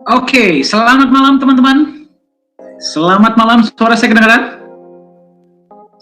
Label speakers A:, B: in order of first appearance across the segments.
A: Oke, selamat malam teman-teman. Selamat malam, suara saya kedengaran?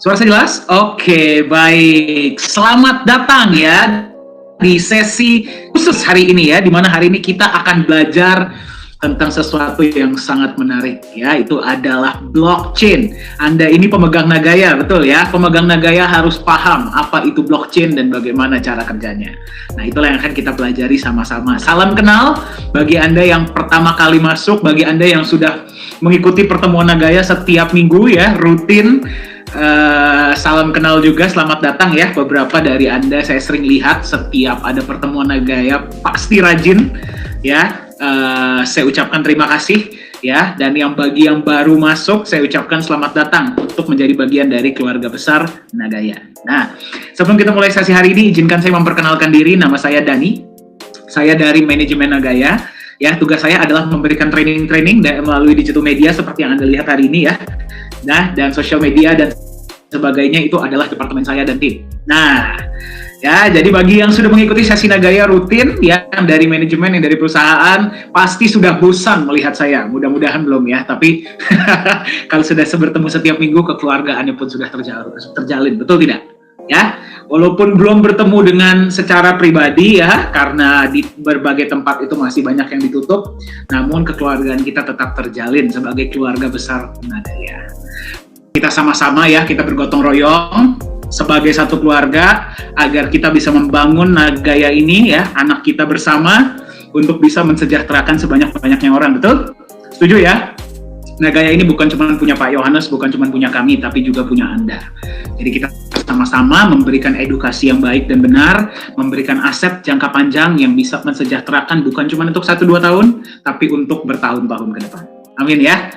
A: Suara saya jelas? Oke, baik. Selamat datang ya di sesi khusus hari ini ya, di mana hari ini kita akan belajar tentang sesuatu yang sangat menarik ya, itu adalah blockchain. Anda ini pemegang Nagaya, betul ya? Pemegang Nagaya harus paham apa itu blockchain dan bagaimana cara kerjanya. Nah, itulah yang akan kita pelajari sama-sama. Salam kenal bagi Anda yang pertama kali masuk, bagi Anda yang sudah mengikuti pertemuan Nagaya setiap minggu ya, rutin. Salam kenal juga, selamat datang ya. Beberapa dari Anda saya sering lihat setiap ada pertemuan Nagaya pasti rajin ya. Saya ucapkan terima kasih ya, dan bagi yang baru masuk saya ucapkan selamat datang untuk menjadi bagian dari keluarga besar Nagaya. Nah, sebelum kita mulai sesi hari ini, izinkan saya memperkenalkan diri. Nama saya Dani, saya dari manajemen Nagaya. Ya, tugas saya adalah memberikan training melalui digital media seperti yang Anda lihat hari ini ya. Nah, dan social media dan sebagainya itu adalah departemen saya dan tim. Nah, ya, jadi bagi yang sudah mengikuti sesi Nagaya rutin, yang dari manajemen, yang dari perusahaan, pasti sudah bosan melihat saya. Mudah-mudahan belum ya, tapi kalau sudah bertemu setiap minggu, kekeluargaannya pun sudah terjalin, betul tidak? Ya, walaupun belum bertemu dengan secara pribadi ya, karena di berbagai tempat itu masih banyak yang ditutup, namun kekeluargaan kita tetap terjalin sebagai keluarga besar Nagaya. Kita sama-sama ya, kita bergotong royong sebagai satu keluarga agar kita bisa membangun Nagaya ini ya, anak kita bersama untuk bisa mensejahterakan sebanyak-banyaknya orang, betul? Setuju ya? Nagaya ini bukan cuma punya Pak Yohanes, bukan cuma punya kami, tapi juga punya Anda. Jadi kita sama-sama memberikan edukasi yang baik dan benar, memberikan aset jangka panjang yang bisa mensejahterakan bukan cuma untuk 1-2 tahun, tapi untuk bertahun-tahun ke depan. Amin ya.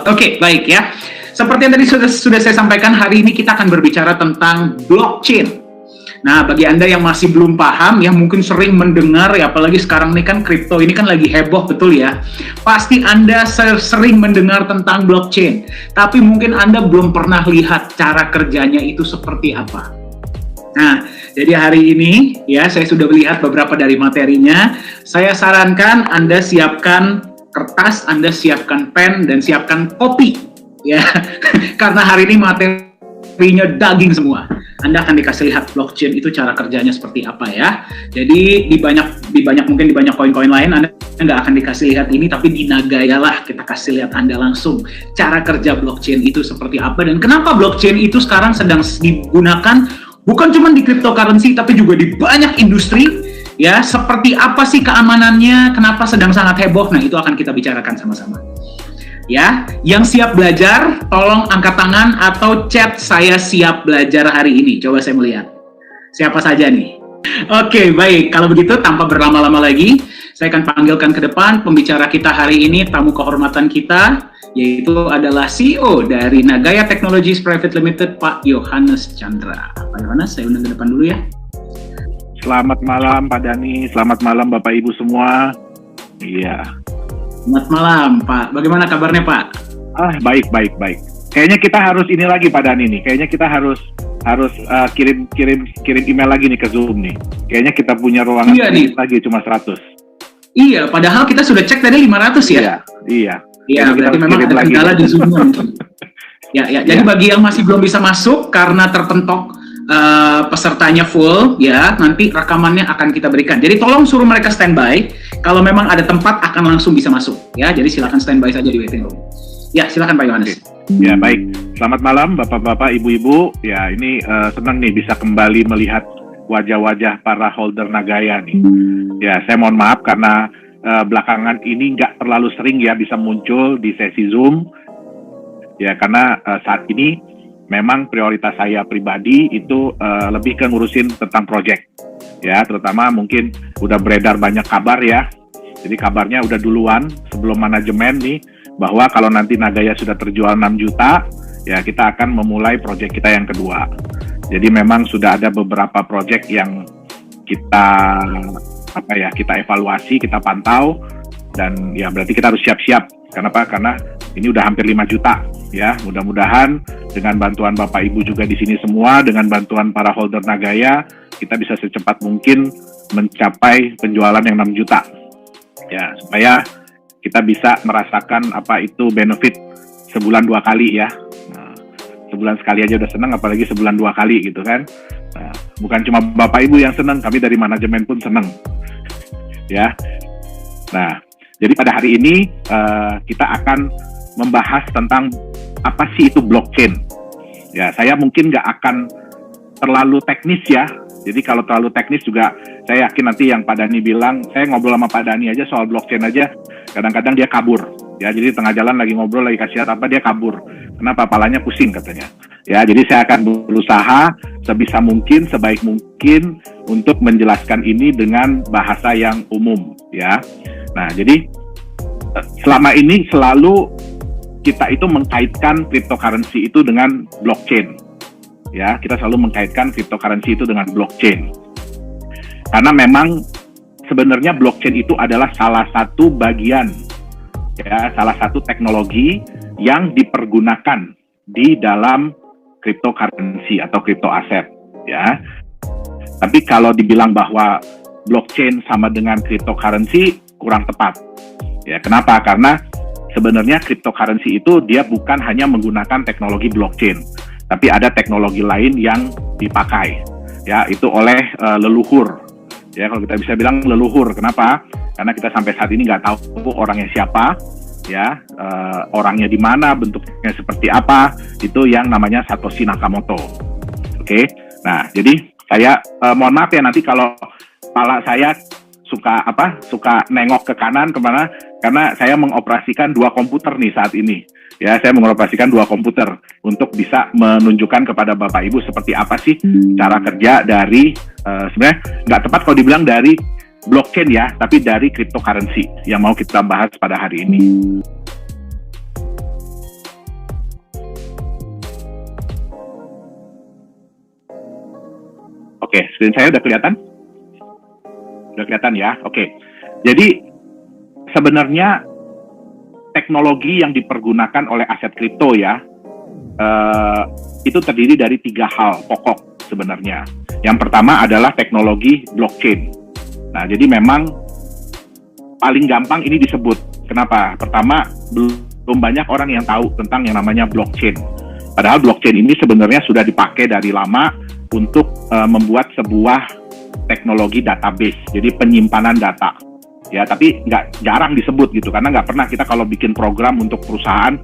A: Oke, baik ya. Seperti yang tadi sudah saya sampaikan, hari ini kita akan berbicara tentang blockchain. Nah, bagi Anda yang masih belum paham, ya mungkin sering mendengar, ya apalagi sekarang ini kan kripto ini kan lagi heboh, betul ya. Pasti Anda sering mendengar tentang blockchain, tapi mungkin Anda belum pernah lihat cara kerjanya itu seperti apa. Nah, jadi hari ini, ya saya sudah melihat beberapa dari materinya. Saya sarankan Anda siapkan kertas, Anda siapkan pen, dan siapkan kopi. Ya, karena hari ini materinya daging semua. Anda akan dikasih lihat blockchain itu cara kerjanya seperti apa ya. Jadi di banyak koin-koin lain Anda nggak akan dikasih lihat ini, tapi di Nagaya lah kita kasih lihat Anda langsung cara kerja blockchain itu seperti apa dan kenapa blockchain itu sekarang sedang digunakan bukan cuma di cryptocurrency tapi juga di banyak industri ya. Seperti apa sih keamanannya? Kenapa sedang sangat heboh? Nah, itu akan kita bicarakan sama-sama. Ya, yang siap belajar, tolong angkat tangan atau chat saya siap belajar hari ini. Coba saya melihat. Siapa saja nih? Oke, baik. Kalau begitu, tanpa berlama-lama lagi, saya akan panggilkan ke depan pembicara kita hari ini, tamu kehormatan kita, yaitu adalah CEO dari Nagaya Technologies Private Limited, Pak Yohanes Chandra. Pak Yohanes, saya undang ke depan dulu ya.
B: Selamat malam Pak Dani, selamat malam Bapak Ibu semua. Iya.
A: Selamat malam, Pak. Bagaimana kabarnya, Pak?
B: Baik. Kayaknya kita harus ini lagi Pak Dani nih. Kayaknya kita harus kirim email lagi nih ke Zoom nih. Kayaknya kita punya ruangan lagi cuma 100.
A: Iya, padahal kita sudah cek tadi 500 ya.
B: Iya.
A: Iya, berarti memang ada kendala di Zoom. Ya. Jadi bagi yang masih belum bisa masuk karena terpentok pesertanya full ya, nanti rekamannya akan kita berikan. Jadi tolong suruh mereka standby. Kalau memang ada tempat akan langsung bisa masuk ya. Jadi silakan standby saja di waiting room. Ya, silakan Pak Yohanes.
B: Ya, baik. Selamat malam Bapak-bapak, Ibu-ibu. Ya, ini senang nih bisa kembali melihat wajah-wajah para holder Nagaya nih. Ya, saya mohon maaf karena belakangan ini nggak terlalu sering ya bisa muncul di sesi Zoom. Ya, karena saat ini memang prioritas saya pribadi itu lebih ke ngurusin tentang project. Ya, terutama mungkin udah beredar banyak kabar ya. Jadi kabarnya udah duluan sebelum manajemen nih, bahwa kalau nanti Nagaya sudah terjual 6 juta, ya kita akan memulai project kita yang kedua. Jadi memang sudah ada beberapa project yang kita evaluasi, kita pantau, dan ya berarti kita harus siap-siap. Kenapa? Karena ini udah hampir 5 juta ya. Mudah-mudahan dengan bantuan Bapak Ibu juga di sini semua, dengan bantuan para holder Nagaya, kita bisa secepat mungkin mencapai penjualan yang 6 juta. Ya, supaya kita bisa merasakan apa itu benefit sebulan 2 kali ya. Nah, sebulan sekali aja udah senang, apalagi sebulan 2 kali gitu kan. Nah, bukan cuma Bapak Ibu yang senang, kami dari manajemen pun senang. Ya. Nah, jadi pada hari ini kita akan membahas tentang apa sih itu blockchain. Ya, saya mungkin nggak akan terlalu teknis ya. Jadi kalau terlalu teknis juga, saya yakin nanti yang Pak Dhani bilang, saya ngobrol sama Pak Dhani aja soal blockchain aja, kadang-kadang dia kabur. Ya, jadi tengah jalan lagi ngobrol, lagi kasih apa, dia kabur. Kenapa? Palanya pusing katanya. Ya, jadi saya akan berusaha sebisa mungkin, sebaik mungkin untuk menjelaskan ini dengan bahasa yang umum. Ya, nah jadi selama ini selalu kita itu mengkaitkan cryptocurrency itu dengan blockchain. Ya, kita selalu mengkaitkan cryptocurrency itu dengan blockchain. Karena memang sebenarnya blockchain itu adalah salah satu bagian, ya, salah satu teknologi yang dipergunakan di dalam cryptocurrency atau crypto aset, ya. Tapi kalau dibilang bahwa blockchain sama dengan cryptocurrency kurang tepat. Ya, kenapa? Karena sebenarnya cryptocurrency itu dia bukan hanya menggunakan teknologi blockchain, tapi ada teknologi lain yang dipakai, ya, itu oleh leluhur. Ya, kalau kita bisa bilang leluhur, kenapa? Karena kita sampai saat ini nggak tahu orangnya siapa, ya, orangnya di mana, bentuknya seperti apa, itu yang namanya Satoshi Nakamoto. Oke, nah, jadi saya mohon maaf ya nanti kalau kepala saya suka nengok ke kanan kemana, karena saya mengoperasikan 2 komputer nih saat ini. Ya, saya mengoperasikan 2 komputer untuk bisa menunjukkan kepada Bapak Ibu seperti apa sih cara kerja dari sebenarnya nggak tepat kalau dibilang dari blockchain ya, tapi dari cryptocurrency yang mau kita bahas pada hari ini. Oke, screen saya udah kelihatan? Udah kelihatan ya? Oke. Jadi sebenarnya teknologi yang dipergunakan oleh aset kripto ya, itu terdiri dari 3 hal pokok sebenarnya. Yang pertama adalah teknologi blockchain. Nah, jadi memang paling gampang ini disebut. Kenapa? Pertama, belum banyak orang yang tahu tentang yang namanya blockchain. Padahal blockchain ini sebenarnya sudah dipakai dari lama untuk membuat sebuah teknologi database, jadi penyimpanan data. Ya, tapi jarang disebut gitu, karena nggak pernah kita kalau bikin program untuk perusahaan,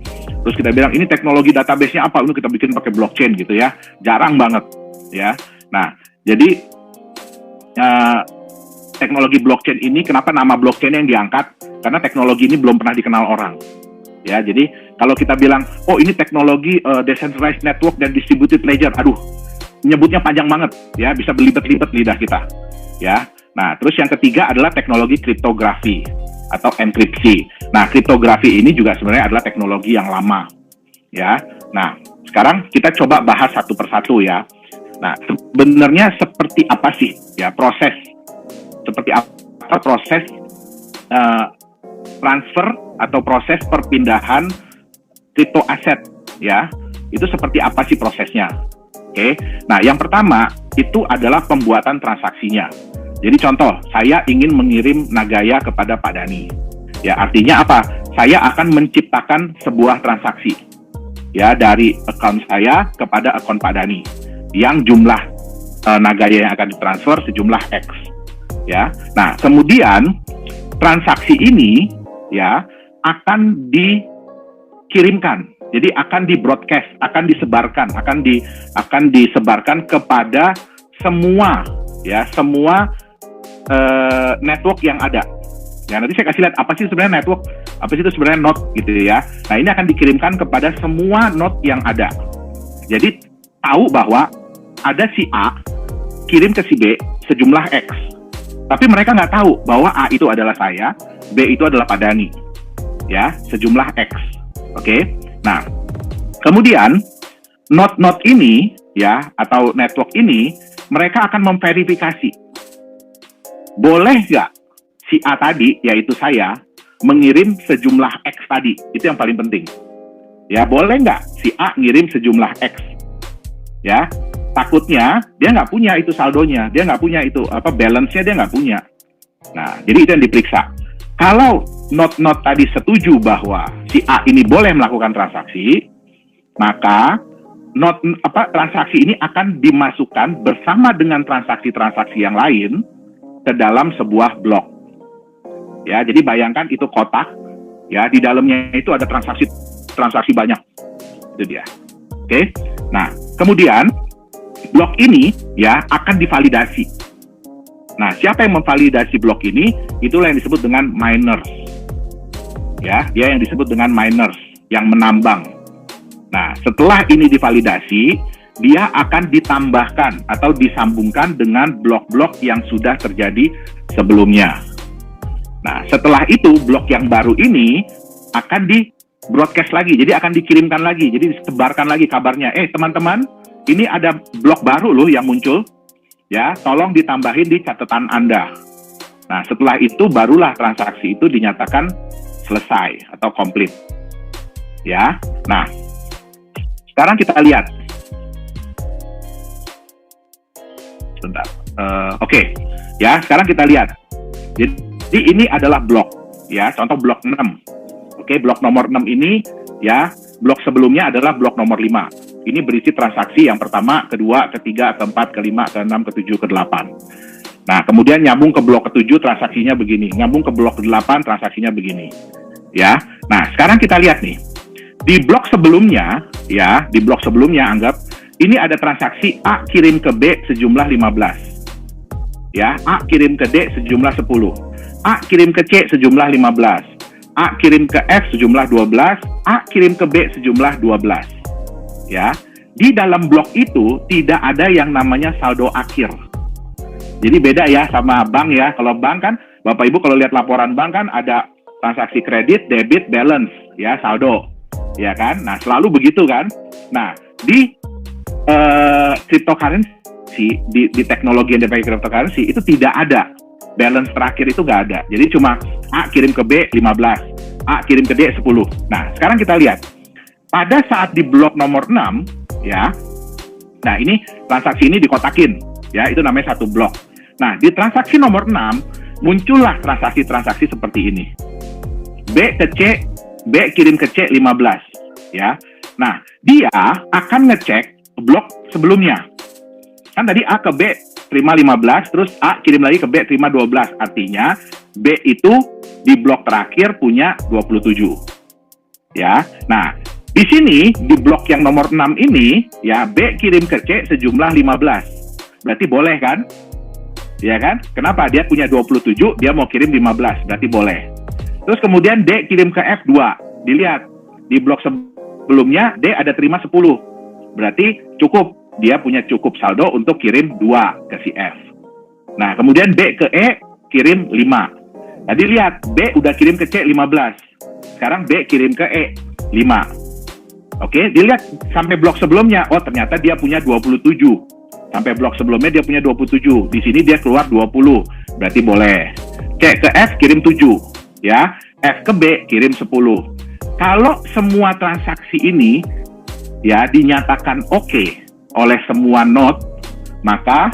B: terus kita bilang ini teknologi database-nya apa, ini kita bikin pakai blockchain gitu ya, jarang banget ya. Nah, jadi teknologi blockchain ini, kenapa nama blockchain yang diangkat? Karena teknologi ini belum pernah dikenal orang. Ya, jadi kalau kita bilang, oh ini teknologi decentralized network dan distributed ledger, aduh, nyebutnya panjang banget ya, bisa belibet-libet lidah kita ya. Nah, terus yang ketiga adalah teknologi kriptografi atau enkripsi. Nah, kriptografi ini juga sebenarnya adalah teknologi yang lama ya. Nah, sekarang kita coba bahas satu persatu ya. Nah, sebenarnya seperti apa sih ya proses, seperti apa proses transfer atau proses perpindahan kripto aset ya, itu seperti apa sih prosesnya? Oke, nah yang pertama itu adalah pembuatan transaksinya. Jadi contoh, saya ingin mengirim Nagaya kepada Pak Dhani. Ya, artinya apa? Saya akan menciptakan sebuah transaksi ya dari akun saya kepada akun Pak Dhani yang jumlah Nagaya yang akan ditransfer sejumlah X. Ya. Nah, kemudian transaksi ini ya akan dikirimkan. Jadi akan di-broadcast, akan disebarkan, akan disebarkan kepada semua network yang ada. Ya, nanti saya kasih lihat apa sih sebenarnya network, apa sih itu sebenarnya node gitu ya. Nah, ini akan dikirimkan kepada semua node yang ada. Jadi tahu bahwa ada si A kirim ke si B sejumlah X. Tapi mereka nggak tahu bahwa A itu adalah saya, B itu adalah Pak Dhani. Ya, sejumlah X. Oke. Nah, kemudian node-node ini ya atau network ini mereka akan memverifikasi. Boleh nggak si A tadi, yaitu saya, mengirim sejumlah X tadi? Itu yang paling penting. Ya, boleh nggak si A ngirim sejumlah X? Ya, takutnya dia nggak punya itu saldonya, dia nggak punya itu balance-nya dia nggak punya. Nah, jadi itu yang diperiksa. Kalau node-node tadi setuju bahwa si A ini boleh melakukan transaksi, maka transaksi ini akan dimasukkan bersama dengan transaksi-transaksi yang lain ke dalam sebuah blok. Ya, jadi bayangkan itu kotak, ya, di dalamnya itu ada transaksi banyak. Itu dia. Oke. Nah, kemudian blok ini ya akan divalidasi. Nah, siapa yang memvalidasi blok ini? Itulah yang disebut dengan miners. Ya, dia yang disebut dengan miners, yang menambang. Nah, setelah ini divalidasi, dia akan ditambahkan atau disambungkan dengan blok-blok yang sudah terjadi sebelumnya. Nah, setelah itu, blok yang baru ini akan di-broadcast lagi, jadi akan dikirimkan lagi, jadi disebarkan lagi kabarnya. Teman-teman, ini ada blok baru loh yang muncul, ya, tolong ditambahin di catatan Anda. Nah, setelah itu, barulah transaksi itu dinyatakan selesai atau komplit. Ya, nah, sekarang kita lihat. Sebentar. Oke. Ya, sekarang kita lihat. Jadi ini adalah blok, ya, contoh blok 6. Oke, blok nomor 6 ini, ya, blok sebelumnya adalah blok nomor 5. Ini berisi transaksi yang pertama, kedua, ketiga, keempat, kelima, keenam, ketujuh, kedelapan. Nah, kemudian nyambung ke blok ke-7 transaksinya begini, nyambung ke blok ke-8 transaksinya begini. Ya. Nah, sekarang kita lihat nih. Di blok sebelumnya, ya, di blok sebelumnya anggap ini ada transaksi A kirim ke B sejumlah 15. Ya, A kirim ke D sejumlah 10. A kirim ke C sejumlah 15. A kirim ke F sejumlah 12. A kirim ke B sejumlah 12. Ya, di dalam blok itu tidak ada yang namanya saldo akhir. Jadi beda ya sama bank ya. Kalau bank kan, Bapak Ibu kalau lihat laporan bank kan ada transaksi kredit, debit, balance, ya, saldo. Ya kan? Nah, selalu begitu kan? Nah, di cryptocurrency, di teknologi yang dipakai cryptocurrency itu tidak ada. Balance terakhir itu nggak ada. Jadi cuma A kirim ke B 15, A kirim ke D 10. Nah, sekarang kita lihat. Pada saat di blok nomor 6, ya, nah ini transaksi ini dikotakin, ya, itu namanya satu blok. Nah, di transaksi nomor 6, muncullah transaksi-transaksi seperti ini. B ke C, B kirim ke C 15, ya. Nah, dia akan ngecek blok sebelumnya. Kan tadi A ke B terima 15, terus A kirim lagi ke B terima 12. Artinya B itu di blok terakhir punya 27. Ya. Nah, di sini di blok yang nomor 6 ini, ya, B kirim ke C sejumlah 15. Berarti boleh kan? Ya kan? Kenapa? Dia punya 27, dia mau kirim 15, berarti boleh. Terus kemudian D kirim ke F 2. Dilihat, di blok sebelumnya D ada terima 10. Berarti cukup, dia punya cukup saldo untuk kirim 2 ke si F. Nah, kemudian B ke E kirim 5. Tadi lihat, B udah kirim ke C 15. Sekarang B kirim ke E 5. Oke, dilihat sampai blok sebelumnya, oh ternyata dia punya 27. Sampai blok sebelumnya dia punya 27. Di sini dia keluar 20. Berarti boleh. C ke F kirim 7. Ya, F ke B kirim 10. Kalau semua transaksi ini ya dinyatakan oke oleh semua node, maka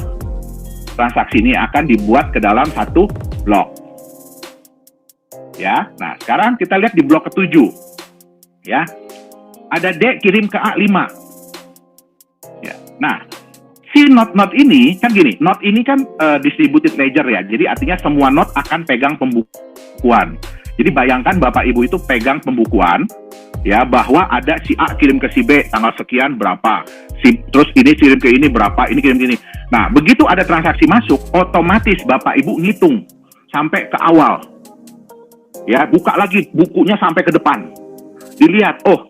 B: transaksi ini akan dibuat ke dalam satu blok. Ya, nah sekarang kita lihat di blok ke-7. Ya, ada D kirim ke A 5. Ya, nah si node-node ini kan gini, node ini kan distributed ledger ya, jadi artinya semua node akan pegang pembukuan. Jadi bayangkan Bapak Ibu itu pegang pembukuan, ya, bahwa ada si A kirim ke si B tanggal sekian berapa, terus ini kirim ke ini berapa, ini kirim ke ini. Nah, begitu ada transaksi masuk, otomatis Bapak Ibu ngitung sampai ke awal. Ya, buka lagi bukunya sampai ke depan. Dilihat, oh,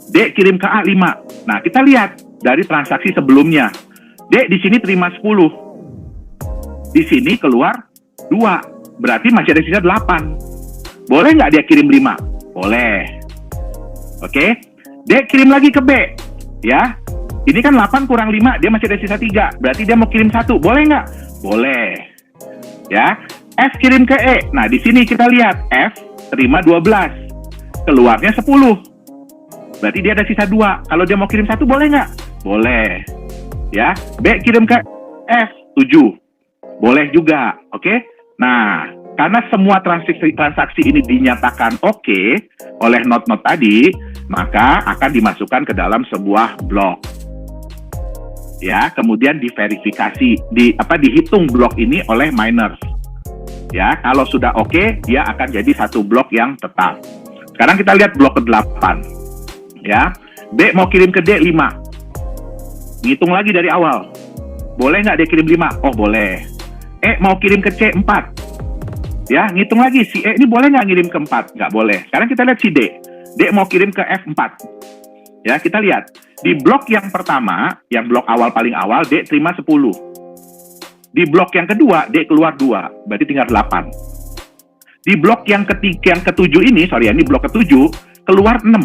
B: D kirim ke A 5. Nah, kita lihat dari transaksi sebelumnya. D di sini terima 10. Di sini keluar 2. Berarti masih ada sisa 8. Boleh nggak dia kirim 5? Boleh. Oke. D kirim lagi ke B. Ya. Ini kan 8 kurang 5, dia masih ada sisa 3. Berarti dia mau kirim 1. Boleh nggak? Boleh. Ya. F kirim ke E. Nah, di sini kita lihat. F terima 12. Keluarnya 10. Berarti dia ada sisa 2. Kalau dia mau kirim 1, boleh nggak? Boleh. Ya. B kirim ke F 7. Boleh juga. Oke. Nah, Karena semua transaksi ini dinyatakan oke oleh node-node tadi, maka akan dimasukkan ke dalam sebuah blok. Ya, kemudian diverifikasi, dihitung blok ini oleh miners. Ya, kalau sudah oke, dia akan jadi satu blok yang tetap. Sekarang kita lihat blok ke-8. Ya, B mau kirim ke D 5. Ngitung lagi dari awal. Boleh nggak dia kirim 5? Oh, boleh. E mau kirim ke C 4. Ya, ngitung lagi, si E ini boleh nggak ngirim ke 4? Nggak boleh. Sekarang kita lihat si D. D mau kirim ke F4. Ya, kita lihat. Di blok yang pertama, yang blok awal paling awal, D terima 10. Di blok yang kedua, D keluar 2. Berarti tinggal 8. Di blok yang ketujuh ini, ini blok ke-7, keluar 6.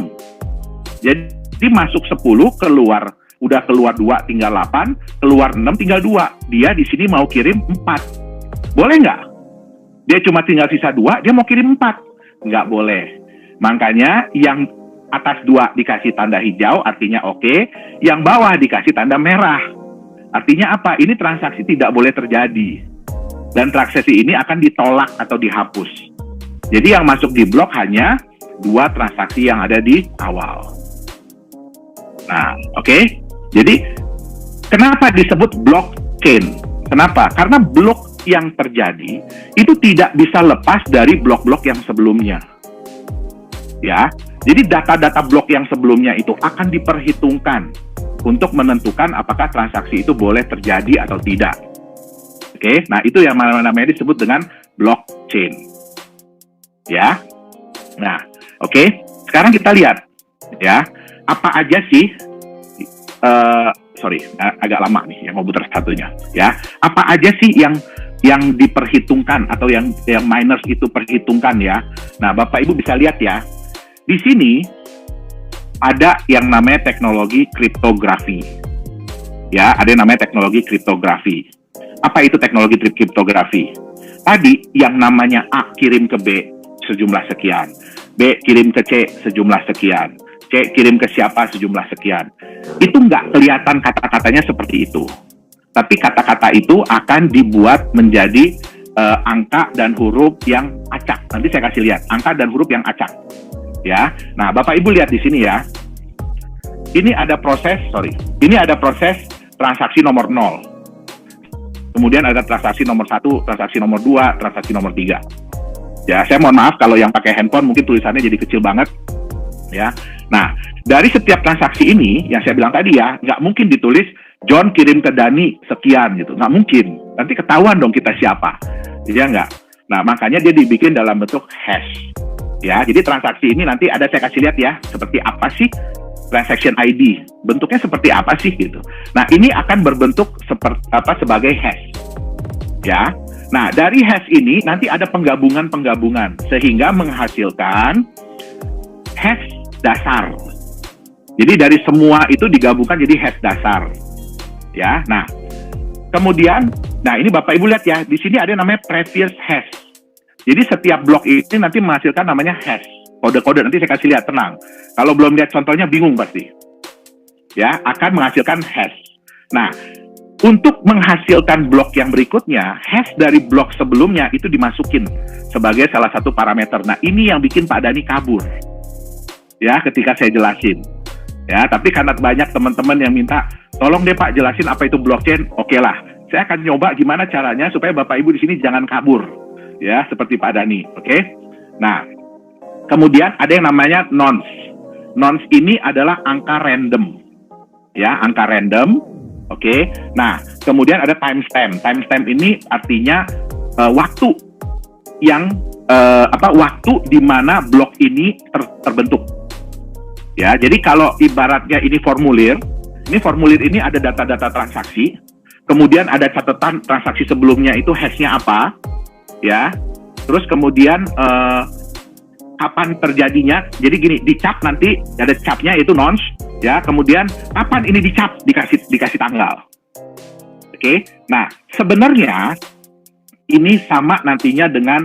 B: Jadi masuk 10, udah keluar 2, tinggal 8. Keluar 6, tinggal 2. Dia di sini mau kirim 4. Boleh nggak? Dia cuma tinggal sisa 2, dia mau kirim 4. Nggak boleh. Makanya yang atas 2 dikasih tanda hijau, artinya oke. Yang bawah dikasih tanda merah. Artinya apa? Ini transaksi tidak boleh terjadi. Dan transaksi ini akan ditolak atau dihapus. Jadi yang masuk di blok hanya 2 transaksi yang ada di awal. Nah, oke. Jadi, kenapa disebut blockchain? Kenapa? Karena blok yang terjadi itu tidak bisa lepas dari blok-blok yang sebelumnya. Ya, jadi data-data blok yang sebelumnya itu akan diperhitungkan untuk menentukan apakah transaksi itu boleh terjadi atau tidak. Oke, nah itu yang namanya disebut dengan blockchain. Ya, nah, oke. Sekarang kita lihat, ya, apa aja sih? Agak lama nih yang komputer satunya. Ya, apa aja sih yang diperhitungkan atau yang miners itu perhitungkan ya? Nah, Bapak Ibu bisa lihat ya. Di sini ada yang namanya teknologi kriptografi. Ya, ada yang namanya teknologi kriptografi. Apa itu teknologi kriptografi? Tadi yang namanya A kirim ke B sejumlah sekian, B kirim ke C sejumlah sekian, C kirim ke siapa sejumlah sekian. Itu nggak kelihatan kata-katanya seperti itu. Tapi kata-kata itu akan dibuat menjadi angka dan huruf yang acak. Nanti saya kasih lihat, angka dan huruf yang acak. Ya, nah Bapak Ibu lihat di sini ya. Ini ada proses transaksi nomor 0. Kemudian ada transaksi nomor 1, transaksi nomor 2, transaksi nomor 3. Ya, saya mohon maaf kalau yang pakai handphone mungkin tulisannya jadi kecil banget. Ya, nah dari setiap transaksi ini yang saya bilang tadi ya, nggak mungkin ditulis John kirim ke Dani sekian gitu, nggak mungkin. Nanti ketahuan dong kita siapa, ya nggak? Nah, makanya dia dibikin dalam bentuk hash. Ya, jadi transaksi ini nanti ada saya kasih lihat ya, seperti apa sih transaction ID, bentuknya seperti apa sih gitu. Nah, ini akan berbentuk sebagai hash. Ya, nah dari hash ini nanti ada penggabungan sehingga menghasilkan hash dasar. Jadi dari semua itu digabungkan jadi hash dasar. Ya, nah kemudian, nah ini Bapak Ibu lihat ya, di sini ada yang namanya previous hash. Jadi setiap blok ini nanti menghasilkan namanya hash. Kode-kode nanti saya kasih lihat, tenang. Kalau belum lihat contohnya bingung pasti. Ya, akan menghasilkan hash. Nah, untuk menghasilkan blok yang berikutnya, hash dari blok sebelumnya itu dimasukin sebagai salah satu parameter. Nah, ini yang bikin Pak Dani kabur. Ya, ketika saya jelasin. Ya, tapi karena banyak teman-teman yang minta, tolong deh Pak jelasin apa itu blockchain. Oke lah, saya akan nyoba gimana caranya supaya Bapak Ibu di sini jangan kabur. Ya, seperti Pak Dani, oke? Nah, kemudian ada yang namanya nonce. Nonce ini adalah angka random. Ya, angka random, oke? Nah, kemudian ada timestamp. Timestamp ini artinya waktu yang waktu di mana blok ini terbentuk. Ya, jadi kalau ibaratnya ini formulir ini ada data-data transaksi, kemudian ada catatan transaksi sebelumnya itu hash-nya apa, ya, terus kemudian kapan terjadinya, jadi gini, dicap nanti ada capnya itu nonce, ya, kemudian kapan ini dicap, dikasih tanggal. Oke, nah sebenarnya ini sama nantinya dengan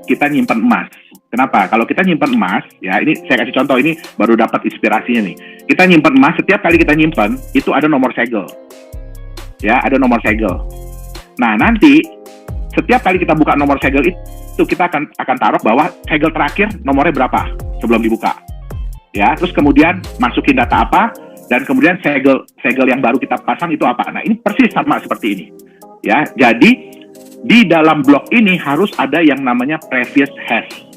B: kita nyimpan emas. Kenapa? Kalau kita nyimpan emas, ya ini saya kasih contoh, ini baru dapat inspirasinya nih. Kita nyimpan emas, setiap kali kita nyimpan, itu ada nomor segel. Ya, ada nomor segel. Nah, nanti setiap kali kita buka nomor segel itu kita akan taruh bahwa segel terakhir nomornya berapa sebelum dibuka. Ya, terus kemudian masukin data apa, dan kemudian segel yang baru kita pasang itu apa. Nah, ini persis sama seperti ini. Ya, jadi di dalam blok ini harus ada yang namanya previous hash.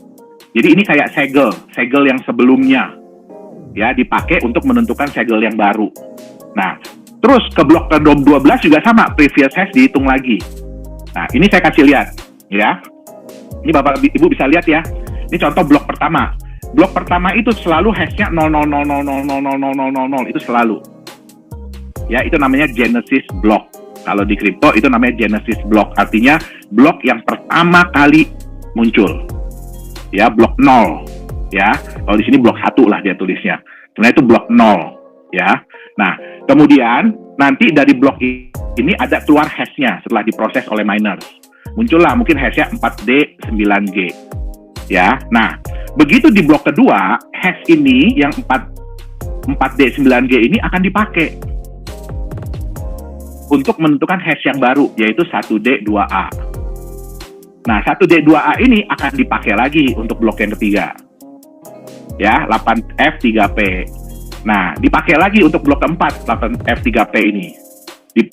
B: Jadi ini kayak segel yang sebelumnya. Ya, dipakai untuk menentukan segel yang baru. Nah, terus ke blok ke-12 juga sama, previous hash dihitung lagi. Nah, ini saya kasih lihat, ya. Ini Bapak Ibu bisa lihat ya. Ini contoh blok pertama. Blok pertama itu selalu hash-nya 000000000, itu selalu. Ya, itu namanya Genesis block. Kalau di kripto itu namanya Genesis block, artinya blok yang pertama kali muncul. Ya, blok 0. Ya, kalau di sini blok 1 lah dia tulisnya. Sebenarnya itu blok 0, ya. Nah, kemudian nanti dari blok ini ada keluar hash-nya setelah diproses oleh miners. Muncullah mungkin hash-nya 4D 9G. Ya. Nah, begitu di blok kedua, hash ini yang 4D 9G ini akan dipakai untuk menentukan hash yang baru, yaitu 1D 2A. Nah, 1D 2A ini akan dipakai lagi untuk blok yang ketiga. Ya, 8F3P. Nah, dipakai lagi untuk blok keempat, 8F3P ini.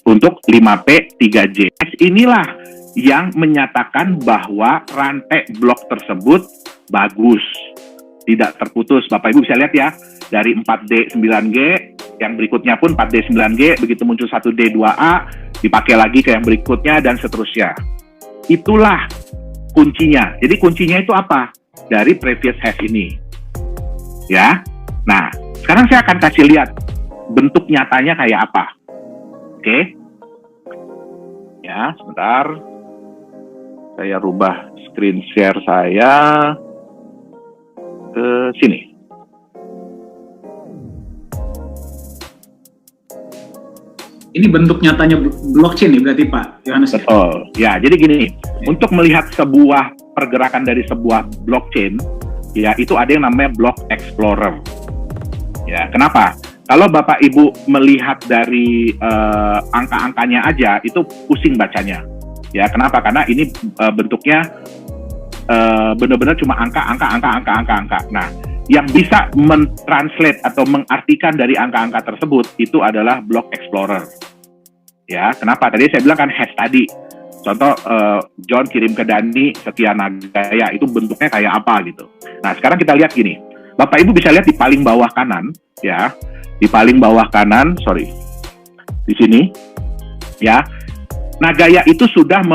B: Untuk 5P3J. Inilah yang menyatakan bahwa rantai blok tersebut bagus. Tidak terputus. Bapak Ibu bisa lihat ya, dari 4D 9G, yang berikutnya pun 4D 9G, begitu muncul 1D 2A, dipakai lagi ke yang berikutnya, dan seterusnya. Itulah kuncinya. Jadi kuncinya itu apa? Dari previous hash ini. Ya, nah sekarang saya akan kasih lihat bentuk nyatanya kayak apa. Oke, ya sebentar, saya rubah screen share saya ke sini.
A: Ini bentuk nyatanya blockchain nih berarti Pak Yohanes?
B: Betul, ya jadi gini, untuk melihat sebuah pergerakan dari sebuah blockchain, ya itu ada yang namanya block explorer. Ya, kenapa? Kalau Bapak Ibu melihat dari angka-angkanya aja itu pusing bacanya. Ya, kenapa? Karena ini bentuknya benar-benar cuma angka. Nah, yang bisa mentranslate atau mengartikan dari angka-angka tersebut itu adalah block explorer. Ya, kenapa? Tadi saya bilang kan hash tadi. Contoh, John kirim ke Dani sekian nagaya, itu bentuknya kayak apa gitu. Nah, sekarang kita lihat gini. Bapak Ibu bisa lihat di paling bawah kanan, ya. Di paling bawah kanan, di sini, ya. Nagaya itu sudah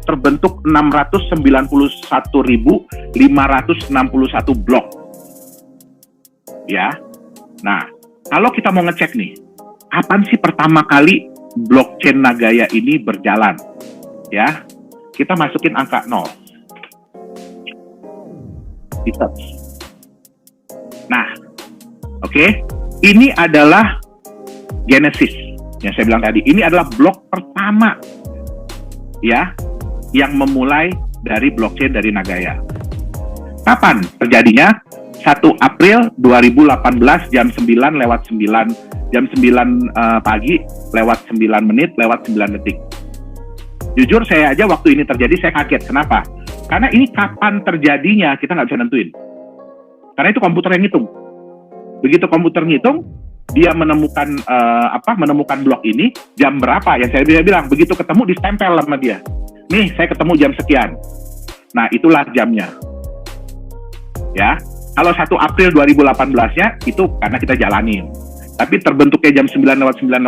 B: terbentuk 691.561 blok. Ya. Nah, kalau kita mau ngecek nih, kapan sih pertama kali blockchain Nagaya ini berjalan? Ya, kita masukin angka 0. Nah, oke, ini adalah Genesis yang saya bilang tadi. Ini adalah blok pertama, ya, yang memulai dari blockchain dari Nagaya. Kapan terjadinya? 1 April 2018 jam 9 pagi lewat 9 menit lewat 9 detik. Jujur saya aja waktu ini terjadi saya kaget. Kenapa? Karena ini kapan terjadinya kita nggak bisa nentuin. Karena itu komputer yang ngitung. Begitu komputer ngitung, dia menemukan menemukan blok ini jam berapa? Yang saya bilang begitu ketemu ditempel sama dia. Nih saya ketemu jam sekian. Nah itulah jamnya. Ya. Kalau 1 April 2018-nya itu karena kita jalanin. Tapi terbentuknya jam 9 lewat 9,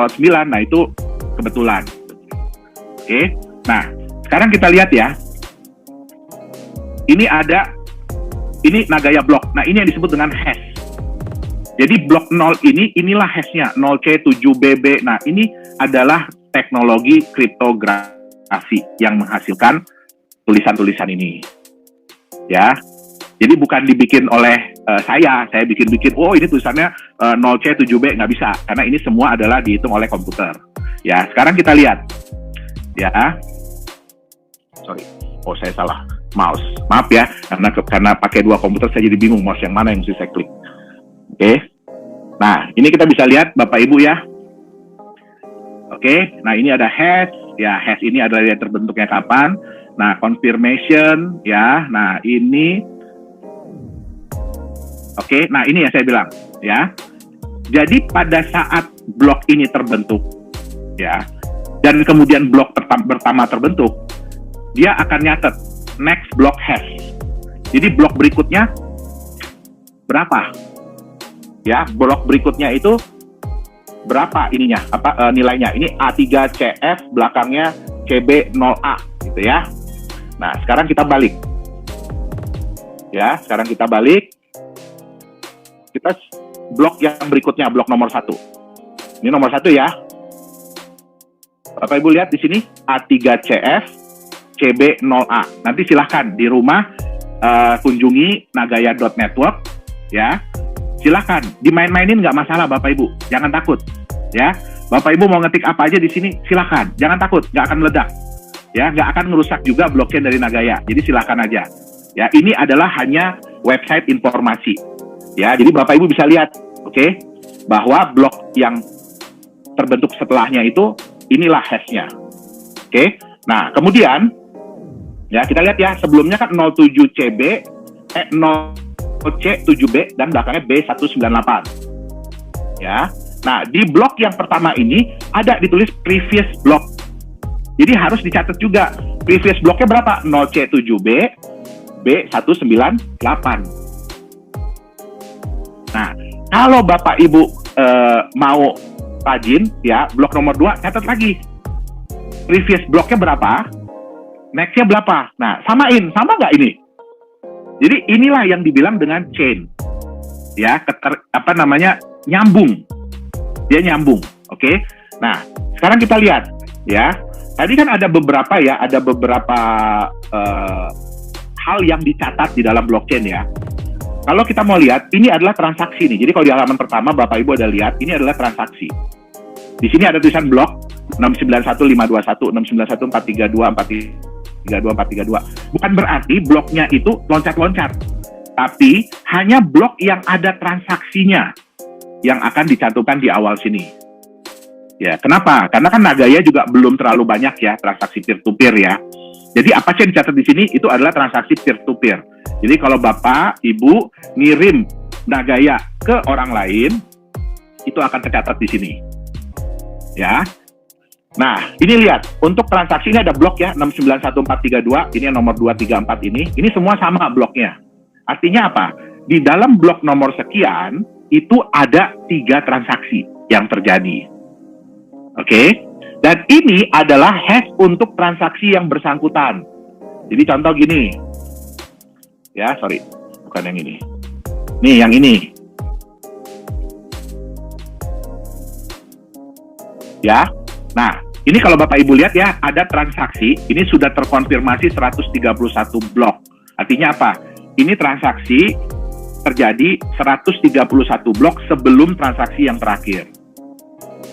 B: nah itu kebetulan. Oke. Nah, sekarang kita lihat ya. Ini Nagaya blok. Nah, ini yang disebut dengan hash. Jadi blok 0 inilah hashnya, 0C7BB. Nah, ini adalah teknologi kriptografi yang menghasilkan tulisan-tulisan ini. Ya. Jadi bukan dibikin oleh saya bikin, oh ini tulisannya 0C7B, nggak bisa. Karena ini semua adalah dihitung oleh komputer. Ya, sekarang kita lihat. Ya, saya salah mouse. Maaf ya, karena pakai dua komputer saya jadi bingung mouse yang mana yang mesti saya klik. Oke. Nah, ini kita bisa lihat Bapak Ibu ya. Oke, nah ini ada hash. Ya, hash ini adalah yang terbentuknya kapan. Nah, confirmation, ya. Nah, ini. Oke, nah ini yang saya bilang, ya. Jadi pada saat blok ini terbentuk, ya, dan kemudian blok pertama terbentuk, dia akan nyatet next block hash. Jadi blok berikutnya berapa? Ya, blok berikutnya itu berapa ininya? Nilainya? Ini A3CF, belakangnya CB0A, gitu ya. Nah, sekarang kita balik. Ya, sekarang kita balik. Kita blok yang berikutnya, blok nomor 1. Ini nomor 1 ya. Bapak Ibu lihat di sini A3CF CB0A. Nanti silahkan di rumah kunjungi nagaya.network ya. Silahkan dimain-mainin, nggak masalah Bapak Ibu. Jangan takut ya. Bapak Ibu mau ngetik apa aja di sini silahkan. Jangan takut, nggak akan meledak. Ya, nggak akan merusak juga blockchain dari Nagaya. Jadi silahkan aja. Ya, ini adalah hanya website informasi. Ya, jadi Bapak Ibu bisa lihat, oke, bahwa blok yang terbentuk setelahnya itu inilah hashnya. Oke. Nah, kemudian ya kita lihat ya, sebelumnya kan 07CB 0C7B dan belakangnya B198. Ya. Nah, di blok yang pertama ini ada ditulis previous block. Jadi harus dicatat juga previous blocknya berapa? 0C7B B198. Nah, kalau Bapak Ibu mau rajin, ya, blok nomor 2, catat lagi. Previous blocknya berapa? Next-nya berapa? Nah, samain. Sama nggak ini? Jadi, inilah yang dibilang dengan chain. Ya, nyambung. Dia nyambung, oke? Nah, sekarang kita lihat, ya. Tadi kan ada beberapa hal yang dicatat di dalam blockchain, ya. Kalau kita mau lihat, ini adalah transaksi nih. Jadi kalau di halaman pertama, Bapak Ibu ada lihat, ini adalah transaksi. Di sini ada tulisan blok 691.521, 691.432, 432. Bukan berarti bloknya itu loncat-loncat. Tapi hanya blok yang ada transaksinya yang akan dicantumkan di awal sini. Ya, kenapa? Karena kan Nagaya juga belum terlalu banyak ya transaksi peer-to-peer ya. Jadi apa sih yang dicatat di sini? Itu adalah transaksi peer-to-peer. Jadi kalau Bapak, Ibu ngirim Nagaya ke orang lain, itu akan tercatat di sini. Ya. Nah, ini lihat. Untuk transaksi ini ada blok ya, 691.432. Ini yang nomor 234 ini. Ini semua sama bloknya. Artinya apa? Di dalam blok nomor sekian, itu ada 3 transaksi yang terjadi. Oke? Dan ini adalah hash untuk transaksi yang bersangkutan. Jadi contoh gini. Ya, sorry. Bukan yang ini. Nih, yang ini. Ya. Nah, ini kalau Bapak Ibu lihat ya, ada transaksi. Ini sudah terkonfirmasi 131 blok. Artinya apa? Ini transaksi terjadi 131 blok sebelum transaksi yang terakhir.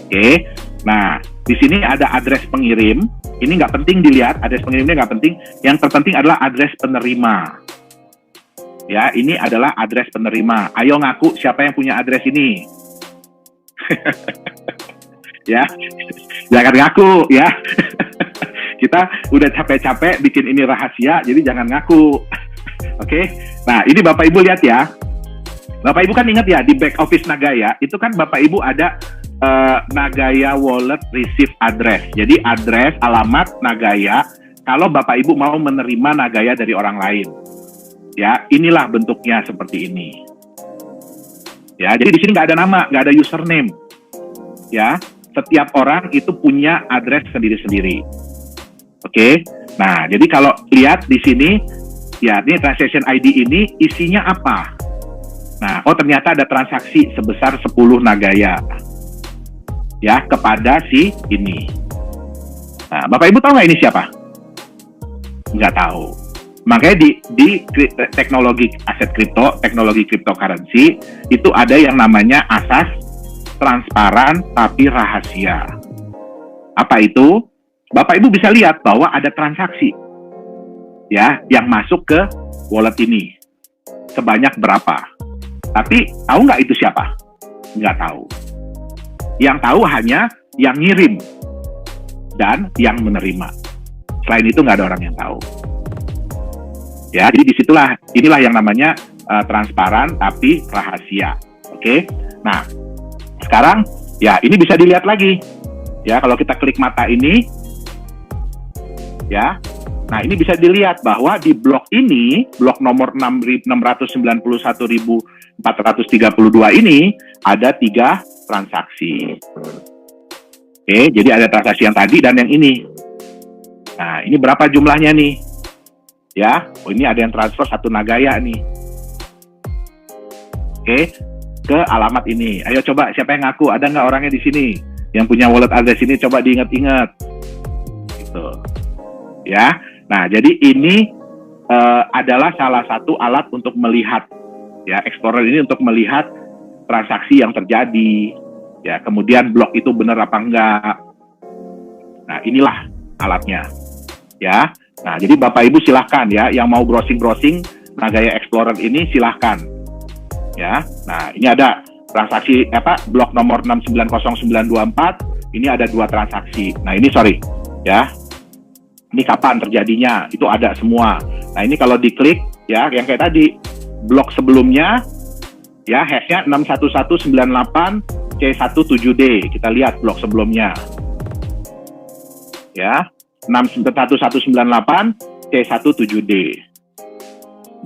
B: Oke. Nah, di sini ada address pengirim. Ini nggak penting dilihat, address pengirimnya nggak penting. Yang terpenting adalah address penerima. Ya, ini adalah address penerima. Ayo ngaku siapa yang punya address ini. Ya, jangan ngaku ya. Kita udah capek-capek bikin ini rahasia, jadi jangan ngaku. Oke. Nah, ini Bapak Ibu lihat ya. Bapak Ibu kan ingat ya, di back office Nagaya, itu kan Bapak Ibu ada Nagaya Wallet Receive Address. Jadi address, alamat Nagaya, kalau Bapak Ibu mau menerima Nagaya dari orang lain. Ya, inilah bentuknya seperti ini. Ya, jadi di sini nggak ada nama, nggak ada username. Ya, setiap orang itu punya address sendiri-sendiri. Oke. Nah, jadi kalau lihat di sini, ya, ini transaction ID ini isinya apa? Nah, oh ternyata ada transaksi sebesar 10 Nagaya. Ya, kepada si ini. Nah, Bapak Ibu tahu nggak ini siapa? Nggak tahu. Makanya di teknologi aset kripto, teknologi cryptocurrency, itu ada yang namanya asas transparan tapi rahasia. Apa itu? Bapak Ibu bisa lihat bahwa ada transaksi ya yang masuk ke wallet ini. Sebanyak berapa? Tapi tahu nggak itu siapa? Nggak tahu. Yang tahu hanya yang ngirim. dan yang menerima. Selain itu nggak ada orang yang tahu. Ya, jadi inilah yang namanya transparan tapi rahasia. Oke. Nah, sekarang ya ini bisa dilihat lagi. Ya, kalau kita klik mata ini, ya. Nah, ini bisa dilihat bahwa di blok ini, blok nomor 691.432 ini ada 3 transaksi. Oke, jadi ada transaksi yang tadi dan yang ini. Nah, ini berapa jumlahnya nih? Ya, ini ada yang transfer 1 Nagaya nih. Oke, ke alamat ini. Ayo coba, siapa yang ngaku? Ada nggak orangnya di sini? Yang punya wallet address ini coba diingat-ingat. Gitu. Ya, nah jadi ini adalah salah satu alat untuk melihat, ya, Explorer ini untuk melihat transaksi yang terjadi, ya, kemudian blok itu benar apa enggak. Nah, inilah alatnya, ya. Nah, jadi Bapak Ibu silahkan ya, yang mau browsing Nagaya Explorer ini silahkan, ya. Nah, ini ada transaksi blok nomor 690924, ini ada 2 transaksi. Nah, ini ya. Ini kapan terjadinya? Itu ada semua. Nah, ini kalau diklik, ya, yang kayak tadi, blok sebelumnya, ya, hashnya 61198C17D. Kita lihat blok sebelumnya. Ya, 61198C17D.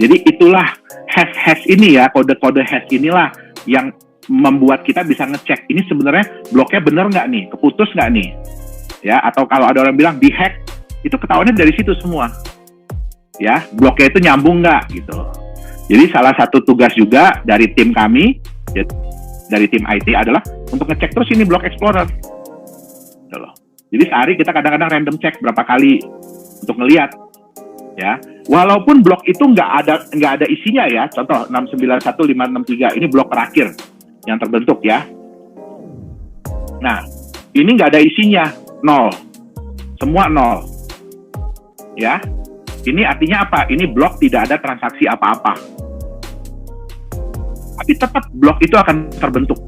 B: Jadi itulah hash ini ya, kode-kode hash inilah yang membuat kita bisa ngecek, ini sebenarnya bloknya bener nggak nih? Keputus nggak nih? Ya, atau kalau ada orang bilang di-hack, itu ketahuannya dari situ semua, ya, bloknya itu nyambung nggak gitu. Jadi salah satu tugas juga dari tim kami, ya, dari tim IT adalah untuk ngecek terus ini blok Explorer, gitu loh. Jadi sehari kita kadang-kadang random cek berapa kali untuk ngelihat, ya, walaupun blok itu nggak ada isinya ya. Contoh 691.563 ini blok terakhir yang terbentuk ya. Nah, ini nggak ada isinya, 0, semua 0. Ya, ini artinya apa? Ini blok tidak ada transaksi apa-apa. Tapi tetap blok itu akan terbentuk.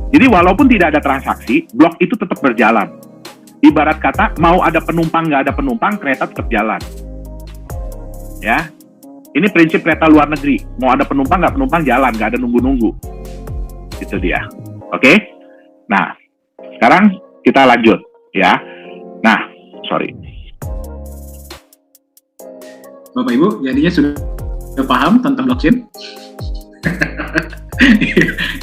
B: Jadi walaupun tidak ada transaksi, blok itu tetap berjalan. Ibarat kata, mau ada penumpang nggak ada penumpang, kereta tetap jalan. Ya, ini prinsip kereta luar negeri. Mau ada penumpang nggak penumpang jalan, nggak ada nunggu-nunggu. Itu dia. Oke? Nah, sekarang kita lanjut. Ya. Nah, sorry.
A: Bapak Ibu, jadinya sudah paham tentang blockchain?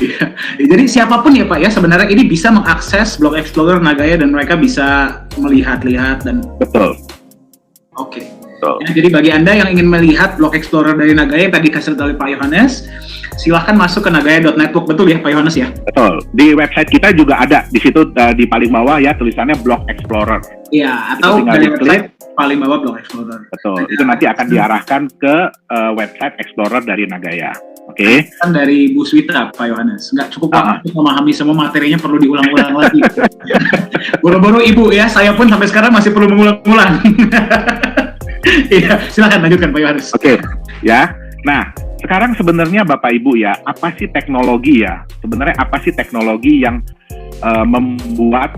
A: Ya. Jadi siapapun ya Pak ya, sebenarnya ini bisa mengakses Block Explorer Nagaya dan mereka bisa melihat-lihat dan...
B: Betul.
A: Oke. Ya, jadi bagi Anda yang ingin melihat Block Explorer dari Nagaya yang tadi kasih oleh Pak Yohanes, silahkan masuk ke nagaya.network, betul ya Pak Yohanes ya?
B: Betul. Di website kita juga ada, di situ di paling bawah ya tulisannya Block Explorer.
A: Iya, atau dari website paling bawah Block Explorer.
B: Betul. Itu nanti akan diarahkan ke website Explorer dari Nagaya. Oke.
A: Kan dari Bu Swita, Pak Yohanes. Nggak cukup untuk memahami semua materinya, perlu diulang-ulang lagi. Boro-boro Ibu ya, saya pun sampai sekarang masih perlu mengulang-ulang. Iya, silakan lanjutkan Pak Yohanes.
B: Oke, ya. Nah, sekarang sebenarnya Bapak Ibu ya, apa sih teknologi ya? Sebenarnya apa sih teknologi yang membuat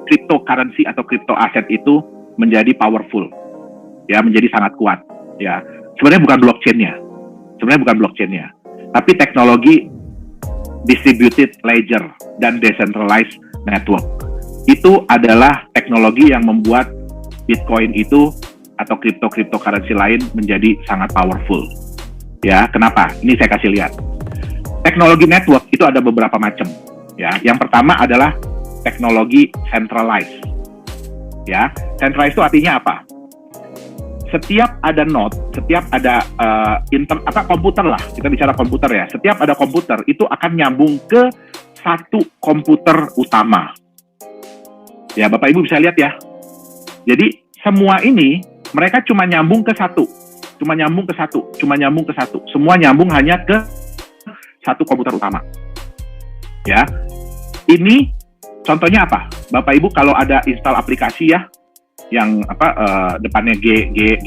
B: cryptocurrency atau crypto aset itu menjadi powerful, ya, menjadi sangat kuat, ya. Sebenarnya bukan blockchain-nya, tapi teknologi distributed ledger dan decentralized network. Itu adalah teknologi yang membuat Bitcoin itu atau cryptocurrency lain menjadi sangat powerful. Ya, kenapa? Ini saya kasih lihat. Teknologi network itu ada beberapa macam. Ya, yang pertama adalah teknologi centralized. Ya, centralized itu artinya apa? Setiap ada node, setiap ada komputer lah, kita bicara komputer ya. Setiap ada komputer itu akan nyambung ke satu komputer utama. Ya, Bapak Ibu bisa lihat ya. Jadi semua ini mereka cuma nyambung ke satu. Semua nyambung hanya ke satu komputer utama. Ya. Ini contohnya apa? Bapak Ibu kalau ada install aplikasi ya, yang depannya G, Y,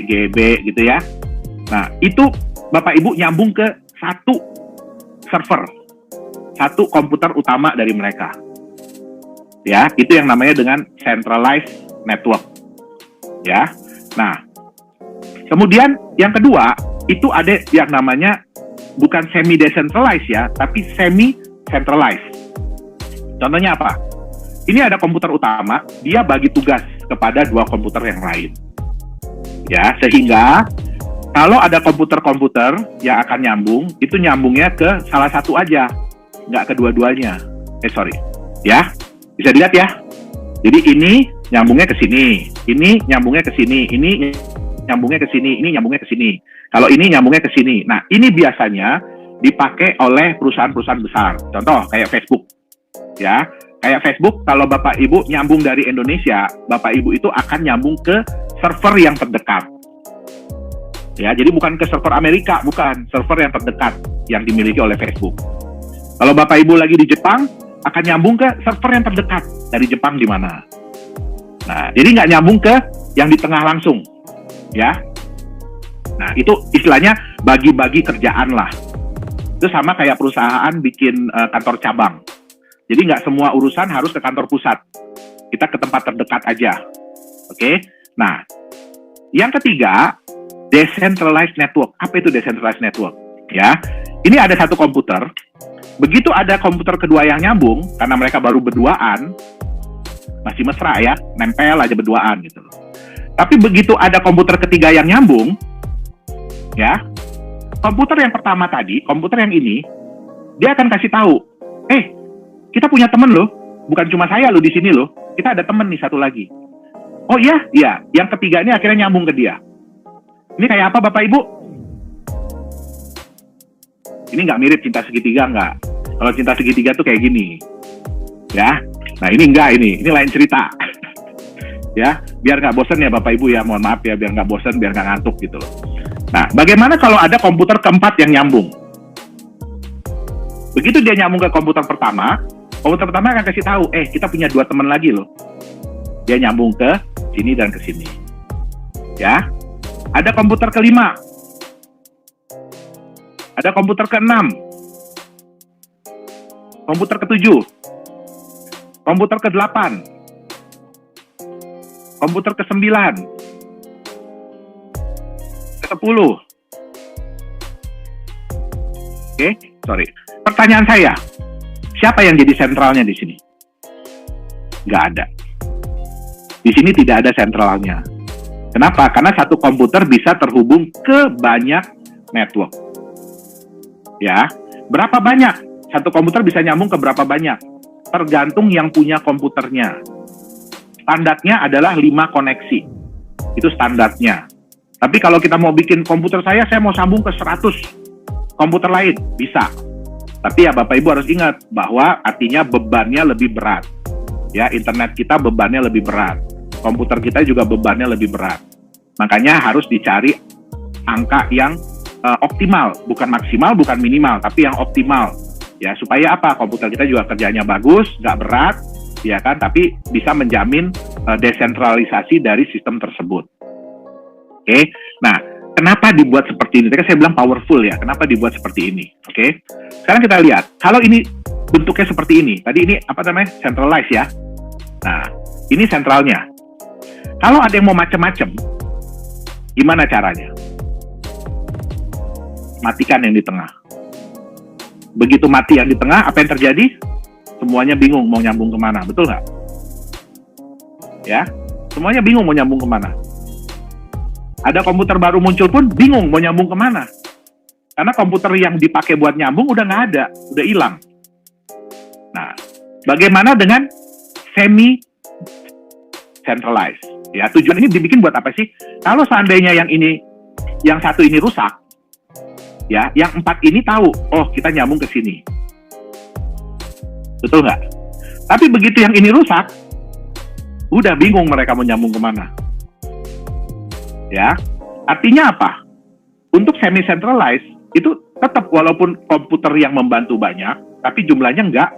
B: G, B gitu ya. Nah, itu Bapak Ibu nyambung ke satu server. satu komputer utama dari mereka. Ya, itu yang namanya dengan centralized network. Ya. Nah, kemudian yang kedua, itu ada yang namanya bukan semi decentralized ya, tapi semi centralized. Contohnya apa? Ini ada komputer utama, dia bagi tugas kepada dua komputer yang lain. Ya, sehingga kalau ada komputer-komputer yang akan nyambung, itu nyambungnya ke salah satu aja, nggak kedua-duanya. Ya, bisa dilihat ya. Jadi ini nyambungnya ke sini, ini nyambungnya ke sini, ini nyambungnya ke sini, ini nyambungnya ke sini. Kalau ini nyambungnya ke sini. Nah, ini biasanya dipakai oleh perusahaan-perusahaan besar. Contoh kayak Facebook. Ya, kayak Facebook kalau Bapak Ibu nyambung dari Indonesia, Bapak Ibu itu akan nyambung ke server yang terdekat. Ya, jadi bukan ke server Amerika, bukan, server yang terdekat yang dimiliki oleh Facebook. Kalau Bapak Ibu lagi di Jepang, akan nyambung ke server yang terdekat dari Jepang di mana. Nah, jadi nggak nyambung ke yang di tengah langsung, ya. Nah, itu istilahnya bagi-bagi kerjaan lah. Itu sama kayak perusahaan bikin kantor cabang. Jadi nggak semua urusan harus ke kantor pusat. Kita ke tempat terdekat aja. Oke? Nah, yang ketiga, decentralized network. Apa itu decentralized network? Ya, ini ada satu komputer. Begitu ada komputer kedua yang nyambung, karena mereka baru berduaan, masih mesra ya, nempel aja berduaan gitu loh. Tapi begitu ada komputer ketiga yang nyambung, ya, komputer yang pertama tadi, komputer yang ini, dia akan kasih tahu, kita punya temen loh, bukan cuma saya loh di sini loh, kita ada temen nih satu lagi. Oh iya, yang ketiga ini akhirnya nyambung ke dia. Ini kayak apa Bapak Ibu? Ini nggak mirip cinta segitiga nggak? Kalau cinta segitiga tuh kayak gini, ya. Nah ini enggak, ini lain cerita. Ya, biar nggak bosen ya Bapak Ibu ya, mohon maaf ya, biar nggak bosen, biar nggak ngantuk gitu loh. Nah, bagaimana kalau ada komputer keempat yang nyambung? Begitu dia nyambung ke komputer pertama akan kasih tahu, kita punya dua teman lagi loh. Dia nyambung ke sini dan ke sini. Ya. Ada komputer kelima. Ada komputer keenam. Komputer ketujuh. Komputer kedelapan. Komputer ke-9. Ke-10. Oke, sorry. Pertanyaan saya, siapa yang jadi sentralnya di sini? Nggak ada. Di sini tidak ada sentralnya. Kenapa? Karena satu komputer bisa terhubung ke banyak network. Ya, berapa banyak? Satu komputer bisa nyambung ke berapa banyak? Tergantung yang punya komputernya. Standarnya adalah 5 koneksi. Itu standarnya. Tapi kalau kita mau bikin komputer saya mau sambung ke 100 komputer lain, bisa. Tapi ya Bapak Ibu harus ingat bahwa artinya bebannya lebih berat. Ya, internet kita bebannya lebih berat. Komputer kita juga bebannya lebih berat. Makanya harus dicari angka yang optimal, bukan maksimal, bukan minimal, tapi yang optimal. Ya, supaya apa? Komputer kita juga kerjanya bagus, nggak berat, ya kan? Tapi bisa menjamin desentralisasi dari sistem tersebut. Oke? Nah, kenapa dibuat seperti ini? Tadi saya bilang powerful ya. Kenapa dibuat seperti ini? Oke? Sekarang kita lihat. Kalau ini bentuknya seperti ini. Tadi ini apa namanya? Centralized ya. Nah, ini sentralnya. Kalau ada yang mau macam-macam, gimana caranya? Matikan yang di tengah. Begitu mati yang di tengah, apa yang terjadi? Semuanya bingung mau nyambung kemana, betul nggak? Ya, semuanya bingung mau nyambung kemana. Ada komputer baru muncul pun bingung mau nyambung kemana. Karena komputer yang dipakai buat nyambung udah nggak ada, udah hilang. Nah, bagaimana dengan semi-centralized? Ya, tujuan ini dibikin buat apa sih? Kalau seandainya yang satu ini rusak, ya, yang 4 ini tahu, oh kita nyambung ke sini. Betul nggak? Tapi begitu yang ini rusak, udah bingung mereka mau nyambung kemana. Ya, artinya apa? Untuk semi-centralized, itu tetap walaupun komputer yang membantu banyak, tapi jumlahnya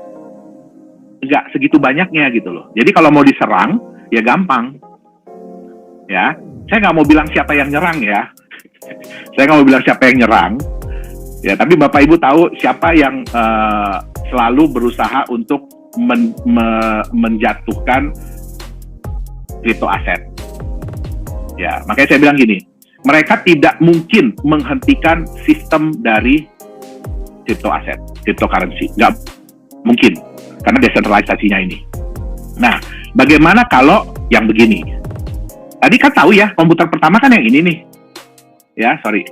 B: nggak segitu banyaknya gitu loh. Jadi kalau mau diserang, ya gampang. Ya, saya nggak mau bilang siapa yang nyerang ya. Saya nggak mau bilang siapa yang nyerang. Ya, tapi Bapak Ibu tahu siapa yang selalu berusaha untuk menjatuhkan crypto aset. Ya, makanya saya bilang gini, mereka tidak mungkin menghentikan sistem dari crypto aset, cryptocurrency. Nggak mungkin, karena desentralisasinya ini. Nah, bagaimana kalau yang begini? Tadi kan tahu ya, komputer pertama kan yang ini nih. Ya, sorry.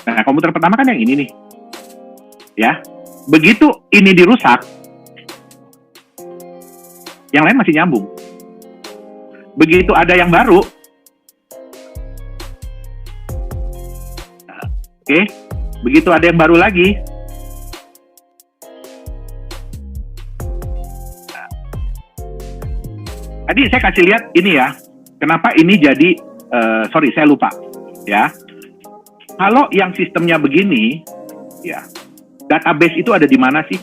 B: Nah, komputer pertama kan yang ini nih. Ya, begitu ini dirusak, yang lain masih nyambung. Begitu ada yang baru, oke, begitu ada yang baru lagi, tadi saya kasih lihat ini ya, kenapa ini jadi, sorry saya lupa, ya. Kalau yang sistemnya begini, ya, database itu ada di mana sih?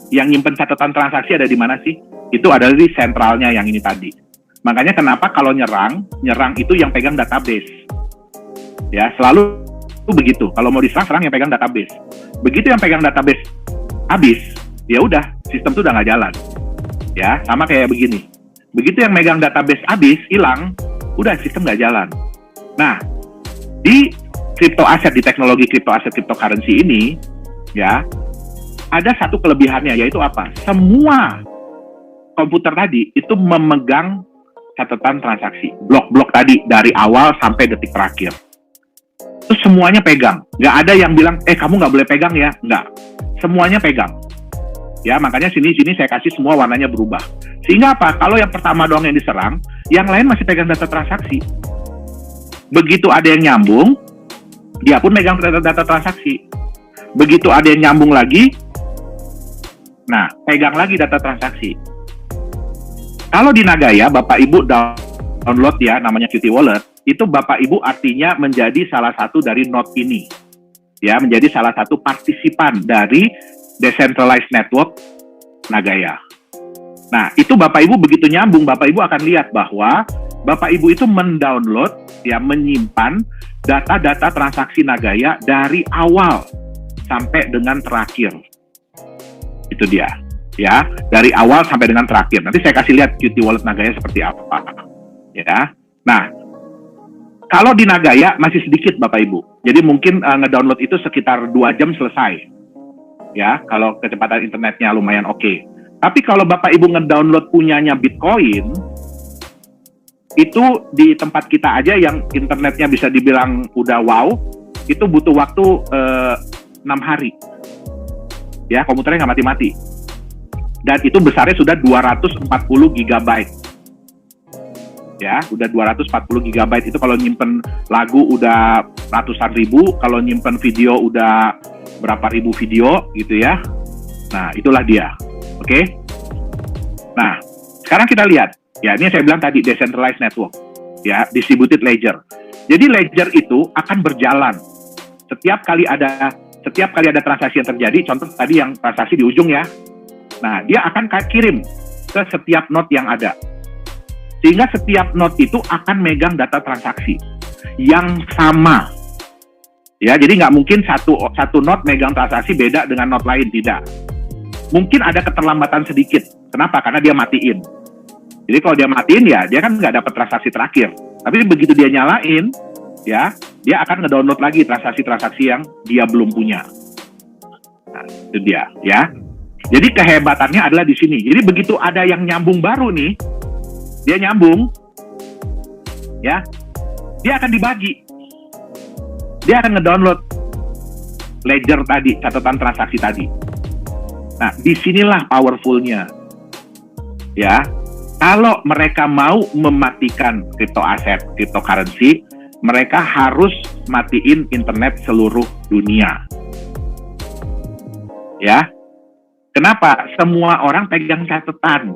B: Yang nyimpen catatan transaksi ada di mana sih? Itu adalah di sentralnya yang ini tadi. Makanya kenapa kalau nyerang itu yang pegang database. Ya, selalu begitu. Kalau mau diserang yang pegang database. Begitu yang pegang database habis, ya udah, sistem itu udah nggak jalan. Ya, sama kayak begini. Begitu yang megang database habis, hilang, udah sistem nggak jalan. Nah, di crypto aset, di teknologi crypto aset, cryptocurrency ini, ya, ada satu kelebihannya, yaitu apa? Semua komputer tadi itu memegang catatan transaksi, blok-blok tadi dari awal sampai detik terakhir. Itu semuanya pegang. Nggak ada yang bilang, kamu nggak boleh pegang ya? Nggak. Semuanya pegang. Ya, makanya sini saya kasih semua warnanya berubah. Sehingga apa? Kalau yang pertama doang yang diserang, yang lain masih pegang data transaksi. Begitu ada yang nyambung, dia pun megang data transaksi. Begitu ada yang nyambung lagi, nah, pegang lagi data transaksi. Kalau di Nagaya, Bapak Ibu download ya, namanya Qt Wallet, itu Bapak Ibu artinya menjadi salah satu dari node ini. Ya, menjadi salah satu partisipan dari Decentralized Network Nagaya. Nah, itu Bapak Ibu begitu nyambung, Bapak Ibu akan lihat bahwa Bapak Ibu itu mendownload, ya, menyimpan data-data transaksi Nagaya dari awal sampai dengan terakhir. Itu dia, ya, dari awal sampai dengan terakhir. Nanti saya kasih lihat Qt Wallet Nagaya seperti apa, ya. Nah, kalau di Nagaya masih sedikit Bapak Ibu, jadi mungkin ngedownload itu sekitar 2 jam selesai. Ya, kalau kecepatan internetnya lumayan oke. Tapi kalau Bapak Ibu ngedownload punyanya Bitcoin, itu di tempat kita aja yang internetnya bisa dibilang udah wow, itu butuh waktu 6 hari. Ya, komputernya nggak mati-mati. Dan itu besarnya sudah 240 GB. Ya, udah 240 GB itu kalau nyimpen lagu udah ratusan ribu, kalau nyimpen video udah berapa ribu video gitu ya. Nah, itulah dia. Oke? Nah, sekarang kita lihat. Ya, ini saya bilang tadi decentralized network. Ya, distributed ledger. Jadi ledger itu akan berjalan. Setiap kali ada transaksi yang terjadi, contoh tadi yang transaksi di ujung ya. Nah, dia akan kirim ke setiap node yang ada. Sehingga setiap node itu akan megang data transaksi yang sama. Ya, jadi nggak mungkin satu node megang transaksi beda dengan node lain, tidak. Mungkin ada keterlambatan sedikit. Kenapa? Karena dia matiin. Jadi kalau dia matiin ya, dia kan nggak dapat transaksi terakhir. Tapi begitu dia nyalain, ya, dia akan ngedownload lagi transaksi-transaksi yang dia belum punya. Nah, itu dia, ya. Jadi kehebatannya adalah di sini. Jadi begitu ada yang nyambung baru nih, dia nyambung, ya, dia akan dibagi. Dia akan ngedownload ledger tadi, catatan transaksi tadi. Nah, disinilah powerfulnya. Ya, kalau mereka mau mematikan crypto aset, cryptocurrency, mereka harus matiin internet seluruh dunia. Ya, kenapa? Semua orang pegang catatan.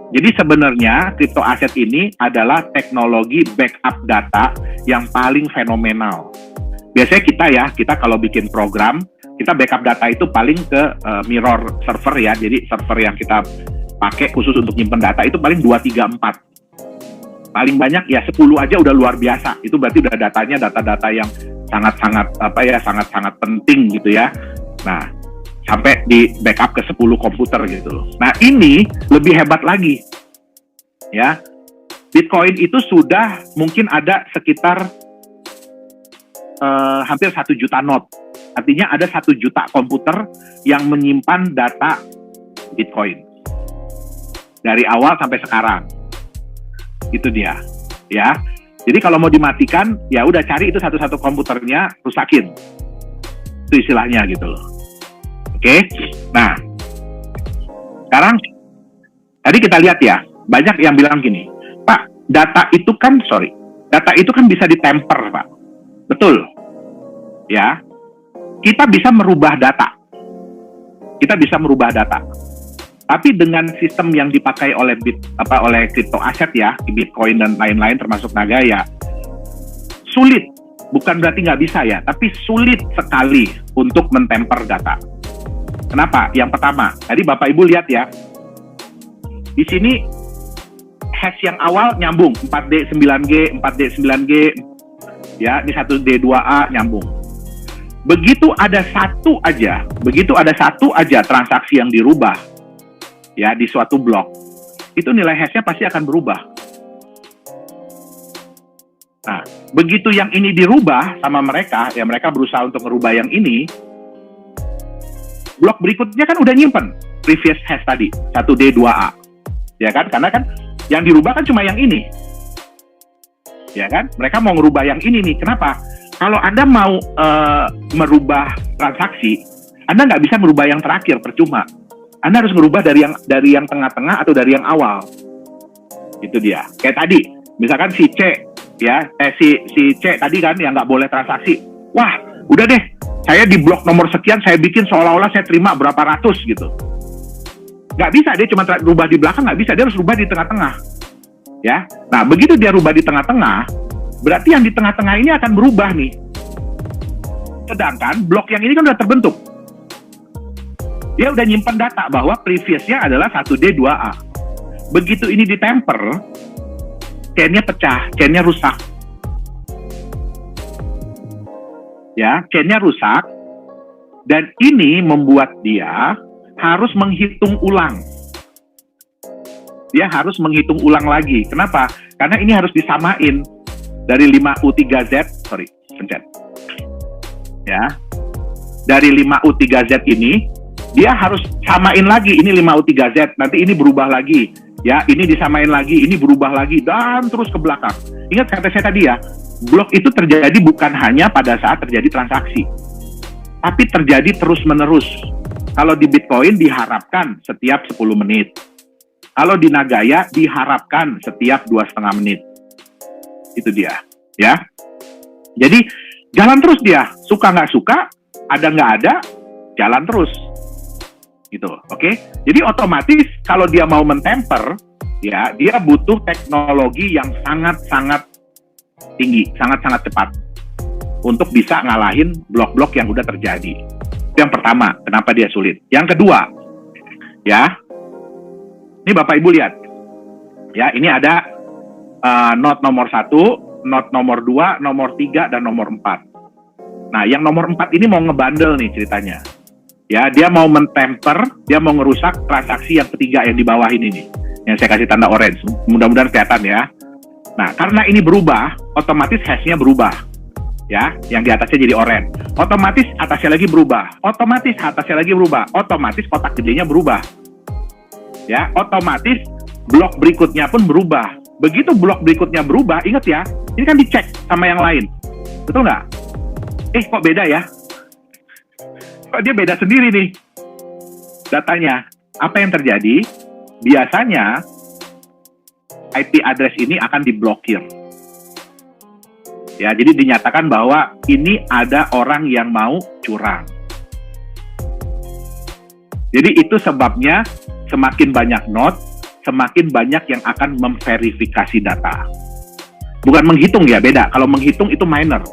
B: Jadi sebenarnya crypto aset ini adalah teknologi backup data yang paling fenomenal. Biasanya kita kalau bikin program, kita backup data itu paling ke mirror server ya. Jadi server yang kita pakai khusus untuk nyimpen data itu paling 2, 3, 4. Paling banyak ya 10 aja udah luar biasa. Itu berarti udah data-data yang sangat-sangat sangat-sangat penting gitu ya. Nah, sampai di backup ke 10 komputer gitu loh. Nah ini lebih hebat lagi, ya. Bitcoin itu sudah mungkin ada sekitar hampir 1 juta node. Artinya ada 1 juta komputer yang menyimpan data Bitcoin dari awal sampai sekarang. Itu dia, ya. Jadi kalau mau dimatikan, ya udah cari itu satu-satu komputernya, rusakin. Itu istilahnya gitu loh. Oke. Nah, sekarang tadi kita lihat ya, banyak yang bilang gini, Pak, data itu kan bisa ditemper, Pak. Betul. Ya. Kita bisa merubah data. Tapi dengan sistem yang dipakai oleh crypto aset ya, Bitcoin dan lain-lain termasuk Nagaya, sulit. Bukan berarti nggak bisa ya, tapi sulit sekali untuk mentemper data. Kenapa? Yang pertama, tadi Bapak Ibu lihat ya, di sini hash yang awal nyambung 4D 9G, 4D 9G, ya, ini 1D2A nyambung. Begitu ada satu aja transaksi yang dirubah, ya, di suatu blok, itu nilai hashnya pasti akan berubah. Nah, begitu yang ini dirubah sama mereka, ya mereka berusaha untuk merubah yang ini, blok berikutnya kan udah nyimpen previous hash tadi, 1D2A. Ya kan? Karena kan yang dirubah kan cuma yang ini. Ya kan? Mereka mau ngerubah yang ini nih. Kenapa? Kalau Anda mau merubah transaksi, Anda nggak bisa merubah yang terakhir, percuma. Anda harus merubah dari yang tengah-tengah atau dari yang awal. Itu dia. Kayak tadi, misalkan si C, ya, si C tadi kan yang nggak boleh transaksi. Wah, udah deh, saya di blok nomor sekian, saya bikin seolah-olah saya terima berapa ratus gitu. Nggak bisa, dia cuma rubah di belakang, nggak bisa, dia harus rubah di tengah-tengah. Ya, nah begitu dia rubah di tengah-tengah, berarti yang di tengah-tengah ini akan berubah nih. Sedangkan blok yang ini kan udah terbentuk. Dia udah nyimpen data bahwa previousnya adalah 1D2A. Begitu ini ditemper, chain-nya pecah, chain-nya rusak. Ya, chain-nya rusak, dan ini membuat dia harus menghitung ulang. Dia harus menghitung ulang lagi. Kenapa? Karena ini harus disamain dari 5U3Z, pencet. Ya. Dari 5U3Z ini, dia harus samain lagi, ini 5U3Z, nanti ini berubah lagi. Ya, ini disamain lagi, ini berubah lagi, dan terus ke belakang. Ingat kata saya tadi ya, blok itu terjadi bukan hanya pada saat terjadi transaksi, tapi terjadi terus-menerus. Kalau di Bitcoin diharapkan setiap 10 menit. Kalau di Nagaya diharapkan setiap 2,5 menit. Itu dia, ya. Jadi jalan terus dia, suka nggak suka, ada nggak ada, jalan terus. Gitu, oke? Jadi otomatis kalau dia mau mentemper, ya, dia butuh teknologi yang sangat-sangat tinggi, sangat-sangat cepat untuk bisa ngalahin blok-blok yang udah terjadi. Itu yang pertama, kenapa dia sulit. Yang kedua, ya, ini Bapak Ibu lihat, ya, ini ada node nomor 1, node nomor 2, nomor 3, dan nomor 4. Nah, yang nomor 4 ini mau ngebandel nih ceritanya. Ya, dia mau mentemper, dia mau ngerusak transaksi yang ketiga yang di bawah ini nih, yang saya kasih tanda orange. Mudah-mudahan kelihatan ya. Nah, karena ini berubah, otomatis hash-nya berubah. Ya, yang di atasnya jadi orange. Otomatis atasnya lagi berubah. Otomatis atasnya lagi berubah. Otomatis kotak gedenya berubah. Ya, otomatis blok berikutnya pun berubah. Begitu blok berikutnya berubah, ingat ya, ini kan dicek sama yang lain. Betul nggak? Kok beda ya? Kok dia beda sendiri nih datanya? Apa yang terjadi? Biasanya IP address ini akan diblokir. Ya, jadi dinyatakan bahwa ini ada orang yang mau curang. Jadi itu sebabnya semakin banyak node, semakin banyak yang akan memverifikasi data. Bukan menghitung ya, beda. Kalau menghitung itu miner.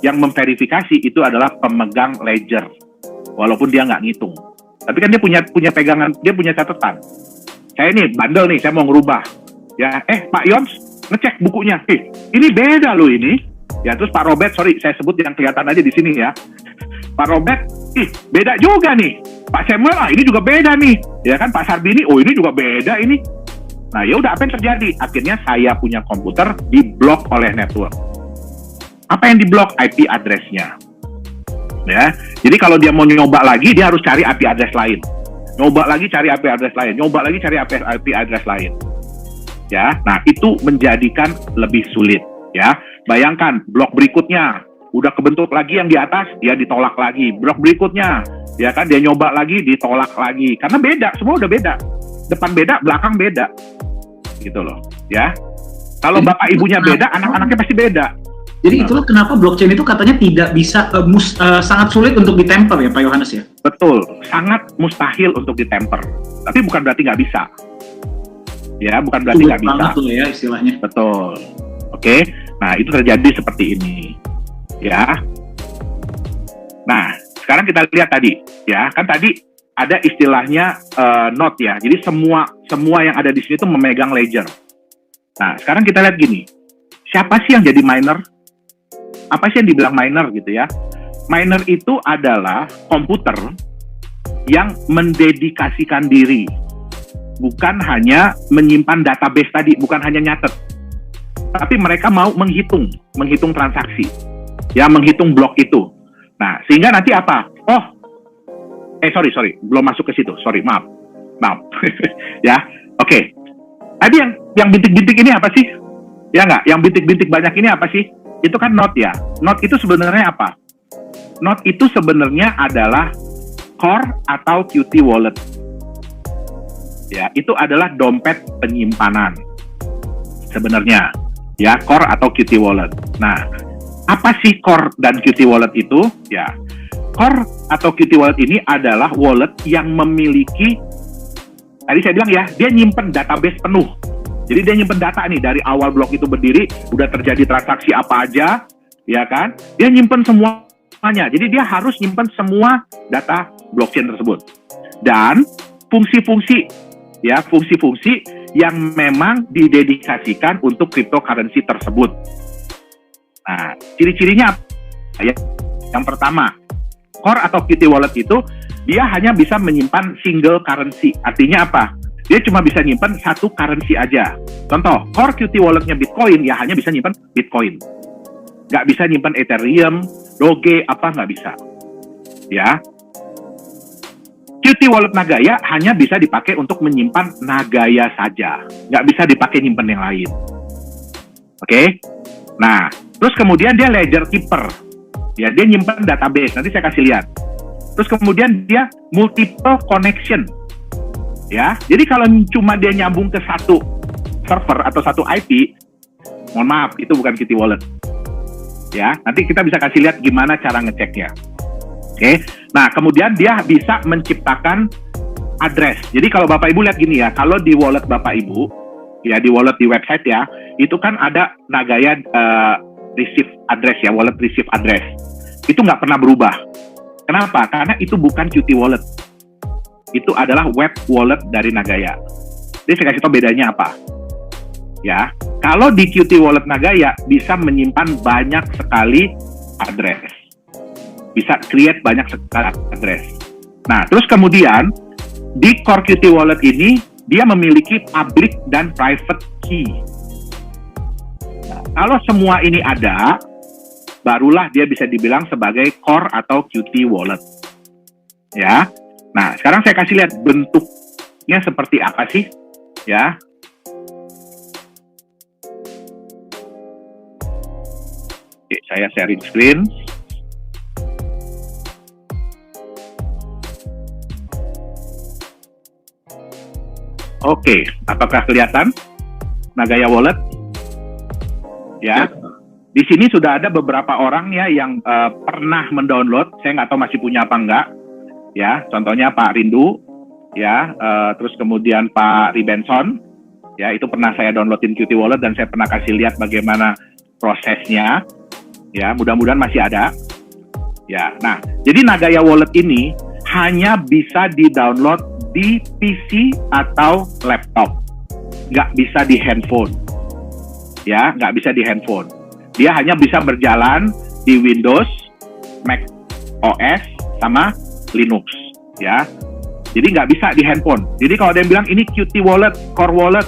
B: Yang memverifikasi itu adalah pemegang ledger. Walaupun dia nggak ngitung. Tapi kan dia punya pegangan, dia punya catatan. Saya ini bandel nih, saya mau ngerubah. Ya, Pak Yons, ngecek bukunya. Ini beda loh ini. Ya, terus Pak Robert, sorry, saya sebut yang kelihatan aja di sini ya. Pak Robert, beda juga nih. Pak Samuel, ini juga beda nih, ya kan? Pak Sarbini, ini juga beda ini. Nah, ya udah, apa yang terjadi? Akhirnya saya punya komputer diblok oleh network. Apa yang diblok? IP address-nya. Ya, jadi kalau dia mau nyoba lagi, dia harus cari IP address lain. Nyoba lagi cari IP address lain, nyoba lagi cari IP address lain. Ya, nah itu menjadikan lebih sulit. Ya, bayangkan blok berikutnya udah kebentuk lagi yang di atas, dia ditolak lagi. Blok berikutnya, ya kan, dia nyoba lagi, ditolak lagi. Karena beda, semua udah beda. Depan beda, belakang beda. Gitu loh, ya. Kalau bapak ibunya beda, anak-anaknya pasti beda.
A: Jadi itulah kenapa blockchain itu katanya tidak bisa, sangat sulit untuk ditemper ya Pak Yohanes ya?
B: Betul, sangat mustahil untuk ditemper. Tapi bukan berarti nggak bisa. Ya, bukan berarti nggak bisa.
A: Tuh ya istilahnya.
B: Betul. Oke, nah itu terjadi seperti ini. Ya. Nah, sekarang kita lihat tadi, ya kan tadi ada istilahnya node ya. Jadi semua yang ada di sini itu memegang ledger. Nah, sekarang kita lihat gini. Siapa sih yang jadi miner? Apa sih yang dibilang miner gitu ya? Miner itu adalah komputer yang mendedikasikan diri. Bukan hanya menyimpan database tadi, bukan hanya nyatet. Tapi mereka mau menghitung transaksi. Ya, menghitung blok itu. Nah, sehingga nanti apa? Sorry, belum masuk ke situ. Sorry, maaf. Ya, oke. Tadi yang bintik-bintik ini apa sih? Ya nggak? Yang bintik-bintik banyak ini apa sih? Itu kan node ya. Node itu sebenarnya apa? Node itu sebenarnya adalah core atau Qt wallet. Ya, itu adalah dompet penyimpanan. Sebenarnya, ya, core atau Qt wallet. Nah, apa sih core dan Qt wallet itu? Ya, core atau Qt wallet ini adalah wallet yang memiliki, tadi saya bilang ya, dia nyimpen database penuh. Jadi dia nyimpen data nih, dari awal blok itu berdiri, udah terjadi transaksi apa aja, ya kan? Dia nyimpen semuanya. Jadi dia harus nyimpen semua data blockchain tersebut. Dan fungsi-fungsi yang memang didedikasikan untuk cryptocurrency tersebut. Nah, ciri-cirinya apa? Ya, yang pertama, core atau Qt wallet itu, dia hanya bisa menyimpan single currency. Artinya apa? Dia cuma bisa nyimpan satu currency aja. Contoh, core Qt walletnya Bitcoin, ya hanya bisa nyimpan Bitcoin. Nggak bisa nyimpan Ethereum, Doge, nggak bisa. Ya. Qt wallet Nagaya hanya bisa dipakai untuk menyimpan Nagaya saja. Nggak bisa dipakai nyimpan yang lain. Oke? Nah, terus kemudian dia ledger keeper. Ya, dia nyimpan database. Nanti saya kasih lihat. Terus kemudian dia multiple connection. Ya, jadi kalau cuma dia nyambung ke satu server atau satu IP, mohon maaf, itu bukan Qt wallet. Ya, nanti kita bisa kasih lihat gimana cara ngeceknya. Oke, nah kemudian dia bisa menciptakan address. Jadi kalau Bapak Ibu lihat gini ya, kalau di wallet Bapak Ibu, ya di wallet di website ya, itu kan ada Nagaya receive address ya, wallet receive address. Itu nggak pernah berubah. Kenapa? Karena itu bukan Qt wallet. Itu adalah web wallet dari Nagaya. Jadi saya kasih tahu bedanya apa. Ya, kalau di Qt wallet Nagaya bisa menyimpan banyak sekali address. Bisa create banyak sekali address. Nah, terus kemudian di core Qt wallet ini dia memiliki public dan private key. Nah, kalau semua ini ada, barulah dia bisa dibilang sebagai core atau Qt wallet. Ya. Nah, sekarang saya kasih lihat bentuknya seperti apa sih, ya. Oke, saya sharing screen. Oke, apakah kelihatan Nagaya Wallet? Ya. Di sini sudah ada beberapa orang ya yang pernah mendownload. Saya nggak tahu masih punya apa enggak. Ya, contohnya Pak Rindu, ya, terus kemudian Pak Ribenson, ya, itu pernah saya downloadin Qt Wallet dan saya pernah kasih lihat bagaimana prosesnya, ya, mudah-mudahan masih ada, ya. Nah, jadi Nagaya Wallet ini hanya bisa di-download di PC atau laptop, nggak bisa di handphone, ya, nggak bisa di handphone. Dia hanya bisa berjalan di Windows, Mac OS, sama Linux. ya. Jadi nggak bisa di handphone. Jadi kalau ada yang bilang ini Qt Wallet, Core Wallet,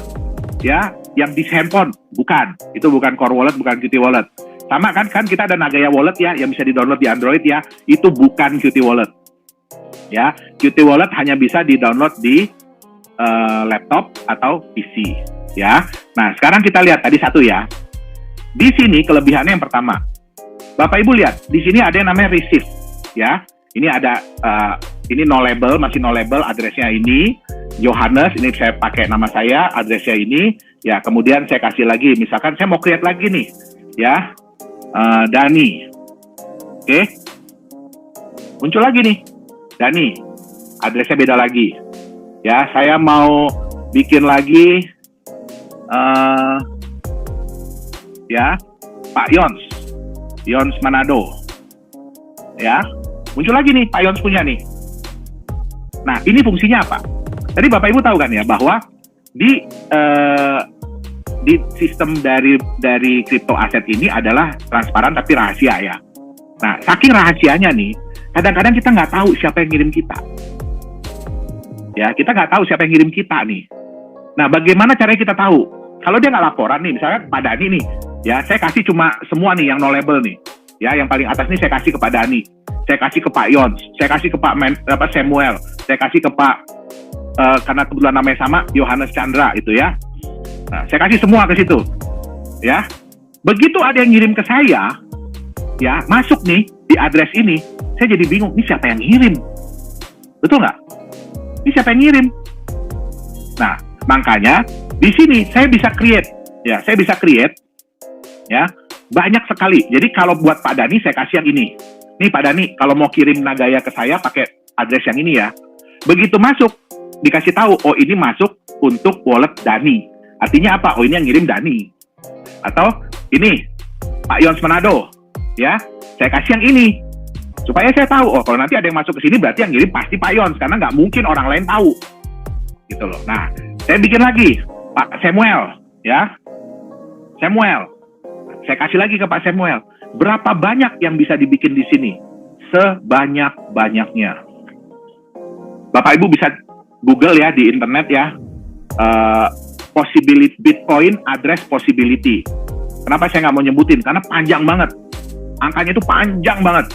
B: ya, yang di handphone, bukan. Itu bukan Core Wallet, bukan Qt Wallet. Sama kan kita ada Nagaya Wallet ya, yang bisa di-download di Android ya. Itu bukan Qt Wallet. Ya, Qt Wallet hanya bisa di-download di laptop atau PC. Ya. Nah, sekarang kita lihat tadi satu ya. Di sini kelebihannya yang pertama. Bapak Ibu lihat, di sini ada yang namanya receive, ya. Ini ada ini no label, masih no label, adresnya ini Johannes, ini saya pakai nama saya, adresnya ini, ya. Kemudian saya kasih lagi, misalkan saya mau create lagi nih, ya, Dani, oke, muncul lagi nih, Dani, adresnya beda lagi, ya. Saya mau bikin lagi, ya, Pak Yons Manado, ya, muncul lagi nih Pak Yons punya nih. Nah, ini fungsinya apa? Tadi Bapak Ibu tahu kan ya bahwa di sistem dari crypto aset ini adalah transparan tapi rahasia ya. Nah, saking rahasianya nih, kadang-kadang kita nggak tahu siapa yang ngirim kita. Ya, kita nggak tahu siapa yang ngirim kita nih. Nah, bagaimana caranya kita tahu? Kalau dia nggak laporan nih, misalnya Pak Dani nih, ya, saya kasih cuma semua nih yang no label nih. Ya, yang paling atas nih saya kasih ke Pak Dani, saya kasih ke Pak Yons, saya kasih ke Pak Samuel, saya kasih ke Pak karena kebetulan namanya sama, Yohanes Chandra itu ya. Nah, saya kasih semua ke situ. Ya. Begitu ada yang ngirim ke saya, ya, masuk nih di address ini, saya jadi bingung, ini siapa yang ngirim? Betul nggak? Ini siapa yang ngirim? Nah, makanya di sini saya bisa create, ya, saya bisa create, ya, banyak sekali. Jadi kalau buat Pak Dani saya kasih yang ini. Nih Pak Dani, kalau mau kirim Nagaya ke saya pakai address yang ini ya. Begitu masuk, dikasih tahu, oh ini masuk untuk wallet Dani. Artinya apa? Oh ini yang ngirim Dani. Atau ini Pak Yons Manado, ya, saya kasih yang ini. Supaya saya tahu, oh kalau nanti ada yang masuk ke sini berarti yang ngirim pasti Pak Yons, karena nggak mungkin orang lain tahu. Gitu loh. Nah, saya bikin lagi Pak Samuel, ya. Samuel. Saya kasih lagi ke Pak Samuel. Berapa banyak yang bisa dibikin di sini? Sebanyak-banyaknya. Bapak Ibu bisa Google ya di internet ya. Possibility Bitcoin address possibility. Kenapa saya nggak mau nyebutin? Karena panjang banget. Angkanya itu panjang banget.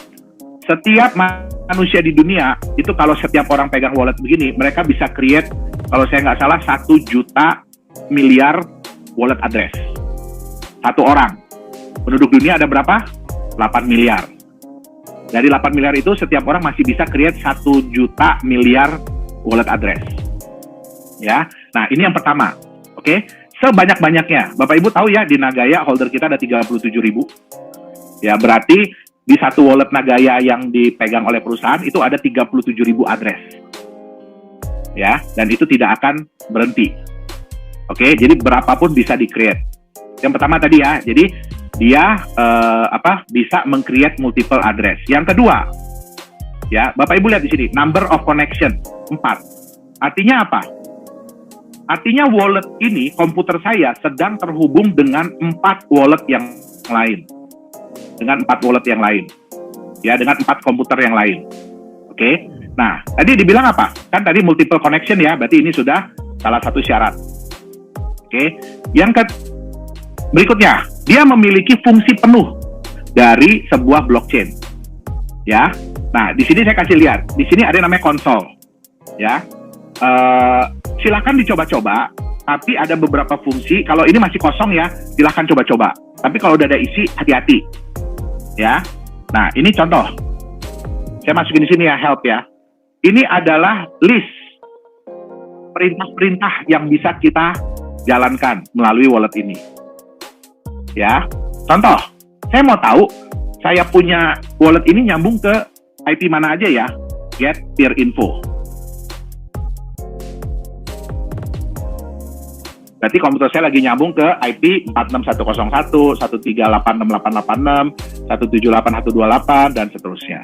B: Setiap manusia di dunia itu kalau setiap orang pegang wallet begini, mereka bisa create, kalau saya nggak salah, 1 juta miliar wallet address. Satu orang. Penduduk dunia ada berapa? 8 miliar. Dari 8 miliar itu setiap orang masih bisa create 1 juta miliar wallet address. Ya. Nah, ini yang pertama. Oke, sebanyak-banyaknya. Bapak Ibu tahu ya, di Nagaya holder kita ada 37.000. Ya, berarti di satu wallet Nagaya yang dipegang oleh perusahaan itu ada 37.000 address. Ya, dan itu tidak akan berhenti. Oke, jadi berapapun bisa di-create. Yang pertama tadi ya, jadi dia bisa meng-create multiple address. Yang kedua, ya, Bapak Ibu lihat di sini, number of connection 4. Artinya apa? Artinya wallet ini, komputer saya sedang terhubung dengan 4 wallet yang lain. Dengan 4 wallet yang lain. Ya, dengan 4 komputer yang lain. Oke. Nah, tadi dibilang apa? Kan tadi multiple connection ya, berarti ini sudah salah satu syarat. Oke. Berikutnya, dia memiliki fungsi penuh dari sebuah blockchain. Ya. Nah, di sini saya kasih lihat. Di sini ada yang namanya konsol. Ya. Silakan dicoba-coba, tapi ada beberapa fungsi. Kalau ini masih kosong ya, silakan coba-coba. Tapi kalau udah ada isi, hati-hati. Ya. Nah, ini contoh. Saya masukin di sini ya, help ya. Ini adalah list perintah-perintah yang bisa kita jalankan melalui wallet ini. Ya. Contoh, saya mau tahu saya punya wallet ini nyambung ke IP mana aja ya? Get peer info. Berarti komputer saya lagi nyambung ke IP 46101, 1386886, 178.128, dan seterusnya.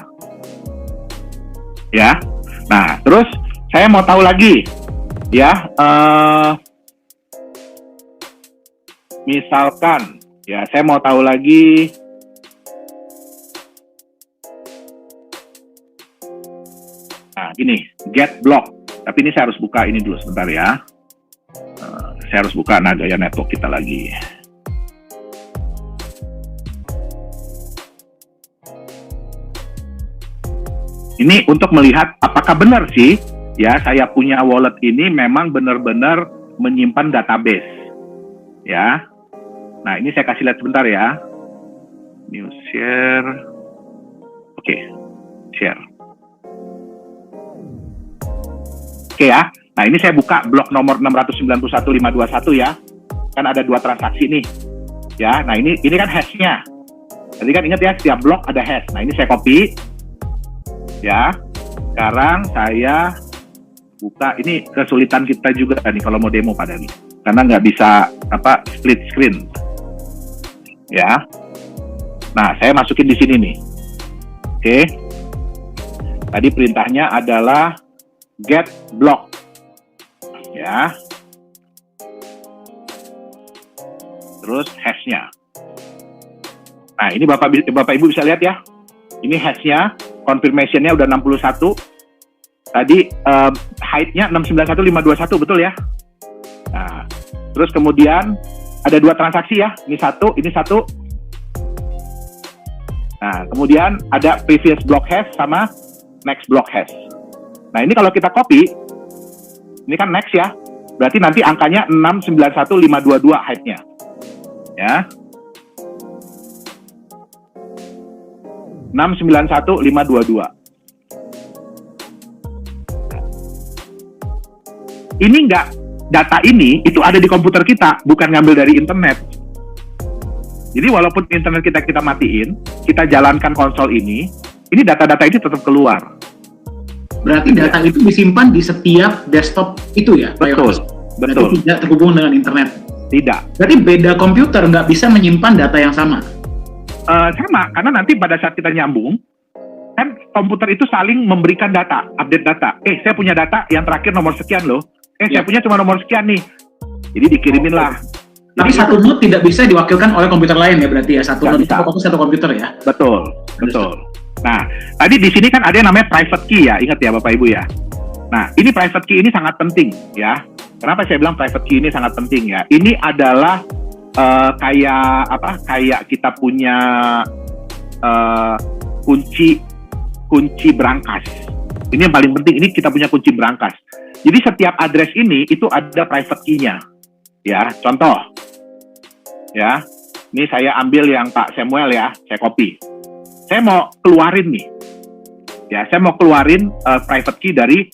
B: Ya. Nah, terus saya mau tahu lagi, ya, misalkan, ya, saya mau tahu lagi, nah, ini get block. Tapi ini saya harus buka ini dulu sebentar ya. Saya harus buka Nagaya Network kita lagi. Ini untuk melihat apakah benar sih ya saya punya wallet ini memang benar-benar menyimpan database ya. Nah ini saya kasih lihat sebentar ya. New share. Oke, share. Oke ya. Nah ini saya buka blok nomor 691.521 ya. Kan ada 2 transaksi nih. Ya, nah ini kan hashnya. Tadi kan ingat ya, setiap blok ada hash. Nah ini saya copy. Ya, sekarang saya buka. Ini kesulitan kita juga nih kalau mau demo pada nih, karena nggak bisa split screen. Ya, nah saya masukin di sini nih. Oke, tadi perintahnya adalah get block. Ya, terus hashnya. Nah ini Bapak Ibu bisa lihat ya. Ini hashnya. Confirmation-nya udah 61. Tadi height-nya 691.521, betul ya? Nah, terus kemudian ada 2 transaksi ya. Ini satu. Nah, kemudian ada previous block hash sama next block hash. Nah, ini kalau kita copy, ini kan next ya. Berarti nanti angkanya 691.522 height-nya. Ya. 691.522. Ini data ini itu ada di komputer kita, bukan ngambil dari internet. Jadi walaupun internet kita matiin, kita jalankan konsol ini data-data ini tetap keluar.
A: Berarti data itu disimpan di setiap desktop itu ya?
B: Betul.
A: Berarti tidak terhubung dengan internet?
B: Tidak.
A: Berarti beda komputer nggak bisa menyimpan data yang sama?
B: Sama, karena nanti pada saat kita nyambung, kan komputer itu saling memberikan data, update data. Saya punya data yang terakhir nomor sekian loh. Saya punya cuma nomor sekian nih. Jadi dikirimin lah.
A: Tapi satu node tidak bisa diwakilkan oleh komputer lain ya berarti ya? Satu node itu fokus satu komputer ya?
B: Betul. Nah, tadi di sini kan ada yang namanya private key ya, ingat ya Bapak Ibu ya. Nah, ini private key ini sangat penting ya. Kenapa saya bilang private key ini sangat penting ya? Ini adalah kayak kita punya kunci berangkas. Ini yang paling penting, ini kita punya kunci berangkas. Jadi setiap address ini itu ada private key-nya. Ya, contoh. Ya. Ini saya ambil yang Pak Samuel ya, saya copy. Saya mau keluarin nih. Ya, saya mau keluarin private key dari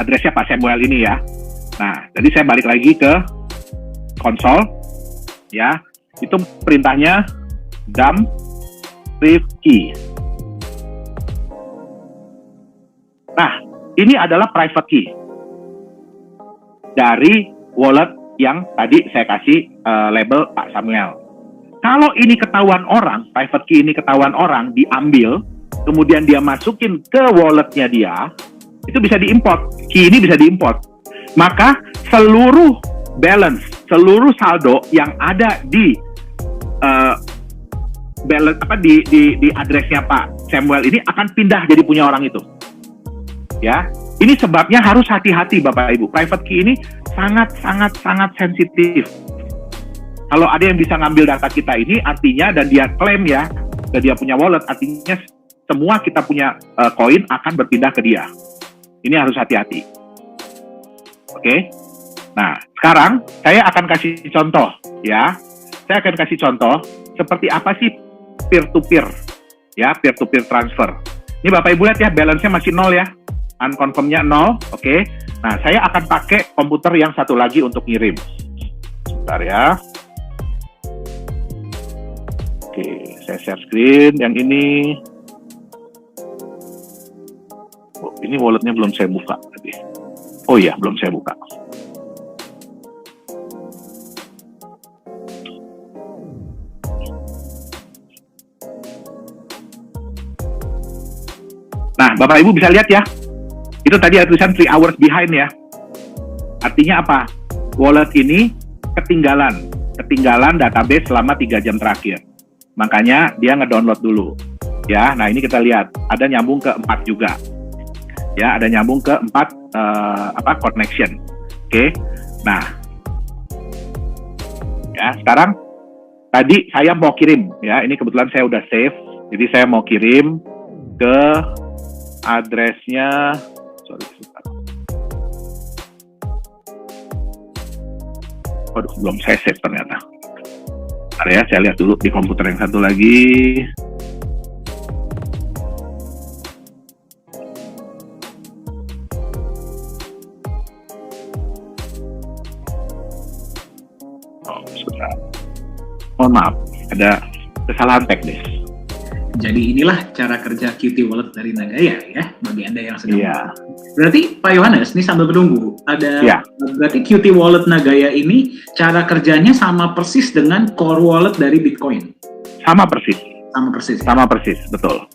B: address-nya Pak Samuel ini ya. Nah, jadi saya balik lagi ke konsol. Ya, itu perintahnya dump private key. Nah, ini adalah private key dari wallet yang tadi saya kasih label Pak Samuel. Kalau ini ketahuan orang, private key ini ketahuan orang, diambil, kemudian dia masukin ke walletnya dia, itu bisa diimport. Key ini bisa diimport. Maka seluruh balance, seluruh saldo yang ada di balance di addressnya Pak Samuel ini akan pindah jadi punya orang itu. Ya, ini sebabnya harus hati-hati Bapak Ibu. Private key ini sangat sensitif. Kalau ada yang bisa ngambil data kita ini, artinya dan dia klaim ya, dan dia punya wallet, artinya semua kita punya koin akan berpindah ke dia. Ini harus hati-hati. Oke. Nah, sekarang saya akan kasih contoh ya. Saya akan kasih contoh seperti apa sih peer-to-peer ya, peer-to-peer transfer. Ini Bapak Ibu lihat ya, balance-nya masih 0 ya. Unconfirm-nya 0, oke. Nah, saya akan pakai komputer yang satu lagi untuk ngirim. Sebentar ya. Oke, saya share screen yang ini. Oh, ini walletnya belum saya buka tadi. Oh iya, belum saya buka. Nah, Bapak Ibu bisa lihat ya. Itu tadi ada tulisan 3 hours behind ya. Artinya apa? Wallet ini ketinggalan database selama 3 jam terakhir. Makanya dia ngedownload dulu. Ya, nah ini kita lihat. Ada nyambung ke 4 juga. Ya, ada nyambung ke 4 connection. Oke. Nah, ya sekarang tadi saya mau kirim, ya ini kebetulan saya udah save, jadi saya mau kirim ke addressnya, Waduh, belum saya save ternyata. Bentar ya, saya lihat dulu di komputer yang satu lagi. Mohon maaf, ada kesalahan teknis.
A: Jadi inilah cara kerja Qt Wallet dari Nagaya ya, bagi Anda yang sedang.
B: Iya.
A: Berarti Pak Yohanes, ini sambil menunggu, berarti Qt Wallet Nagaya ini cara kerjanya sama persis dengan core wallet dari Bitcoin?
B: Sama persis.
A: Sama persis.
B: Sama persis, betul.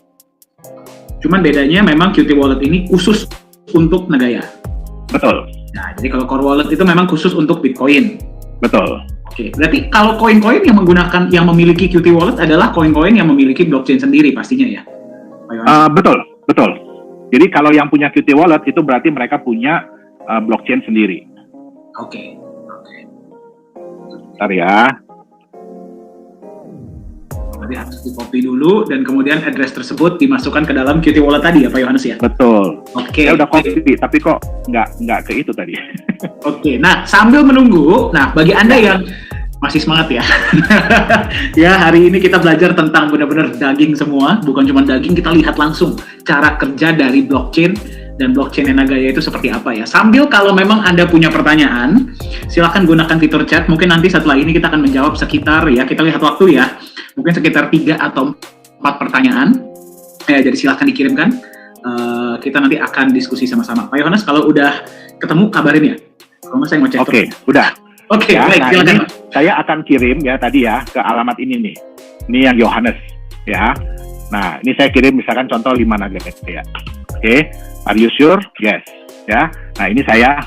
A: Cuman bedanya memang Qt Wallet ini khusus untuk Nagaya.
B: Betul.
A: Nah, jadi kalau core wallet itu memang khusus untuk Bitcoin.
B: Betul.
A: Oke, berarti kalau koin-koin yang memiliki Qt Wallet adalah koin-koin yang memiliki blockchain sendiri pastinya ya, Pak Yohanes?
B: Betul. Jadi kalau yang punya Qt Wallet itu berarti mereka punya blockchain sendiri.
A: Oke.
B: Bentar ya.
A: Berarti harus di-copy dulu dan kemudian address tersebut dimasukkan ke dalam Qt Wallet tadi ya, Pak Yohanes ya?
B: Betul.
A: Oke.
B: Saya udah copy, tapi kok nggak ke itu tadi.
A: Oke, nah sambil menunggu, bagi Anda yang masih semangat ya, ya hari ini kita belajar tentang benar-benar daging semua, bukan cuma daging, kita lihat langsung cara kerja dari blockchain dan blockchain Nagaya itu seperti apa ya. Sambil kalau memang Anda punya pertanyaan, silakan gunakan fitur chat, mungkin nanti setelah ini kita akan menjawab sekitar ya, kita lihat waktu ya, mungkin sekitar 3 atau 4 pertanyaan, jadi silakan dikirimkan, kita nanti akan diskusi sama-sama. Pak Yohanes, kalau udah ketemu kabarin ya. Kalau saya mau cek.
B: Oke, udah.
A: Oke,
B: ya,
A: baik, silakan.
B: Saya akan kirim ya tadi ya ke alamat ini nih. Ini yang Yohanes ya. Nah, ini saya kirim misalkan contoh 5 nugget ya. Oke, are you sure? Yes. Ya. Nah, ini saya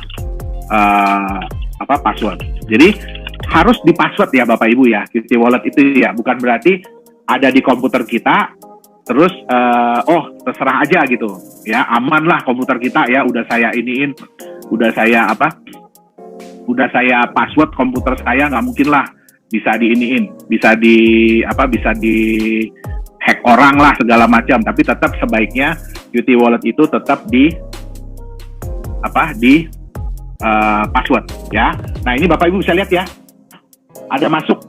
B: password. Jadi harus di password ya Bapak Ibu ya. Qt Wallet itu ya, bukan berarti ada di komputer kita terus terserah aja gitu. Ya, aman lah komputer kita ya, udah saya iniin, udah saya password komputer saya, nggak mungkin lah bisa diiniin, bisa di hack orang lah segala macam. Tapi tetap sebaiknya Qt Wallet itu tetap di password ya. Nah, ini Bapak Ibu bisa lihat ya, ada masuk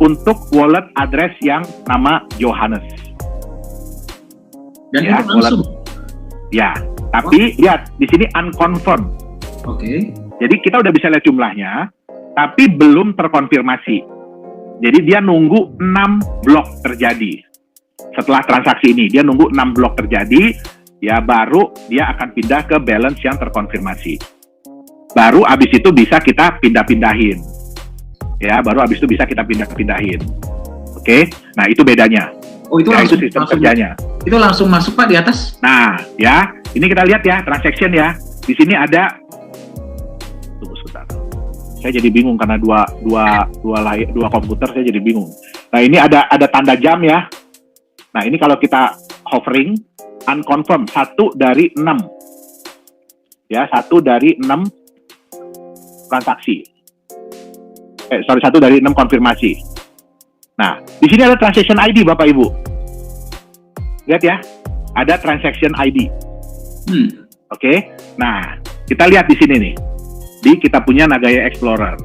B: untuk wallet address yang nama Yohanes.
A: Dan
B: ya,
A: itu langsung.
B: Ya, tapi lihat di sini unconfirmed.
A: Oke.
B: Jadi kita udah bisa lihat jumlahnya, tapi belum terkonfirmasi. Jadi dia nunggu 6 blok terjadi. Setelah transaksi ini, dia nunggu 6 blok terjadi, ya baru dia akan pindah ke balance yang terkonfirmasi. Baru abis itu bisa kita pindah-pindahin. Ya, baru abis itu bisa kita pindah-pindahin. Oke, nah itu bedanya.
A: Oh, itu
B: ya,
A: langsung,
B: itu sistem kerjanya.
A: Itu langsung masuk Pak di atas?
B: Nah, ya, ini kita lihat ya, transaction ya. Di sini ada, tunggu sebentar. Saya jadi bingung karena dua komputer, saya jadi bingung. Nah, ini ada tanda jam ya. Nah, ini kalau kita hovering, unconfirmed, 1 dari 6. Ya, 1 dari 6 transaksi. 1 dari 6 konfirmasi. Nah, di sini ada transaction ID Bapak Ibu. Lihat ya, ada transaction ID. Oke. Nah, kita lihat di sini nih. Di kita punya Nagaya Explorer.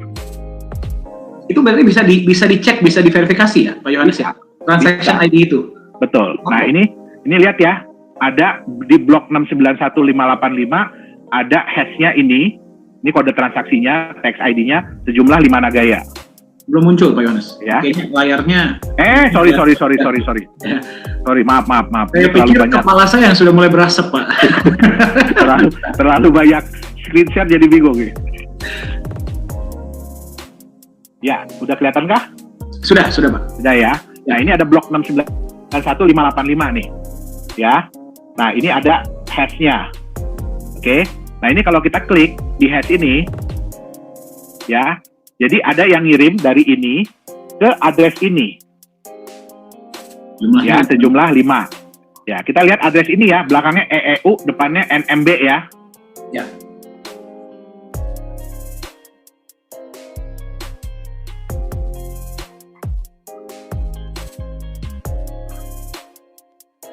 A: Itu berarti bisa dicek, bisa diverifikasi ya, Pak Yohanes ya? Transaction ID itu.
B: Betul. Nah, ini lihat ya, ada di blok 691.585 ada hash-nya ini. Ini kode transaksinya, tax ID-nya sejumlah 5 Nagaya.
A: Belum muncul Pak Yohanes.
B: Ya.
A: Kayaknya layarnya.
B: Sorry.
A: Ya.
B: Sorry, maaf.
A: Saya pikir kepala saya yang sudah mulai berasap, Pak.
B: terlalu banyak screenshot jadi bingung nih. Ya, udah kelihatan kah?
A: Sudah Pak.
B: Sudah ya. Nah, ini ada blok 691.585 nih. Ya. Nah, ini ada hash-nya. Oke. Nah, ini kalau kita klik di hash ini, ya, jadi ada yang ngirim dari ini ke address ini.
A: Jumlahnya
B: ya, sejumlah 5. Ya, kita lihat address ini ya, belakangnya EEU, depannya NMB ya.
A: Ya.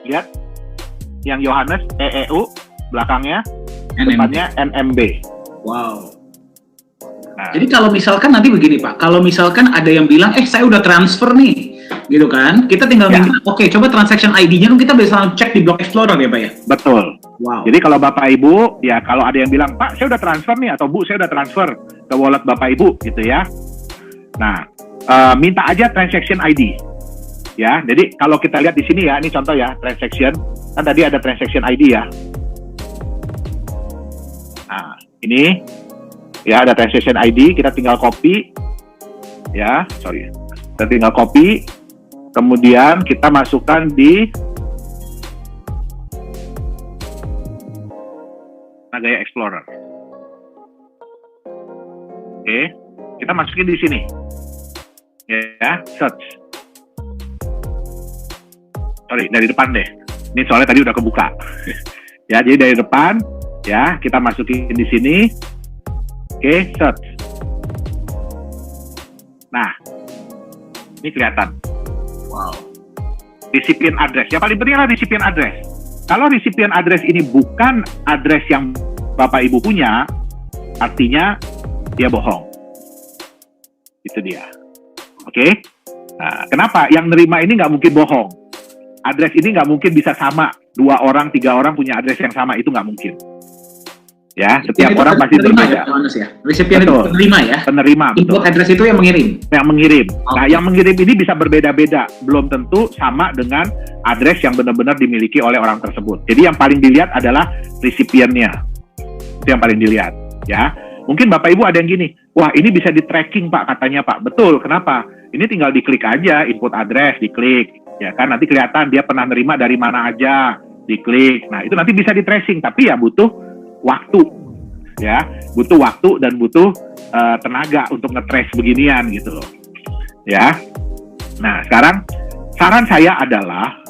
B: Lihat, yang Yohanes EEU, belakangnya,
A: NMB.
B: depannya NMB.
A: Wow.
B: Nah,
A: Jadi kalau misalkan nanti begini Pak, kalau misalkan ada yang bilang, saya udah transfer nih, gitu kan, kita tinggal
B: Ya.
A: minta, oke, coba transaction ID-nya dong, kita bisa langsung cek di Block Explorer ya Pak ya?
B: betul.
A: Wow.
B: Jadi kalau Bapak Ibu, ya kalau ada yang bilang, Pak, saya udah transfer nih, atau Bu, saya udah transfer ke wallet Bapak Ibu, gitu ya. Nah, minta aja transaction ID. Ya, jadi kalau kita lihat di sini ya, ini contoh ya, transaction, kan tadi ada transaction ID ya. Nah, ini ya ada transaction ID, kita tinggal copy, ya, kita tinggal copy, kemudian kita masukkan di Nagaya Explorer. Oke, kita masukin di sini, ya, search. Dari depan deh. Ini soalnya tadi udah kebuka. Ya, jadi dari depan, ya, kita masukin di sini. Oke, search. Nah, ini kelihatan.
A: Wow.
B: Recipient address. Yang paling penting adalah recipient address. Kalau recipient address ini bukan address yang Bapak Ibu punya, artinya dia bohong. Itu dia. Oke? Nah, kenapa? Yang nerima ini nggak mungkin bohong. Address ini nggak mungkin bisa sama. 2 orang, 3 orang punya address yang sama. Itu nggak mungkin. Ya, setiap orang pasti berbeda.
A: Ya? Resipien itu penerima ya?
B: Penerima, betul.
A: Input address itu yang mengirim?
B: Yang mengirim.
A: Okay.
B: Nah, yang mengirim ini bisa berbeda-beda. Belum tentu sama dengan address yang benar-benar dimiliki oleh orang tersebut. Jadi yang paling dilihat adalah resipiennya. Itu yang paling dilihat. Ya, mungkin Bapak Ibu ada yang gini, wah ini bisa di-tracking Pak, katanya Pak. Betul, kenapa? Ini tinggal diklik aja, input address, diklik. Ya kan, nanti kelihatan dia pernah nerima dari mana aja, diklik. Nah, itu nanti bisa di-tracing, tapi ya butuh waktu. Ya, butuh waktu dan butuh tenaga untuk nge-trace beginian gitu loh. Ya. Nah, sekarang saran saya adalah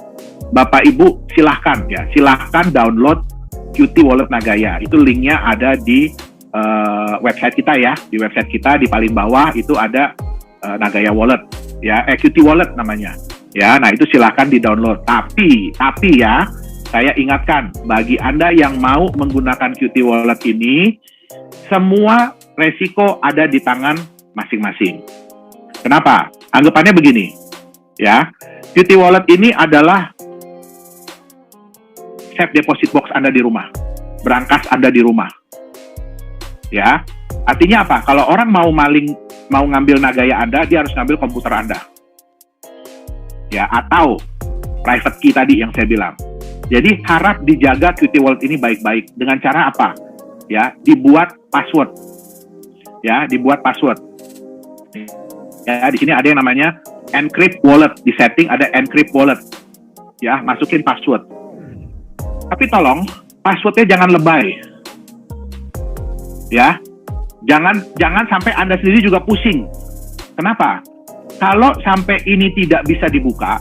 B: Bapak Ibu silahkan download Qt Wallet Nagaya. Itu linknya ada di website kita ya. Di website kita di paling bawah itu ada Nagaya Wallet ya, Qt Wallet namanya. Ya, nah itu silahkan di-download. Tapi ya, saya ingatkan bagi Anda yang mau menggunakan Qt Wallet ini, semua resiko ada di tangan masing-masing. Kenapa? Anggapannya begini, ya. Qt Wallet ini adalah safe deposit box Anda di rumah, brankas Anda di rumah. Ya, artinya apa? Kalau orang mau ngambil Nagaya Anda, dia harus ngambil komputer Anda. Ya, atau private key tadi yang saya bilang. Jadi harap dijaga Qt Wallet ini baik-baik. Dengan cara apa? Ya, dibuat password. Ya, dibuat password. Ya, di sini ada yang namanya encrypt wallet. Di setting ada encrypt wallet. Ya, masukin password. Tapi tolong passwordnya jangan lebay. Ya, jangan sampai Anda sendiri juga pusing. Kenapa? Kalau sampai ini tidak bisa dibuka,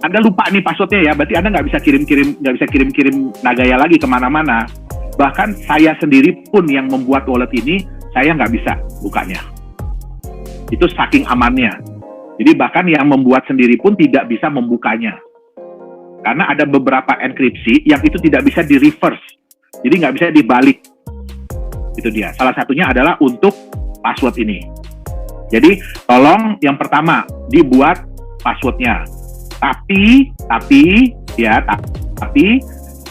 B: Anda lupa nih passwordnya ya, berarti Anda nggak bisa kirim Nagaya lagi kemana-mana. Bahkan saya sendiri pun yang membuat wallet ini, saya nggak bisa bukanya. Itu saking amannya. Jadi bahkan yang membuat sendiri pun tidak bisa membukanya. Karena ada beberapa enkripsi yang itu tidak bisa di-reverse. Jadi nggak bisa dibalik. Itu dia. Salah satunya adalah untuk password ini. Jadi tolong yang pertama dibuat passwordnya. Tapi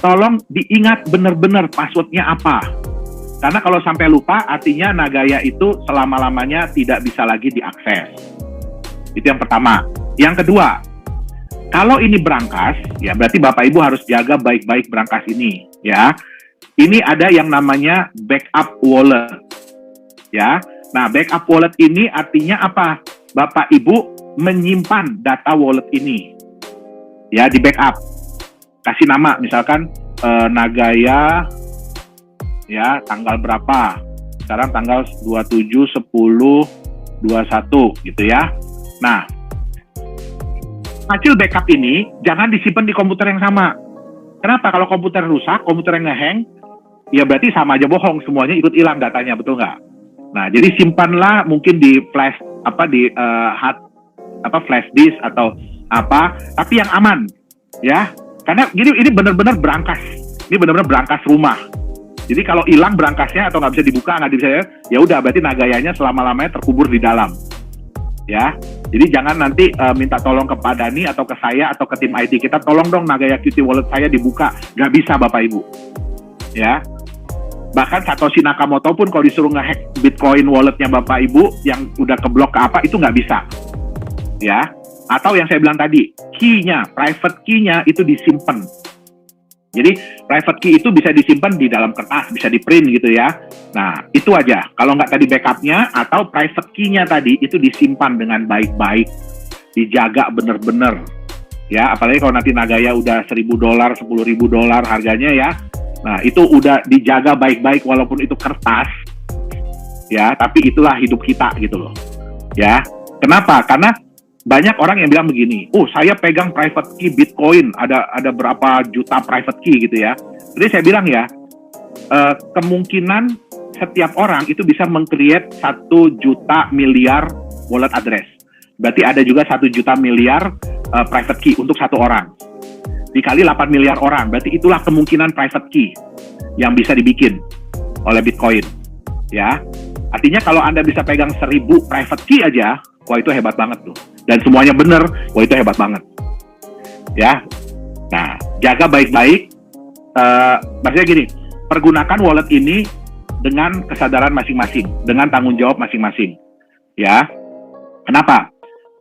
B: tolong diingat benar-benar passwordnya apa. Karena kalau sampai lupa, artinya Nagaya itu selama-lamanya tidak bisa lagi diakses. Itu yang pertama. Yang kedua, kalau ini brankas, ya berarti Bapak Ibu harus jaga baik-baik brankas ini, ya. Ini ada yang namanya backup wallet, ya. Nah, backup wallet ini artinya apa? Bapak Ibu menyimpan data wallet ini, ya, di backup. Kasih nama, misalkan Nagaya, ya, tanggal berapa? Sekarang tanggal 27/10/21, gitu ya. Nah, hasil backup ini jangan disimpan di komputer yang sama. Kenapa? Kalau komputer rusak, komputer yang ngehang, ya berarti sama aja bohong, semuanya ikut hilang datanya, betul nggak? Nah, jadi simpanlah mungkin di flash flash disk atau apa, tapi yang aman, ya. Karena ini benar-benar berangkas, ini benar-benar berangkas rumah. Jadi kalau hilang berangkasnya atau nggak bisa dibuka, nggak bisa, ya udah berarti Nagayanya selama-lamanya terkubur di dalam, ya. Jadi jangan nanti minta tolong ke Pak Dhani atau ke saya atau ke tim IT kita, tolong dong Nagaya Qt Wallet saya dibuka, nggak bisa Bapak Ibu, ya. Bahkan Satoshi Nakamoto pun kalau disuruh ngehack Bitcoin walletnya Bapak Ibu yang udah keblok ke apa, itu nggak bisa, ya. Atau yang saya bilang tadi, key-nya, private key-nya itu disimpan. Jadi private key itu bisa disimpan di dalam kertas, bisa di print gitu ya. Nah itu aja. Kalau nggak tadi backupnya atau private key-nya tadi itu disimpan dengan baik-baik, dijaga bener-bener. Ya, apalagi kalau nanti Nagaya udah $1.000, $10.000 harganya ya. Nah, itu udah dijaga baik-baik walaupun itu kertas. Ya, tapi itulah hidup kita gitu loh. Ya. Kenapa? Karena banyak orang yang bilang begini, "Oh, saya pegang private key Bitcoin, ada berapa juta private key gitu ya." Jadi saya bilang ya, kemungkinan setiap orang itu bisa meng-create 1 juta miliar wallet address. Berarti ada juga 1 juta miliar private key untuk satu orang. Dikali 8 miliar orang, berarti itulah kemungkinan private key yang bisa dibikin oleh Bitcoin. Ya, artinya kalau Anda bisa pegang 1000 private key aja, wah itu hebat banget tuh. Dan semuanya benar, wah itu hebat banget. Ya, nah jaga baik-baik. Maksudnya gini, pergunakan wallet ini dengan kesadaran masing-masing, dengan tanggung jawab masing-masing. Ya, kenapa?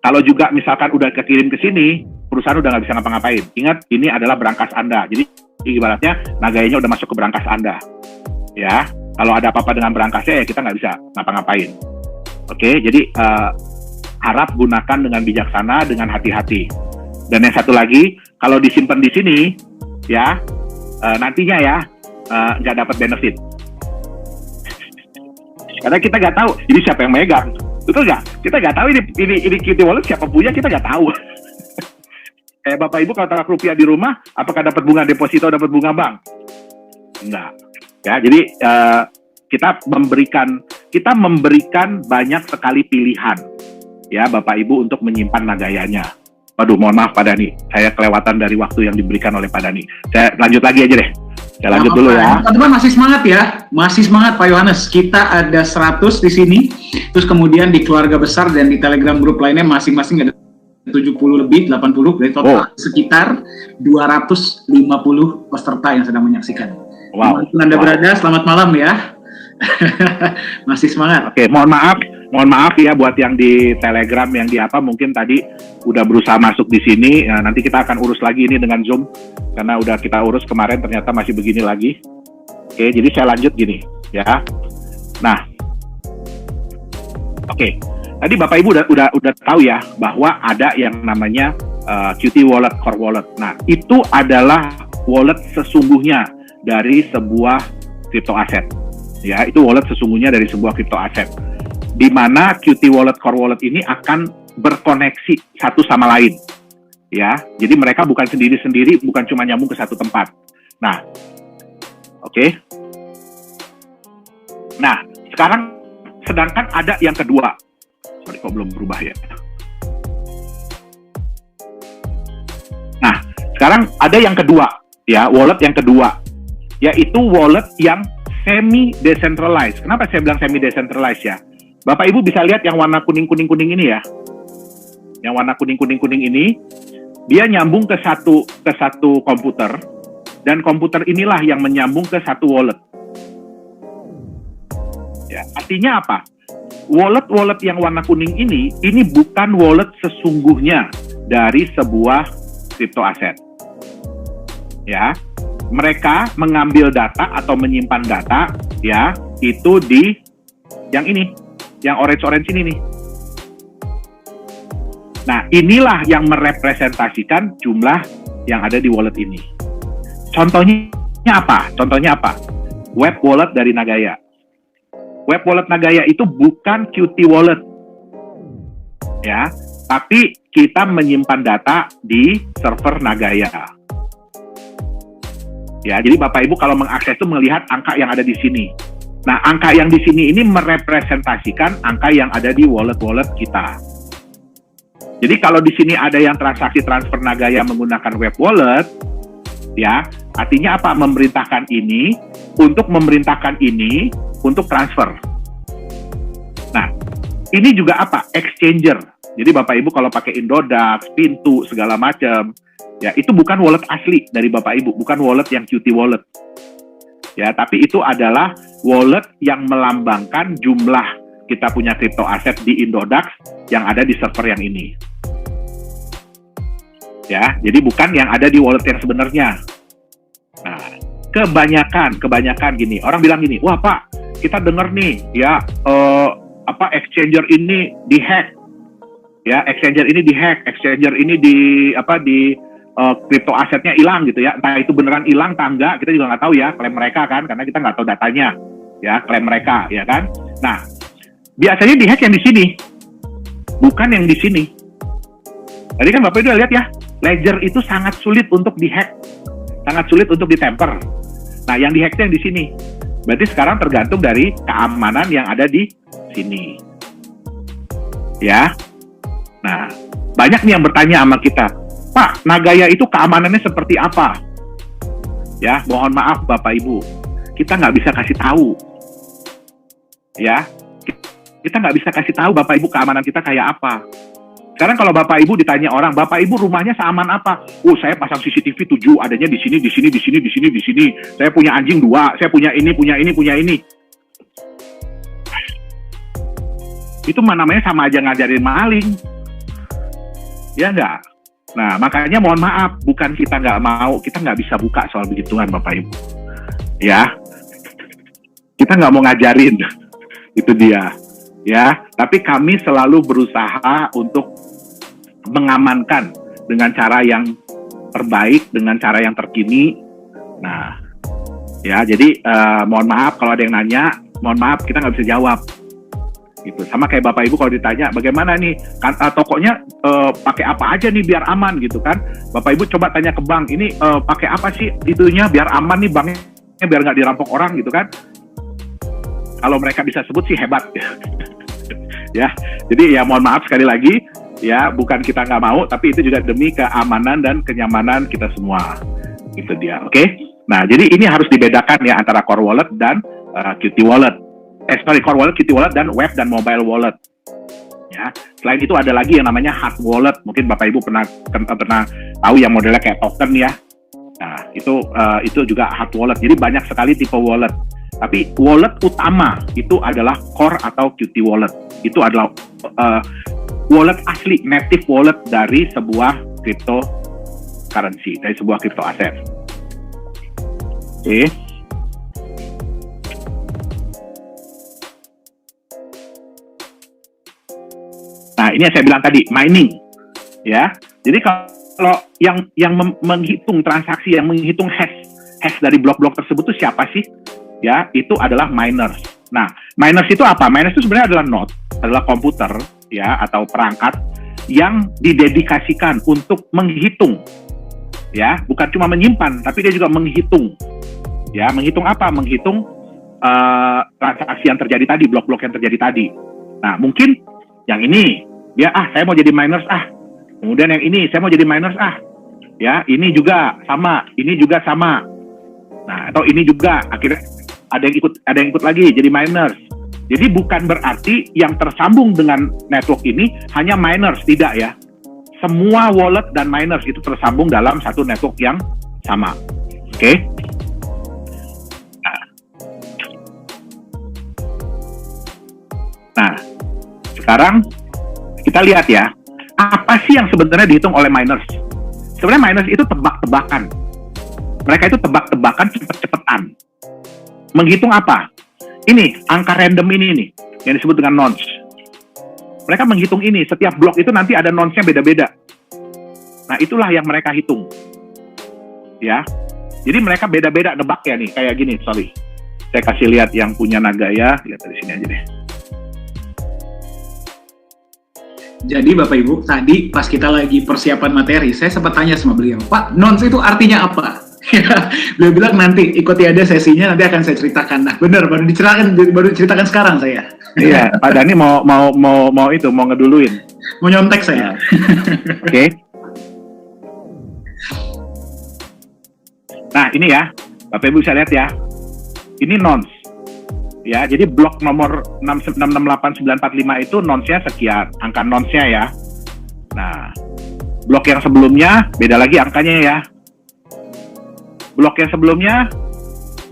B: Kalau juga misalkan udah kekirim ke sini, perusahaan udah nggak bisa ngapa-ngapain. Ingat, ini adalah berangkas Anda. Jadi ibaratnya Nagayanya udah masuk ke berangkas Anda. Ya, kalau ada apa-apa dengan berangkasnya ya kita nggak bisa ngapa-ngapain. Oke, jadi harap gunakan dengan bijaksana, dengan hati-hati. Dan yang satu lagi, kalau disimpan di sini, ya nantinya ya nggak dapat benefit. Karena kita nggak tahu ini siapa yang megang, betul nggak? Kita nggak tahu ini Qt Wallet siapa punya, kita nggak tahu. Bapak Ibu kalau taruh rupiah di rumah, apakah dapat bunga deposito, dapat bunga bank? Enggak. Ya, jadi kita memberikan banyak sekali pilihan, ya Bapak Ibu untuk menyimpan Nagayanya. Waduh, mohon maaf Pak Dhani, saya kelewatan dari waktu yang diberikan oleh Pak Dhani. Saya lanjut lagi aja deh. Saya lanjut dulu ya.
A: Teman-teman masih semangat ya, masih semangat Pak Yohanes. Kita ada 100 di sini, terus kemudian di keluarga besar dan di Telegram grup lainnya masing-masing ada 70 lebih, 80, dari total sekitar 250 peserta yang sedang menyaksikan.
B: Wow.
A: Anda berada, selamat malam ya. Masih semangat.
B: Oke, mohon maaf ya buat yang di Telegram, yang di apa, mungkin tadi udah berusaha masuk di sini. Nah, nanti kita akan urus lagi ini dengan Zoom, karena udah kita urus kemarin ternyata masih begini lagi. Oke, jadi saya lanjut gini ya. Nah, oke. Tadi Bapak Ibu udah tahu ya bahwa ada yang namanya Qt Wallet, Core Wallet. Nah, itu adalah wallet sesungguhnya dari sebuah crypto asset. Ya, itu wallet sesungguhnya dari sebuah crypto asset. Di mana Qt Wallet, Core Wallet ini akan berkoneksi satu sama lain. Ya, jadi mereka bukan sendiri-sendiri, bukan cuma nyambung ke satu tempat. Nah, oke. Nah, sekarang sedangkan ada yang kedua. Sorry, kok belum berubah ya. Nah, sekarang ada yang kedua, ya, wallet yang kedua, yaitu wallet yang semi-decentralized. Kenapa saya bilang semi-decentralized ya? Bapak Ibu bisa lihat yang warna kuning-kuning-kuning ini ya. Yang warna kuning-kuning-kuning ini, dia nyambung ke satu komputer, dan komputer inilah yang menyambung ke satu wallet. Ya, artinya apa? Wallet-wallet yang warna kuning ini bukan wallet sesungguhnya dari sebuah crypto asset. Ya, mereka mengambil data atau menyimpan data, ya, itu di yang ini, yang orange-orange ini nih. Nah, inilah yang merepresentasikan jumlah yang ada di wallet ini. Contohnya apa? Web wallet dari Nagaya. Web wallet Nagaya itu bukan Qt Wallet, ya, tapi kita menyimpan data di server Nagaya. Ya, jadi Bapak Ibu kalau mengakses itu melihat angka yang ada di sini. Nah, angka yang di sini ini merepresentasikan angka yang ada di wallet-wallet kita. Jadi kalau di sini ada yang transaksi transfer Nagaya menggunakan web wallet, ya, artinya apa? Memerintahkan ini untuk transfer. Nah, ini juga apa? Exchanger. Jadi Bapak Ibu kalau pakai Indodax, Pintu, segala macam, ya itu bukan wallet asli dari Bapak Ibu, bukan wallet yang Qt Wallet. Ya, tapi itu adalah wallet yang melambangkan jumlah kita punya crypto aset di Indodax yang ada di server yang ini. Ya, jadi bukan yang ada di wallet yang sebenarnya. Nah, kebanyakan gini, orang bilang gini, wah Pak, kita dengar nih, ya exchanger ini dihack, ya exchanger ini dihack, exchanger ini di kripto asetnya hilang gitu ya, entah itu beneran hilang atau enggak, kita juga nggak tahu ya, klaim mereka kan, karena kita nggak tahu datanya, ya klaim mereka, ya kan. Nah, biasanya dihack yang di sini, bukan yang di sini. Tadi kan Bapak udah lihat ya, ledger itu sangat sulit untuk dihack, sangat sulit untuk ditemper. Nah, yang dihack itu yang di sini. Berarti sekarang tergantung dari keamanan yang ada di sini. Ya. Nah, banyak nih yang bertanya sama kita, Pak, Nagaya itu keamanannya seperti apa? Ya, mohon maaf Bapak Ibu, kita nggak bisa kasih tahu. Ya, kita nggak bisa kasih tahu Bapak Ibu keamanan kita kayak apa. Sekarang kalau Bapak Ibu ditanya orang, Bapak Ibu rumahnya seaman apa? Oh, saya pasang CCTV 7, adanya di sini, di sini, di sini, di sini, di sini. Saya punya anjing 2, saya punya ini, punya ini, punya ini. Itu namanya sama aja ngajarin maling. Ya enggak? Nah, makanya mohon maaf, bukan kita nggak mau, kita nggak bisa buka soal begituan Bapak Ibu. Ya, kita nggak mau ngajarin. Itu dia. Ya, tapi kami selalu berusaha untuk mengamankan dengan cara yang terbaik, dengan cara yang terkini. Nah, ya, jadi mohon maaf kalau ada yang nanya, mohon maaf kita nggak bisa jawab. Gitu. Sama kayak Bapak Ibu kalau ditanya, bagaimana nih kan, tokonya pakai apa aja nih biar aman gitu kan? Bapak Ibu coba tanya ke bank, ini pakai apa sih itunya biar aman nih banknya, biar nggak dirampok orang gitu kan? Kalau mereka bisa sebut sih hebat. Ya, jadi ya mohon maaf sekali lagi. Ya, bukan kita nggak mau, tapi itu juga demi keamanan dan kenyamanan kita semua. Itu dia, oke? Nah, jadi ini harus dibedakan ya antara core wallet dan Qt Wallet. Core wallet, Qt Wallet, dan web dan mobile wallet. Ya, selain itu ada lagi yang namanya hard wallet. Mungkin Bapak Ibu pernah tahu yang modelnya kayak token ya. Nah, itu juga hard wallet. Jadi banyak sekali tipe wallet. Tapi wallet utama itu adalah core atau Qt Wallet. Itu adalah wallet asli, native wallet dari sebuah cryptocurrency, dari sebuah crypto aset. Oke. Nah, ini yang saya bilang tadi, mining. Ya. Jadi kalau yang menghitung transaksi, yang menghitung hash dari blok-blok tersebut itu siapa sih? Ya, itu adalah miners. Nah, miners itu apa? Miners itu sebenarnya adalah node, adalah komputer ya atau perangkat yang didedikasikan untuk menghitung. Ya, bukan cuma menyimpan, tapi dia juga menghitung. Ya, menghitung apa? Menghitung transaksi yang terjadi tadi, blok-blok yang terjadi tadi. Nah, mungkin yang ini dia saya mau jadi miners Kemudian yang ini saya mau jadi miners Ya, ini juga sama, ini juga sama. Nah, atau ini juga akhirnya ada yang ikut lagi jadi miners. Jadi bukan berarti yang tersambung dengan network ini hanya miners, tidak ya. Semua wallet dan miners itu tersambung dalam satu network yang sama. Oke? Nah, sekarang kita lihat ya, apa sih yang sebenarnya dihitung oleh miners? Sebenarnya miners itu tebak-tebakan. Mereka itu tebak-tebakan cepet-cepetan. Menghitung apa? Ini, angka random ini nih, yang disebut dengan nonce. Mereka menghitung ini, setiap blok itu nanti ada nonce-nya beda-beda. Nah, itulah yang mereka hitung. Ya, jadi mereka beda-beda nebak ya nih, kayak gini, sorry. Saya kasih lihat yang punya Nagaya, lihat dari sini aja deh.
A: Jadi Bapak Ibu, tadi pas kita lagi persiapan materi, saya sempat tanya sama beliau, Pak, nons itu artinya apa? Beliau bilang nanti ikuti ada sesinya, nanti akan saya ceritakan. Nah, benar, baru diceritakan sekarang saya.
B: Iya, Pak Dhani mau ngeduluin.
A: Mau nyontek saya.
B: Oke. Nah, ini ya, Bapak Ibu bisa lihat ya. Ini nons. Ya, jadi blok nomor 668.945 itu nonsnya sekian, angka nonsnya ya. Nah, blok yang sebelumnya beda lagi angkanya ya. Blok yang sebelumnya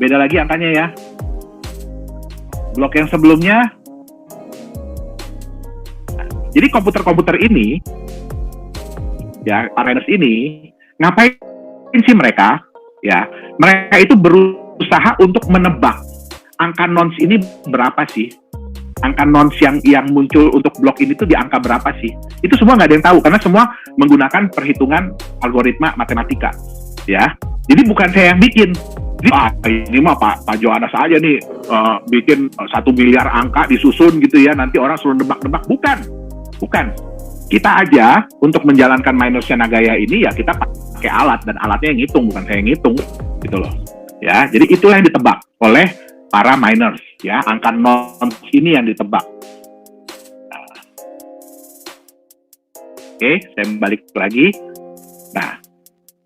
B: beda lagi angkanya ya. Blok yang sebelumnya. Jadi komputer-komputer ini, ya, Arenas ini, ngapain sih mereka? Ya, mereka itu berusaha untuk menebak angka nons ini berapa sih? Angka nons yang muncul untuk blok ini tuh di angka berapa sih? Itu semua nggak ada yang tahu, karena semua menggunakan perhitungan algoritma matematika. Ya, jadi bukan saya yang bikin. Ini mah Pak Johannes aja nih bikin 1 miliar angka disusun gitu ya, nanti orang suruh nebak-nebak. Bukan. Kita aja untuk menjalankan Minorsnya Nagaya ini ya kita pakai alat, dan alatnya yang ngitung, bukan saya yang ngitung gitu loh. Ya, jadi itulah yang ditebak oleh para miners, ya, angka nons ini yang ditebak. Oke, saya balik lagi. Nah,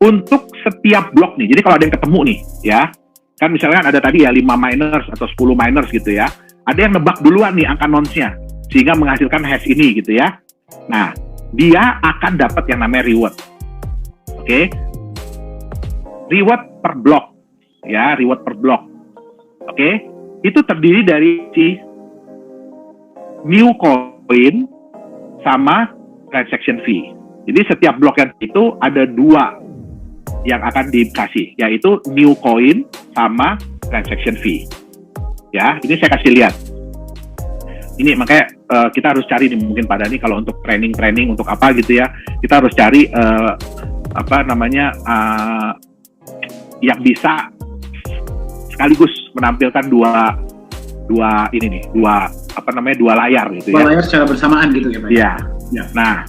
B: untuk setiap blok nih, jadi kalau ada yang ketemu nih, ya, kan misalkan ada tadi ya 5 miners atau 10 miners gitu ya, ada yang nebak duluan nih angka nonsnya, sehingga menghasilkan hash ini gitu ya. Nah, dia akan dapat yang namanya reward. Oke, reward per blok, ya, reward per blok. Oke, itu terdiri dari si new coin sama transaction fee. Jadi setiap blok yang itu ada 2 yang akan dikasih, yaitu new coin sama transaction fee. Ya, ini saya kasih lihat. Ini makanya kita harus cari nih, mungkin Pak Dhani kalau untuk training untuk apa gitu ya, kita harus cari yang bisa sekaligus menampilkan dua ini nih, dua layar gitu ya.
C: Dua layar secara bersamaan gitu ya Pak?
B: Iya. Ya. Nah,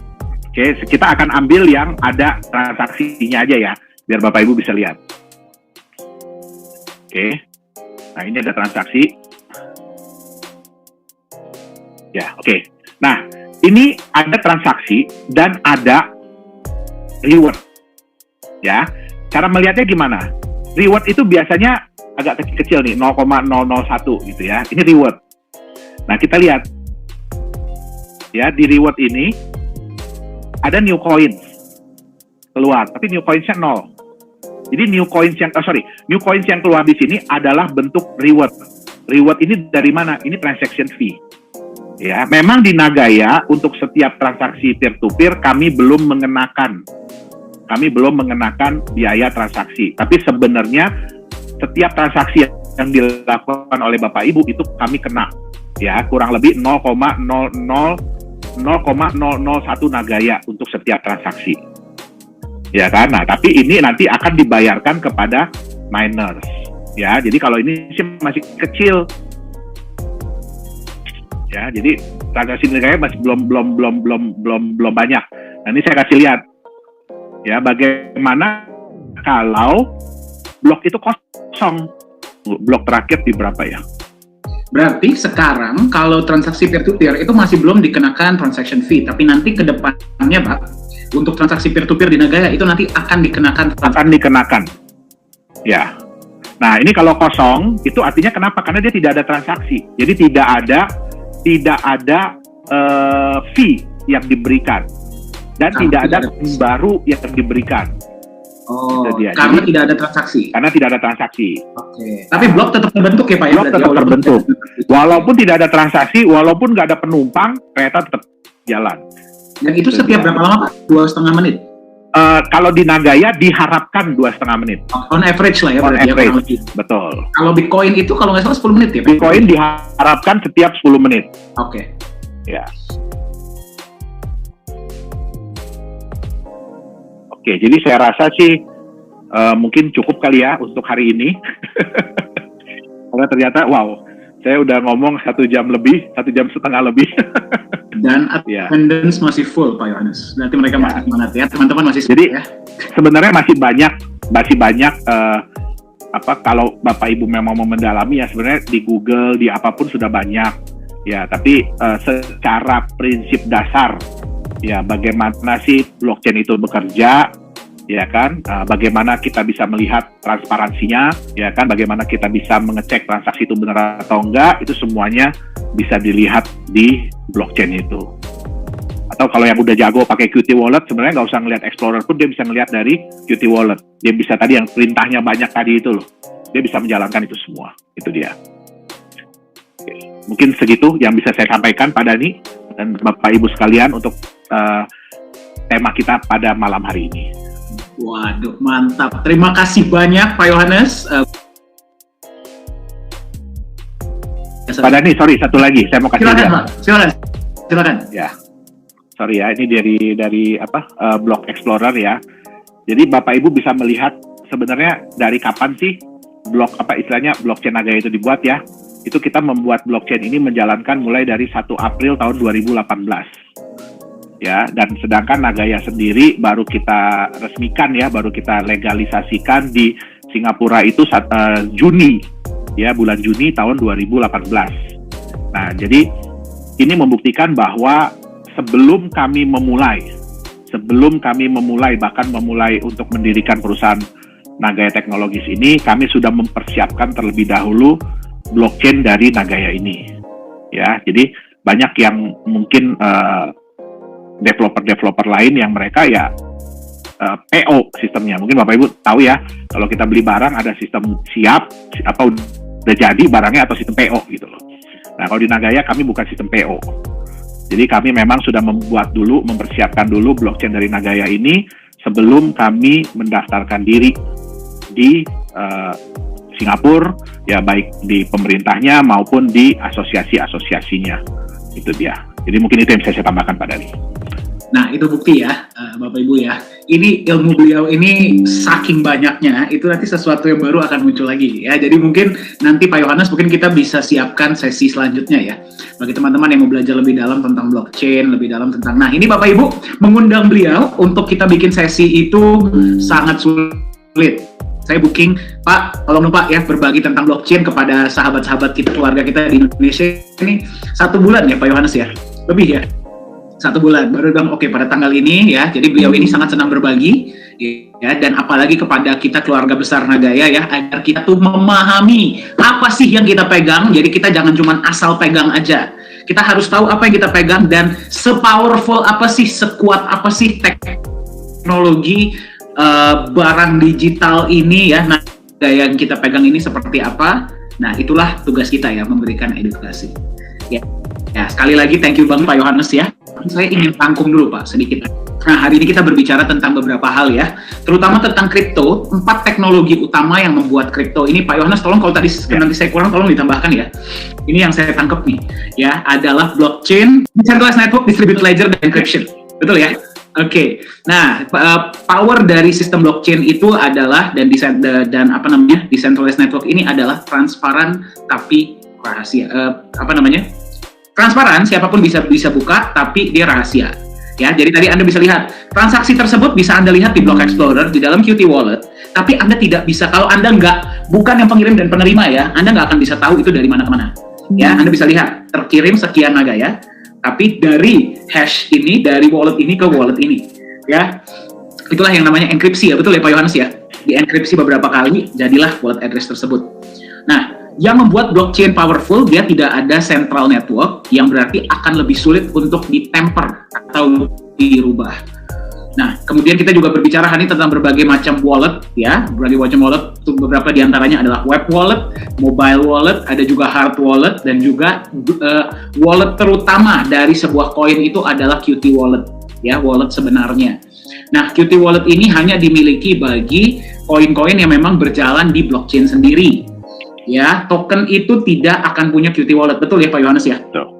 B: oke, kita akan ambil yang ada transaksinya aja ya, biar Bapak Ibu bisa lihat. Oke. Nah, ini ada transaksi. Ya, oke. Nah, ini ada transaksi dan ada reward. Ya. Cara melihatnya gimana? Reward itu biasanya agak kecil nih, 0,001 gitu ya. Ini reward. Nah, kita lihat. Ya, di reward ini ada new coins keluar, tapi new coins-nya 0. Jadi new coins yang keluar di sini adalah bentuk reward. Reward ini dari mana? ini transaction fee. Ya, memang di Nagaya untuk setiap transaksi peer-to-peer kami belum mengenakan biaya transaksi. Tapi sebenarnya setiap transaksi yang dilakukan oleh Bapak Ibu itu kami kena, ya, kurang lebih 0,001 Nagaya untuk setiap transaksi. Ya kan? Nah, tapi ini nanti akan dibayarkan kepada miners. Ya, jadi kalau ini sih masih kecil. Ya, jadi transaksi Nagaya masih belum banyak. Nah, ini saya kasih lihat. Ya, bagaimana kalau blok itu kosong. Blok terakhir di berapa ya?
C: Berarti sekarang kalau transaksi peer-to-peer itu masih belum dikenakan transaction fee, tapi nanti ke depannya Pak, untuk transaksi peer-to-peer di Nagaya itu nanti akan dikenakan.
B: Ya. Nah, ini kalau kosong itu artinya kenapa? Karena dia tidak ada transaksi. Jadi tidak ada fee yang diberikan dan tidak ada baru yang diberikan.
C: Oh, karena tidak ada transaksi.
B: Karena tidak ada transaksi.
C: Oke. Tapi blok tetap terbentuk ya Pak?
B: Blok tetap terbentuk. Walaupun tidak ada transaksi, walaupun nggak ada penumpang, kereta tetap jalan.
C: Dan itu setiap berapa lama Pak? 2,5 menit?
B: Kalau di Nagaya diharapkan 2,5 menit.
C: On average lah ya.
B: On average, betul.
C: Kalau Bitcoin itu kalau nggak salah 10 menit ya Pak?
B: Bitcoin diharapkan setiap 10 menit.
C: Oke.
B: Ya. Oke, jadi saya rasa sih mungkin cukup kali ya untuk hari ini. Karena ternyata, wow, saya udah ngomong 1 jam lebih, 1,5 jam lebih.
C: Dan
B: Ya.
C: attendance masih full, Pak Yohanes. Berarti mereka
B: Ya.
C: masih semangat ya, teman-teman masih
B: Jadi
C: semangat ya.
B: sebenarnya masih banyak kalau Bapak Ibu memang mau mendalami ya sebenarnya di Google, di apapun sudah banyak ya, tapi secara prinsip dasar ya bagaimana sih blockchain itu bekerja ya kan, bagaimana kita bisa melihat transparansinya ya kan, bagaimana kita bisa mengecek transaksi itu benar atau enggak, itu semuanya bisa dilihat di blockchain itu. Atau kalau yang udah jago pakai Qt Wallet, sebenarnya nggak usah ngelihat Explorer pun dia bisa ngelihat dari Qt Wallet. Dia bisa tadi yang perintahnya banyak tadi itu loh, dia bisa menjalankan itu semua. Itu dia. Oke. Mungkin segitu yang bisa saya sampaikan Pak Dhani dan Bapak Ibu sekalian untuk tema kita pada malam hari ini.
C: Waduh, mantap. Terima kasih banyak Pak Yohanes.
B: Pak Dhani, sorry satu lagi, saya mau kasih
C: Silakan,
B: lihat.
C: Pak. Silakan.
B: Ya, sorry ya, ini dari Block Explorer ya. Jadi Bapak Ibu bisa melihat sebenarnya dari kapan sih istilahnya blockchain Nagaya itu dibuat ya. Itu kita membuat blockchain ini menjalankan mulai dari 1 April tahun 2018. Ya, dan sedangkan Nagaya sendiri baru kita resmikan ya, baru kita legalisasikan di Singapura itu Juni ya, bulan Juni tahun 2018. Nah, jadi ini membuktikan bahwa sebelum kami memulai bahkan memulai untuk mendirikan perusahaan Nagaya Technologies ini, kami sudah mempersiapkan terlebih dahulu blockchain dari Nagaya ini. Ya, jadi banyak yang mungkin developer lain yang mereka ya PO sistemnya. Mungkin Bapak Ibu tahu ya, kalau kita beli barang ada sistem siap udah jadi barangnya atau sistem PO gitu loh. Nah, kalau di Nagaya kami bukan sistem PO. Jadi kami memang sudah mempersiapkan dulu blockchain dari Nagaya ini sebelum kami mendaftarkan diri di Singapura, ya baik di pemerintahnya maupun di asosiasi-asosiasinya. Itu dia. Jadi mungkin itu yang bisa saya tambahkan Pak Dhani.
C: Nah, itu bukti ya, Bapak Ibu ya. Ini ilmu beliau ini saking banyaknya, itu nanti sesuatu yang baru akan muncul lagi ya. Jadi mungkin nanti Pak Yohanes mungkin kita bisa siapkan sesi selanjutnya ya. Bagi teman-teman yang mau belajar lebih dalam tentang blockchain, lebih dalam tentang. Nah, ini Bapak Ibu mengundang beliau untuk kita bikin sesi itu sangat sulit. Saya booking, Pak, tolong dong Pak ya berbagi tentang blockchain kepada sahabat-sahabat kita, keluarga kita di Indonesia ini 1 bulan ya Pak Yohanes ya, lebih ya 1 bulan baru bilang oke pada tanggal ini ya. Jadi beliau ini sangat senang berbagi ya, dan apalagi kepada kita keluarga besar Nagaya ya, agar kita tuh memahami apa sih yang kita pegang. Jadi kita jangan cuma asal pegang aja, kita harus tahu apa yang kita pegang dan sepowerful apa sih, sekuat apa sih teknologi barang digital ini ya, Nagaya yang kita pegang ini seperti apa. Nah, itulah tugas kita ya, memberikan edukasi ya. Sekali lagi thank you Bang Pak Yohanes ya. Saya ingin rangkum dulu Pak sedikit. Nah, hari ini kita berbicara tentang beberapa hal ya, terutama tentang kripto. 4 teknologi utama yang membuat kripto ini, Pak Yohanes tolong kalau tadi nanti saya kurang tolong ditambahkan ya. Ini yang saya tangkap nih ya, adalah blockchain, decentralized network, distributed ledger, dan encryption. Betul ya? Oke. Nah, power dari sistem blockchain itu adalah decentralized network ini adalah transparan tapi rahasia. Transparan, siapapun bisa buka, tapi dia rahasia. Ya, jadi tadi Anda bisa lihat transaksi tersebut bisa Anda lihat di Block Explorer di dalam Qt Wallet, tapi Anda tidak bisa, kalau Anda bukan yang pengirim dan penerima ya, Anda nggak akan bisa tahu itu dari mana ke mana. Ya, Anda bisa lihat terkirim sekian Nagaya, tapi dari hash ini, dari wallet ini ke wallet ini. Ya, itulah yang namanya enkripsi ya, betul ya Pak Yohanes ya? Dienkripsi beberapa kali, jadilah wallet address tersebut. Nah, yang membuat blockchain powerful, dia tidak ada central network, yang berarti akan lebih sulit untuk ditemper atau dirubah. Nah, kemudian kita juga berbicara hari ini tentang berbagai macam wallet, ya. Berbagai macam wallet, beberapa diantaranya adalah web wallet, mobile wallet, ada juga hard wallet, dan juga wallet terutama dari sebuah koin itu adalah Qt Wallet, ya, wallet sebenarnya. Nah, Qt Wallet ini hanya dimiliki bagi koin-koin yang memang berjalan di blockchain sendiri. Ya, token itu tidak akan punya Qt Wallet, betul ya Pak Yohanes ya?
B: Betul.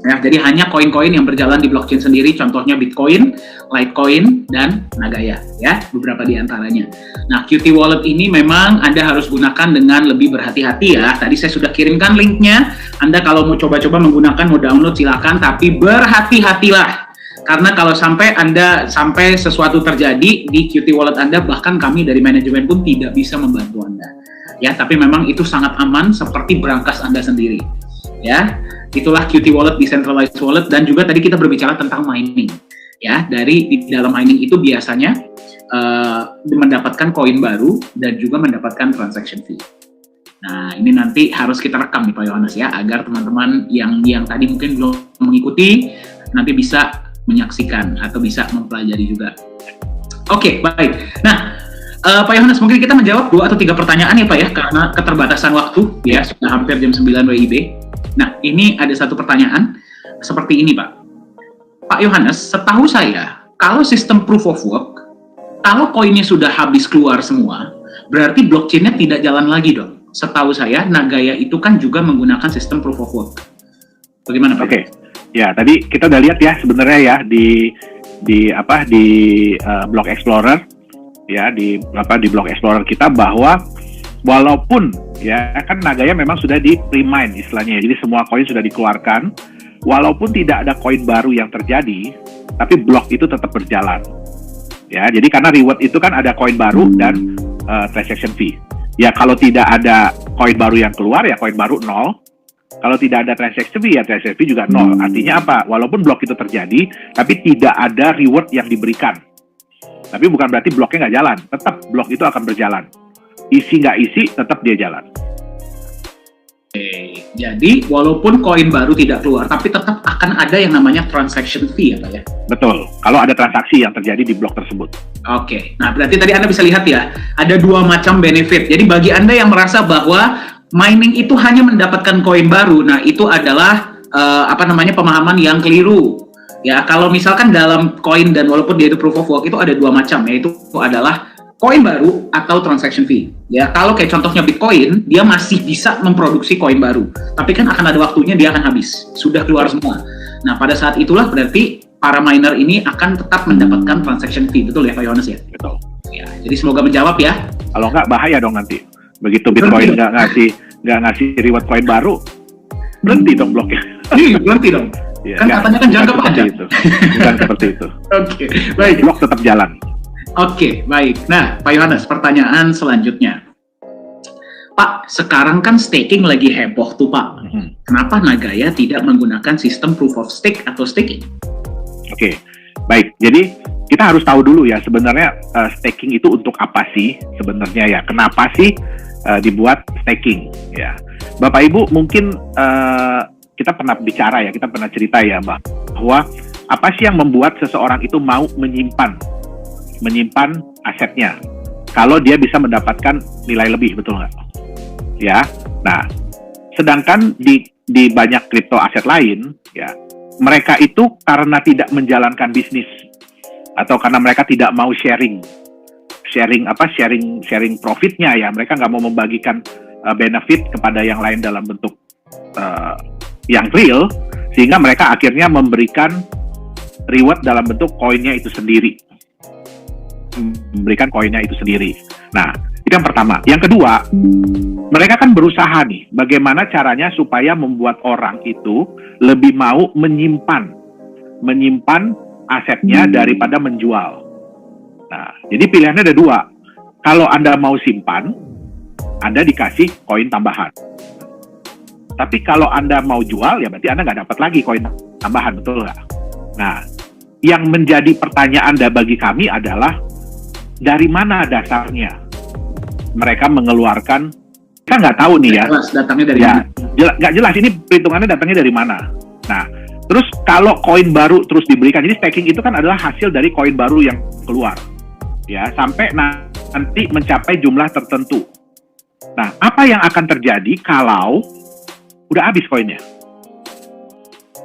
C: Ya, jadi hanya koin-koin yang berjalan di blockchain sendiri, contohnya Bitcoin, Litecoin, dan Nagaya, ya, beberapa di antaranya. Nah, Qt Wallet ini memang Anda harus gunakan dengan lebih berhati-hati ya. Tadi saya sudah kirimkan linknya, Anda kalau mau coba-coba menggunakan, mau download silakan, tapi berhati-hatilah. Karena kalau sampai sesuatu terjadi di Qt Wallet Anda, bahkan kami dari manajemen pun tidak bisa membantu Anda. Ya, tapi memang itu sangat aman seperti berangkas Anda sendiri. Ya, itulah Qt Wallet, decentralized wallet, dan juga tadi kita berbicara tentang mining. Ya, di dalam mining itu biasanya mendapatkan koin baru dan juga mendapatkan transaction fee. Nah, ini nanti harus kita rekam nih Pak Yohanes ya, agar teman-teman yang tadi mungkin belum mengikuti nanti bisa menyaksikan atau bisa mempelajari juga. Oke, baik. Nah, Pak Yohanes, mungkin kita menjawab 2 atau 3 pertanyaan ya Pak ya, karena keterbatasan waktu ya, sudah hampir jam 9 WIB. Nah, ini ada satu pertanyaan seperti ini Pak. Pak Yohanes, setahu saya, kalau sistem proof of work, kalau koinnya sudah habis keluar semua, berarti blockchain-nya tidak jalan lagi dong. Setahu saya, Nagaya itu kan juga menggunakan sistem proof of work. Bagaimana Pak?
B: Oke. Ya, tadi kita udah lihat ya sebenarnya ya di Block Explorer ya, di Block Explorer kita, bahwa walaupun ya kan Nagaya memang sudah di pre-mine istilahnya, jadi semua koin sudah dikeluarkan, walaupun tidak ada koin baru yang terjadi, tapi blok itu tetap berjalan. Ya, jadi karena reward itu kan ada koin baru dan transaction fee. Ya, kalau tidak ada koin baru yang keluar ya koin baru 0. Kalau tidak ada transaction fee ya transaction fee juga 0. Artinya apa? Walaupun blok itu terjadi, tapi tidak ada reward yang diberikan. Tapi bukan berarti bloknya nggak jalan. Tetap blok itu akan berjalan. Isi nggak isi, tetap dia jalan.
C: Oke, jadi walaupun koin baru tidak keluar, tapi tetap akan ada yang namanya transaction fee ya Pak ya?
B: Betul, kalau ada transaksi yang terjadi di blok tersebut.
C: Oke, nah berarti tadi Anda bisa lihat ya, ada 2 macam benefit. Jadi bagi Anda yang merasa bahwa mining itu hanya mendapatkan koin baru, nah itu adalah pemahaman yang keliru. Ya, kalau misalkan dalam koin dan walaupun dia itu proof of work itu ada 2 macam, yaitu adalah koin baru atau transaction fee. Ya, kalau kayak contohnya Bitcoin, dia masih bisa memproduksi koin baru, tapi kan akan ada waktunya dia akan habis, sudah keluar semua. Nah, pada saat itulah berarti para miner ini akan tetap mendapatkan transaction fee, betul ya Pak Yohanes ya?
B: Betul.
C: Ya, jadi semoga menjawab ya.
B: Kalau nggak bahaya dong nanti. Begitu Bitcoin nggak ngasih reward koin baru, berhenti dong bloknya.
C: Berhenti dong.
B: Ya,
C: Kan katanya kan jangka panjang.
B: Bukan seperti itu.
C: Oke, baik.
B: Blok tetap jalan.
C: Oke, baik. Nah, Pak Yohanes, pertanyaan selanjutnya. Pak, sekarang kan staking lagi heboh tuh Pak. Kenapa Nagaya tidak menggunakan sistem proof of stake atau staking?
B: Oke, baik. Jadi kita harus tahu dulu ya sebenarnya staking itu untuk apa sih sebenarnya ya? Kenapa sih dibuat staking? Ya, Bapak Ibu mungkin kita pernah bicara ya, kita pernah cerita ya bahwa apa sih yang membuat seseorang itu mau menyimpan asetnya kalau dia bisa mendapatkan nilai lebih, betul nggak? Ya, nah, sedangkan di banyak kripto aset lain, ya, mereka itu karena tidak menjalankan bisnis atau karena mereka tidak mau sharing profitnya ya, mereka nggak mau membagikan benefit kepada yang lain dalam bentuk yang real, sehingga mereka akhirnya memberikan reward dalam bentuk koinnya itu sendiri. Nah, itu yang pertama. Yang kedua, mereka kan berusaha nih, bagaimana caranya supaya membuat orang itu lebih mau menyimpan asetnya daripada menjual. Nah, jadi pilihannya ada 2. Kalau Anda mau simpan, Anda dikasih koin tambahan. Tapi kalau Anda mau jual, ya berarti Anda nggak dapat lagi koin tambahan, betul nggak? Nah, yang menjadi pertanyaan bagi kami adalah, dari mana dasarnya mereka mengeluarkan? Kita nggak tahu nih ya.
C: Jelas, datangnya dari
B: ya,
C: mana?
B: Nggak jelas ini perhitungannya datangnya dari mana. Nah, terus kalau koin baru terus diberikan, jadi staking itu kan adalah hasil dari koin baru yang keluar, ya, sampai nanti mencapai jumlah tertentu. Nah, apa yang akan terjadi kalau udah habis koinnya?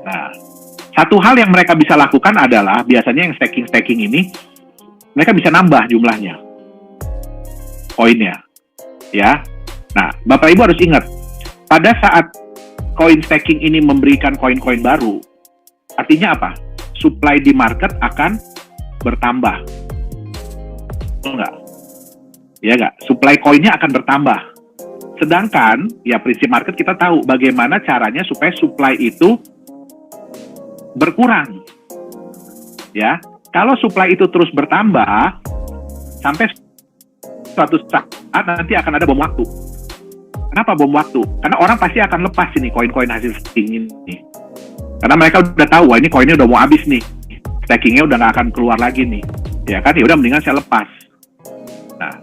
B: Nah, satu hal yang mereka bisa lakukan adalah biasanya yang staking ini mereka bisa nambah jumlahnya koinnya, ya. Nah, Bapak Ibu harus ingat, pada saat koin staking ini memberikan koin-koin baru, artinya apa? Supply di market akan bertambah, betul nggak? Ya nggak? Supply koinnya akan bertambah. Sedangkan ya prinsip market kita tahu bagaimana caranya supaya supply itu berkurang. Ya, kalau supply itu terus bertambah sampai suatu saat nanti akan ada bom waktu. Kenapa bom waktu? Karena orang pasti akan lepas ini koin-koin hasil staking ini. Karena mereka udah tahu, wah ini koinnya udah mau habis nih. Stakingnya udah nggak akan keluar lagi nih. Ya kan, ya udah mendingan saya lepas. Nah,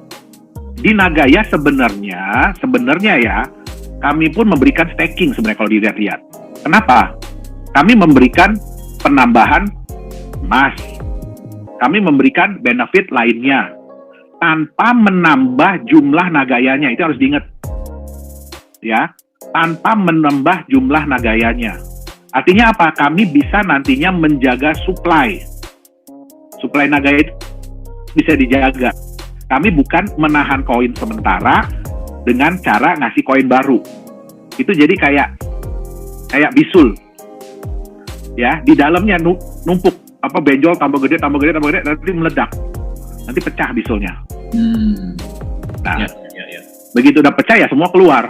B: di Nagaya sebenarnya ya, kami pun memberikan staking sebenarnya kalau dilihat-lihat. Kenapa? Kami memberikan penambahan emas. Kami memberikan benefit lainnya tanpa menambah jumlah Nagayanya. Itu harus diingat. Ya, tanpa menambah jumlah Nagayanya. Artinya apa? Kami bisa nantinya menjaga supply. Supply Nagaya itu bisa dijaga. Kami bukan menahan koin sementara dengan cara ngasih koin baru. Itu jadi kayak bisul. Ya, di dalamnya numpuk benjol tambah gede nanti meledak. Nanti pecah bisulnya. Nah, begitu udah pecah ya semua keluar.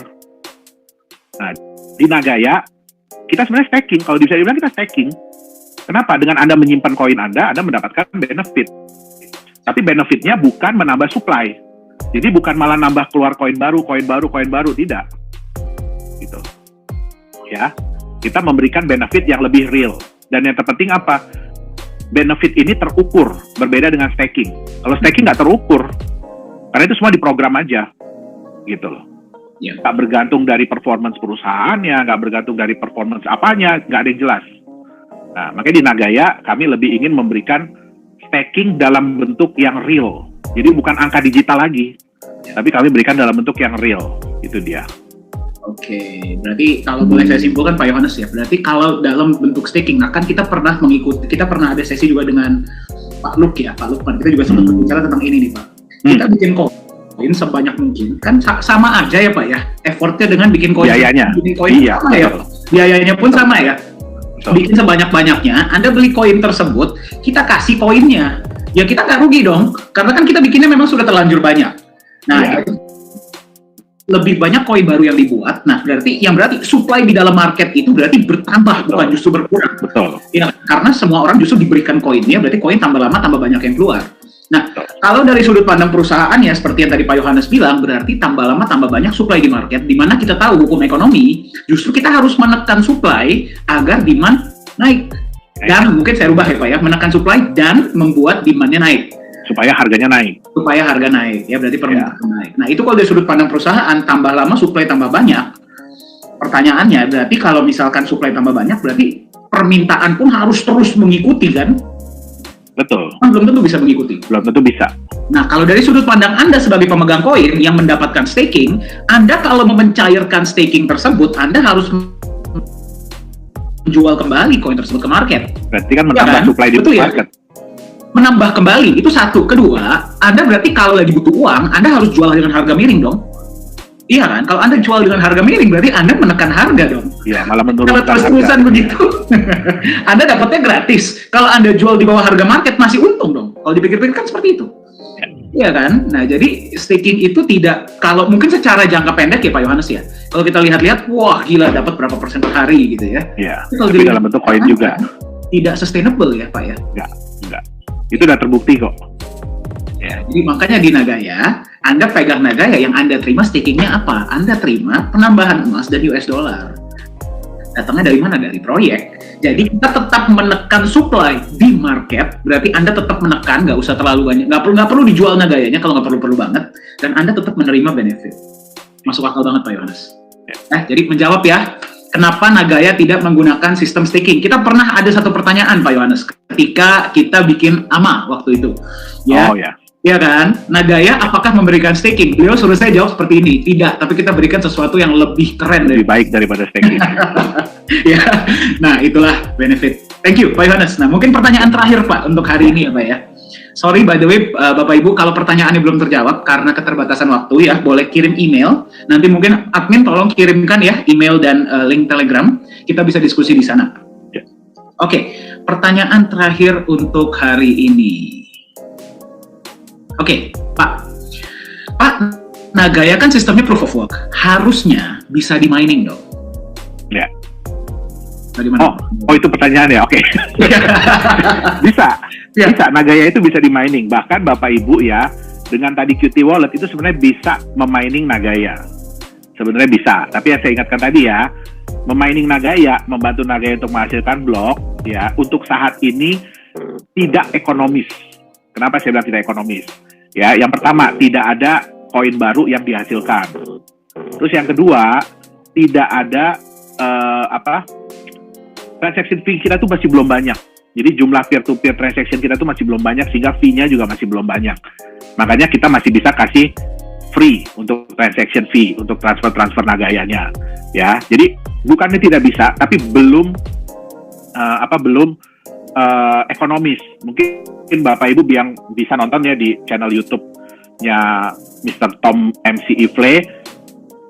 B: Nah, di Nagaya kita sebenarnya staking. Kalau bisa dibilang kita staking. Kenapa? Dengan Anda menyimpan koin Anda mendapatkan benefit. Tapi benefitnya bukan menambah supply. Jadi bukan malah nambah keluar koin baru, tidak. Gitu. Ya, kita memberikan benefit yang lebih real. Dan yang terpenting apa? Benefit ini terukur, berbeda dengan staking. Kalau staking nggak terukur, karena itu semua diprogram aja, gitu loh.
A: Ya.
B: Nggak bergantung dari performance perusahaannya, nggak bergantung dari performance apanya, nggak ada yang jelas. Nah, makanya di Nagaya kami lebih ingin memberikan staking dalam bentuk yang real. Jadi bukan angka digital lagi, tapi kami berikan dalam bentuk yang real. Itu dia.
A: Oke, berarti kalau boleh saya simpulkan Pak Yohanes ya, berarti kalau dalam bentuk staking, nah kan kita pernah ada sesi juga dengan Pak Lukman, kita juga sempat berbicara tentang ini nih Pak. Kita bikin koin sebanyak mungkin, kan sama aja ya Pak ya, effortnya dengan bikin koin.
B: Biayanya,
A: bikin koin sama ya, biayanya pun sama ya. Bikin sebanyak-banyaknya, Anda beli koin tersebut, kita kasih koinnya, ya kita nggak rugi dong, karena kan kita bikinnya memang sudah terlanjur banyak. Nah, lebih banyak koin baru yang dibuat, nah berarti supply di dalam market itu berarti bertambah, bukan justru berkurang.
B: Betul.
A: Ya, karena semua orang justru diberikan koinnya, berarti koin tambah lama tambah banyak yang keluar. Nah, kalau dari sudut pandang perusahaan ya, seperti yang tadi Pak Yohanes bilang, berarti tambah lama tambah banyak supply di market, di mana kita tahu hukum ekonomi, justru kita harus menekan supply agar demand naik. Dan mungkin saya rubah ya Pak ya, menekan supply dan membuat demand-nya naik.
B: Supaya harganya naik.
A: Supaya harga naik, ya berarti permintaan naik. Nah, itu kalau dari sudut pandang perusahaan, tambah lama supply tambah banyak. Pertanyaannya, berarti kalau misalkan supply tambah banyak, berarti permintaan pun harus terus mengikuti kan?
B: Betul.
A: Belum tentu bisa mengikuti.
B: Belum tentu bisa.
A: Nah, kalau dari sudut pandang Anda sebagai pemegang koin yang mendapatkan staking, Anda kalau mencairkan staking tersebut, Anda harus menjual kembali koin tersebut ke market.
B: Berarti kan menambah supply di market.
A: Menambah kembali, itu satu. Kedua, Anda berarti kalau lagi butuh uang, Anda harus jual dengan harga miring dong. Iya kan? Kalau Anda jual dengan harga miring, berarti Anda menekan harga dong.
B: Iya, malah menurunkan
A: harga. Kalau terus-terusan begitu, Anda dapatnya gratis. Kalau Anda jual di bawah harga market, masih untung dong. Kalau dipikir-pikir kan seperti itu. Iya kan? Nah, jadi staking itu tidak, kalau mungkin secara jangka pendek ya Pak Yohanes ya, kalau kita lihat-lihat, wah gila dapat berapa persen per hari gitu ya.
B: Iya, tapi dalam bentuk koin juga.
A: Tidak sustainable ya Pak ya?
B: Enggak. Itu udah terbukti kok.
A: Ya, jadi makanya di Nagaya, Anda pegang Nagaya, yang Anda terima stakingnya apa? Anda terima penambahan emas dan US dollar. Datangnya dari mana? Dari proyek. Jadi kita tetap menekan supply di market, berarti Anda tetap menekan, nggak usah terlalu banyak, nggak perlu dijual Nagayanya kalau nggak perlu banget, dan Anda tetap menerima benefit. Masuk akal banget Pak Yohanes. Jadi menjawab ya, kenapa Nagaya tidak menggunakan sistem staking? Kita pernah ada satu pertanyaan Pak Yohanes ketika kita bikin AMA waktu itu. Ya.
B: Oh ya.
A: Ya kan, Nagaya apakah memberikan staking? Beliau suruh saya jawab seperti ini, tidak, tapi kita berikan sesuatu yang lebih keren,
B: lebih baik daripada staking.
A: Ya, nah itulah benefit. Thank you Pak Yohanes. Nah mungkin pertanyaan terakhir Pak untuk hari ini ya Pak ya. Sorry by the way Bapak Ibu kalau pertanyaannya belum terjawab karena keterbatasan waktu ya, boleh kirim email. Nanti mungkin admin tolong kirimkan ya email dan link Telegram. Kita bisa diskusi di sana.
B: Ya.
A: Oke, pertanyaan terakhir untuk hari ini. Oke, Pak,
C: Nagaya kan sistemnya proof of work, harusnya bisa di mining dong.
B: Ya.
C: Bagaimana?
B: Oh itu pertanyaannya, oke. Bisa,
C: Ya.
B: bisa. Nagaya itu bisa di mining. Bahkan Bapak Ibu ya, dengan tadi Qt Wallet itu sebenarnya bisa memining Nagaya. Sebenarnya bisa. Tapi yang saya ingatkan tadi ya, memining Nagaya, membantu Nagaya untuk menghasilkan blok, ya, untuk saat ini tidak ekonomis. Kenapa saya bilang tidak ekonomis? Ya, yang pertama, tidak ada koin baru yang dihasilkan. Terus yang kedua, tidak ada transaction fee kita tuh masih belum banyak. Jadi jumlah peer-to-peer transaction kita tuh masih belum banyak, sehingga fee-nya juga masih belum banyak. Makanya kita masih bisa kasih free untuk transaction fee, untuk transfer Nagayanya. Ya, jadi bukannya tidak bisa, tapi belum ekonomis. Mungkin Bapak Ibu yang bisa nonton ya di channel YouTube-nya Mr. Tom MC Ifle.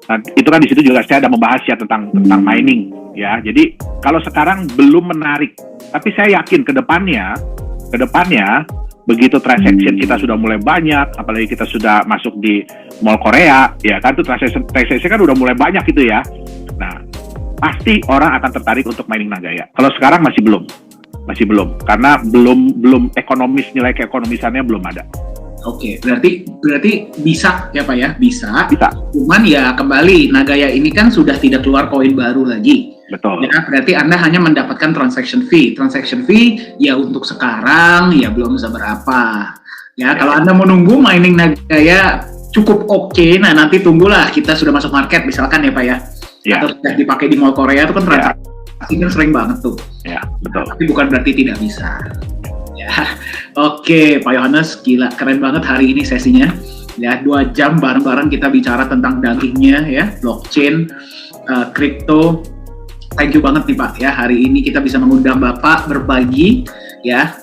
B: Nah, itu kan di situ juga saya ada membahas ya tentang mining ya. Jadi kalau sekarang belum menarik, tapi saya yakin ke depannya begitu transaction kita sudah mulai banyak, apalagi kita sudah masuk di mall Korea, ya kan tuh transaction kan udah mulai banyak gitu ya. Nah, pasti orang akan tertarik untuk mining Nagaya. Kalau sekarang masih belum, karena belum ekonomis, nilai keekonomisannya belum ada.
C: Oke, berarti bisa ya Pak ya, bisa.
B: Bisa.
C: Cuman ya kembali Nagaya ini kan sudah tidak keluar koin baru lagi.
B: Betul.
C: Ya, berarti Anda hanya mendapatkan transaction fee. Transaction fee ya untuk sekarang ya belum seberapa. Ya, kalau Anda menunggu mining Nagaya cukup oke, nah nanti tunggulah kita sudah masuk market misalkan ya Pak ya.
B: Ya.
C: Atau sudah dipakai di mall Korea itu kan transaksi kan sering banget tuh.
B: Ya, betul.
C: Tapi bukan berarti tidak bisa. Ya, oke Pak Yohanes, gila keren banget hari ini sesinya. Ya, 2 jam bareng-bareng kita bicara tentang dagingnya ya, blockchain, crypto. Thank you banget nih Pak ya, hari ini kita bisa mengundang Bapak berbagi ya.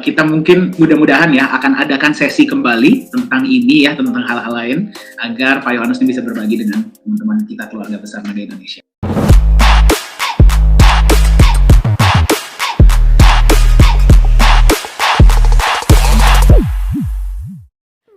C: Kita mungkin mudah-mudahan ya akan adakan sesi kembali tentang ini ya, tentang hal-hal lain agar Pak Yohanes ini bisa berbagi dengan teman-teman kita keluarga besar Nagaya Indonesia.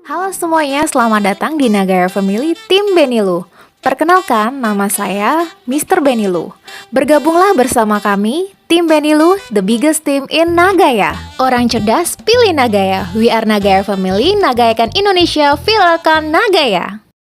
D: Halo semuanya, selamat datang di Nagaya Family Tim Benilu. Perkenalkan, nama saya Mr. Benilu. Bergabunglah bersama kami, Tim Benilu, the biggest team in Nagaya. Orang cerdas, pilih Nagaya. We are Nagaya Family, nagayakan Indonesia, viralkan Nagaya.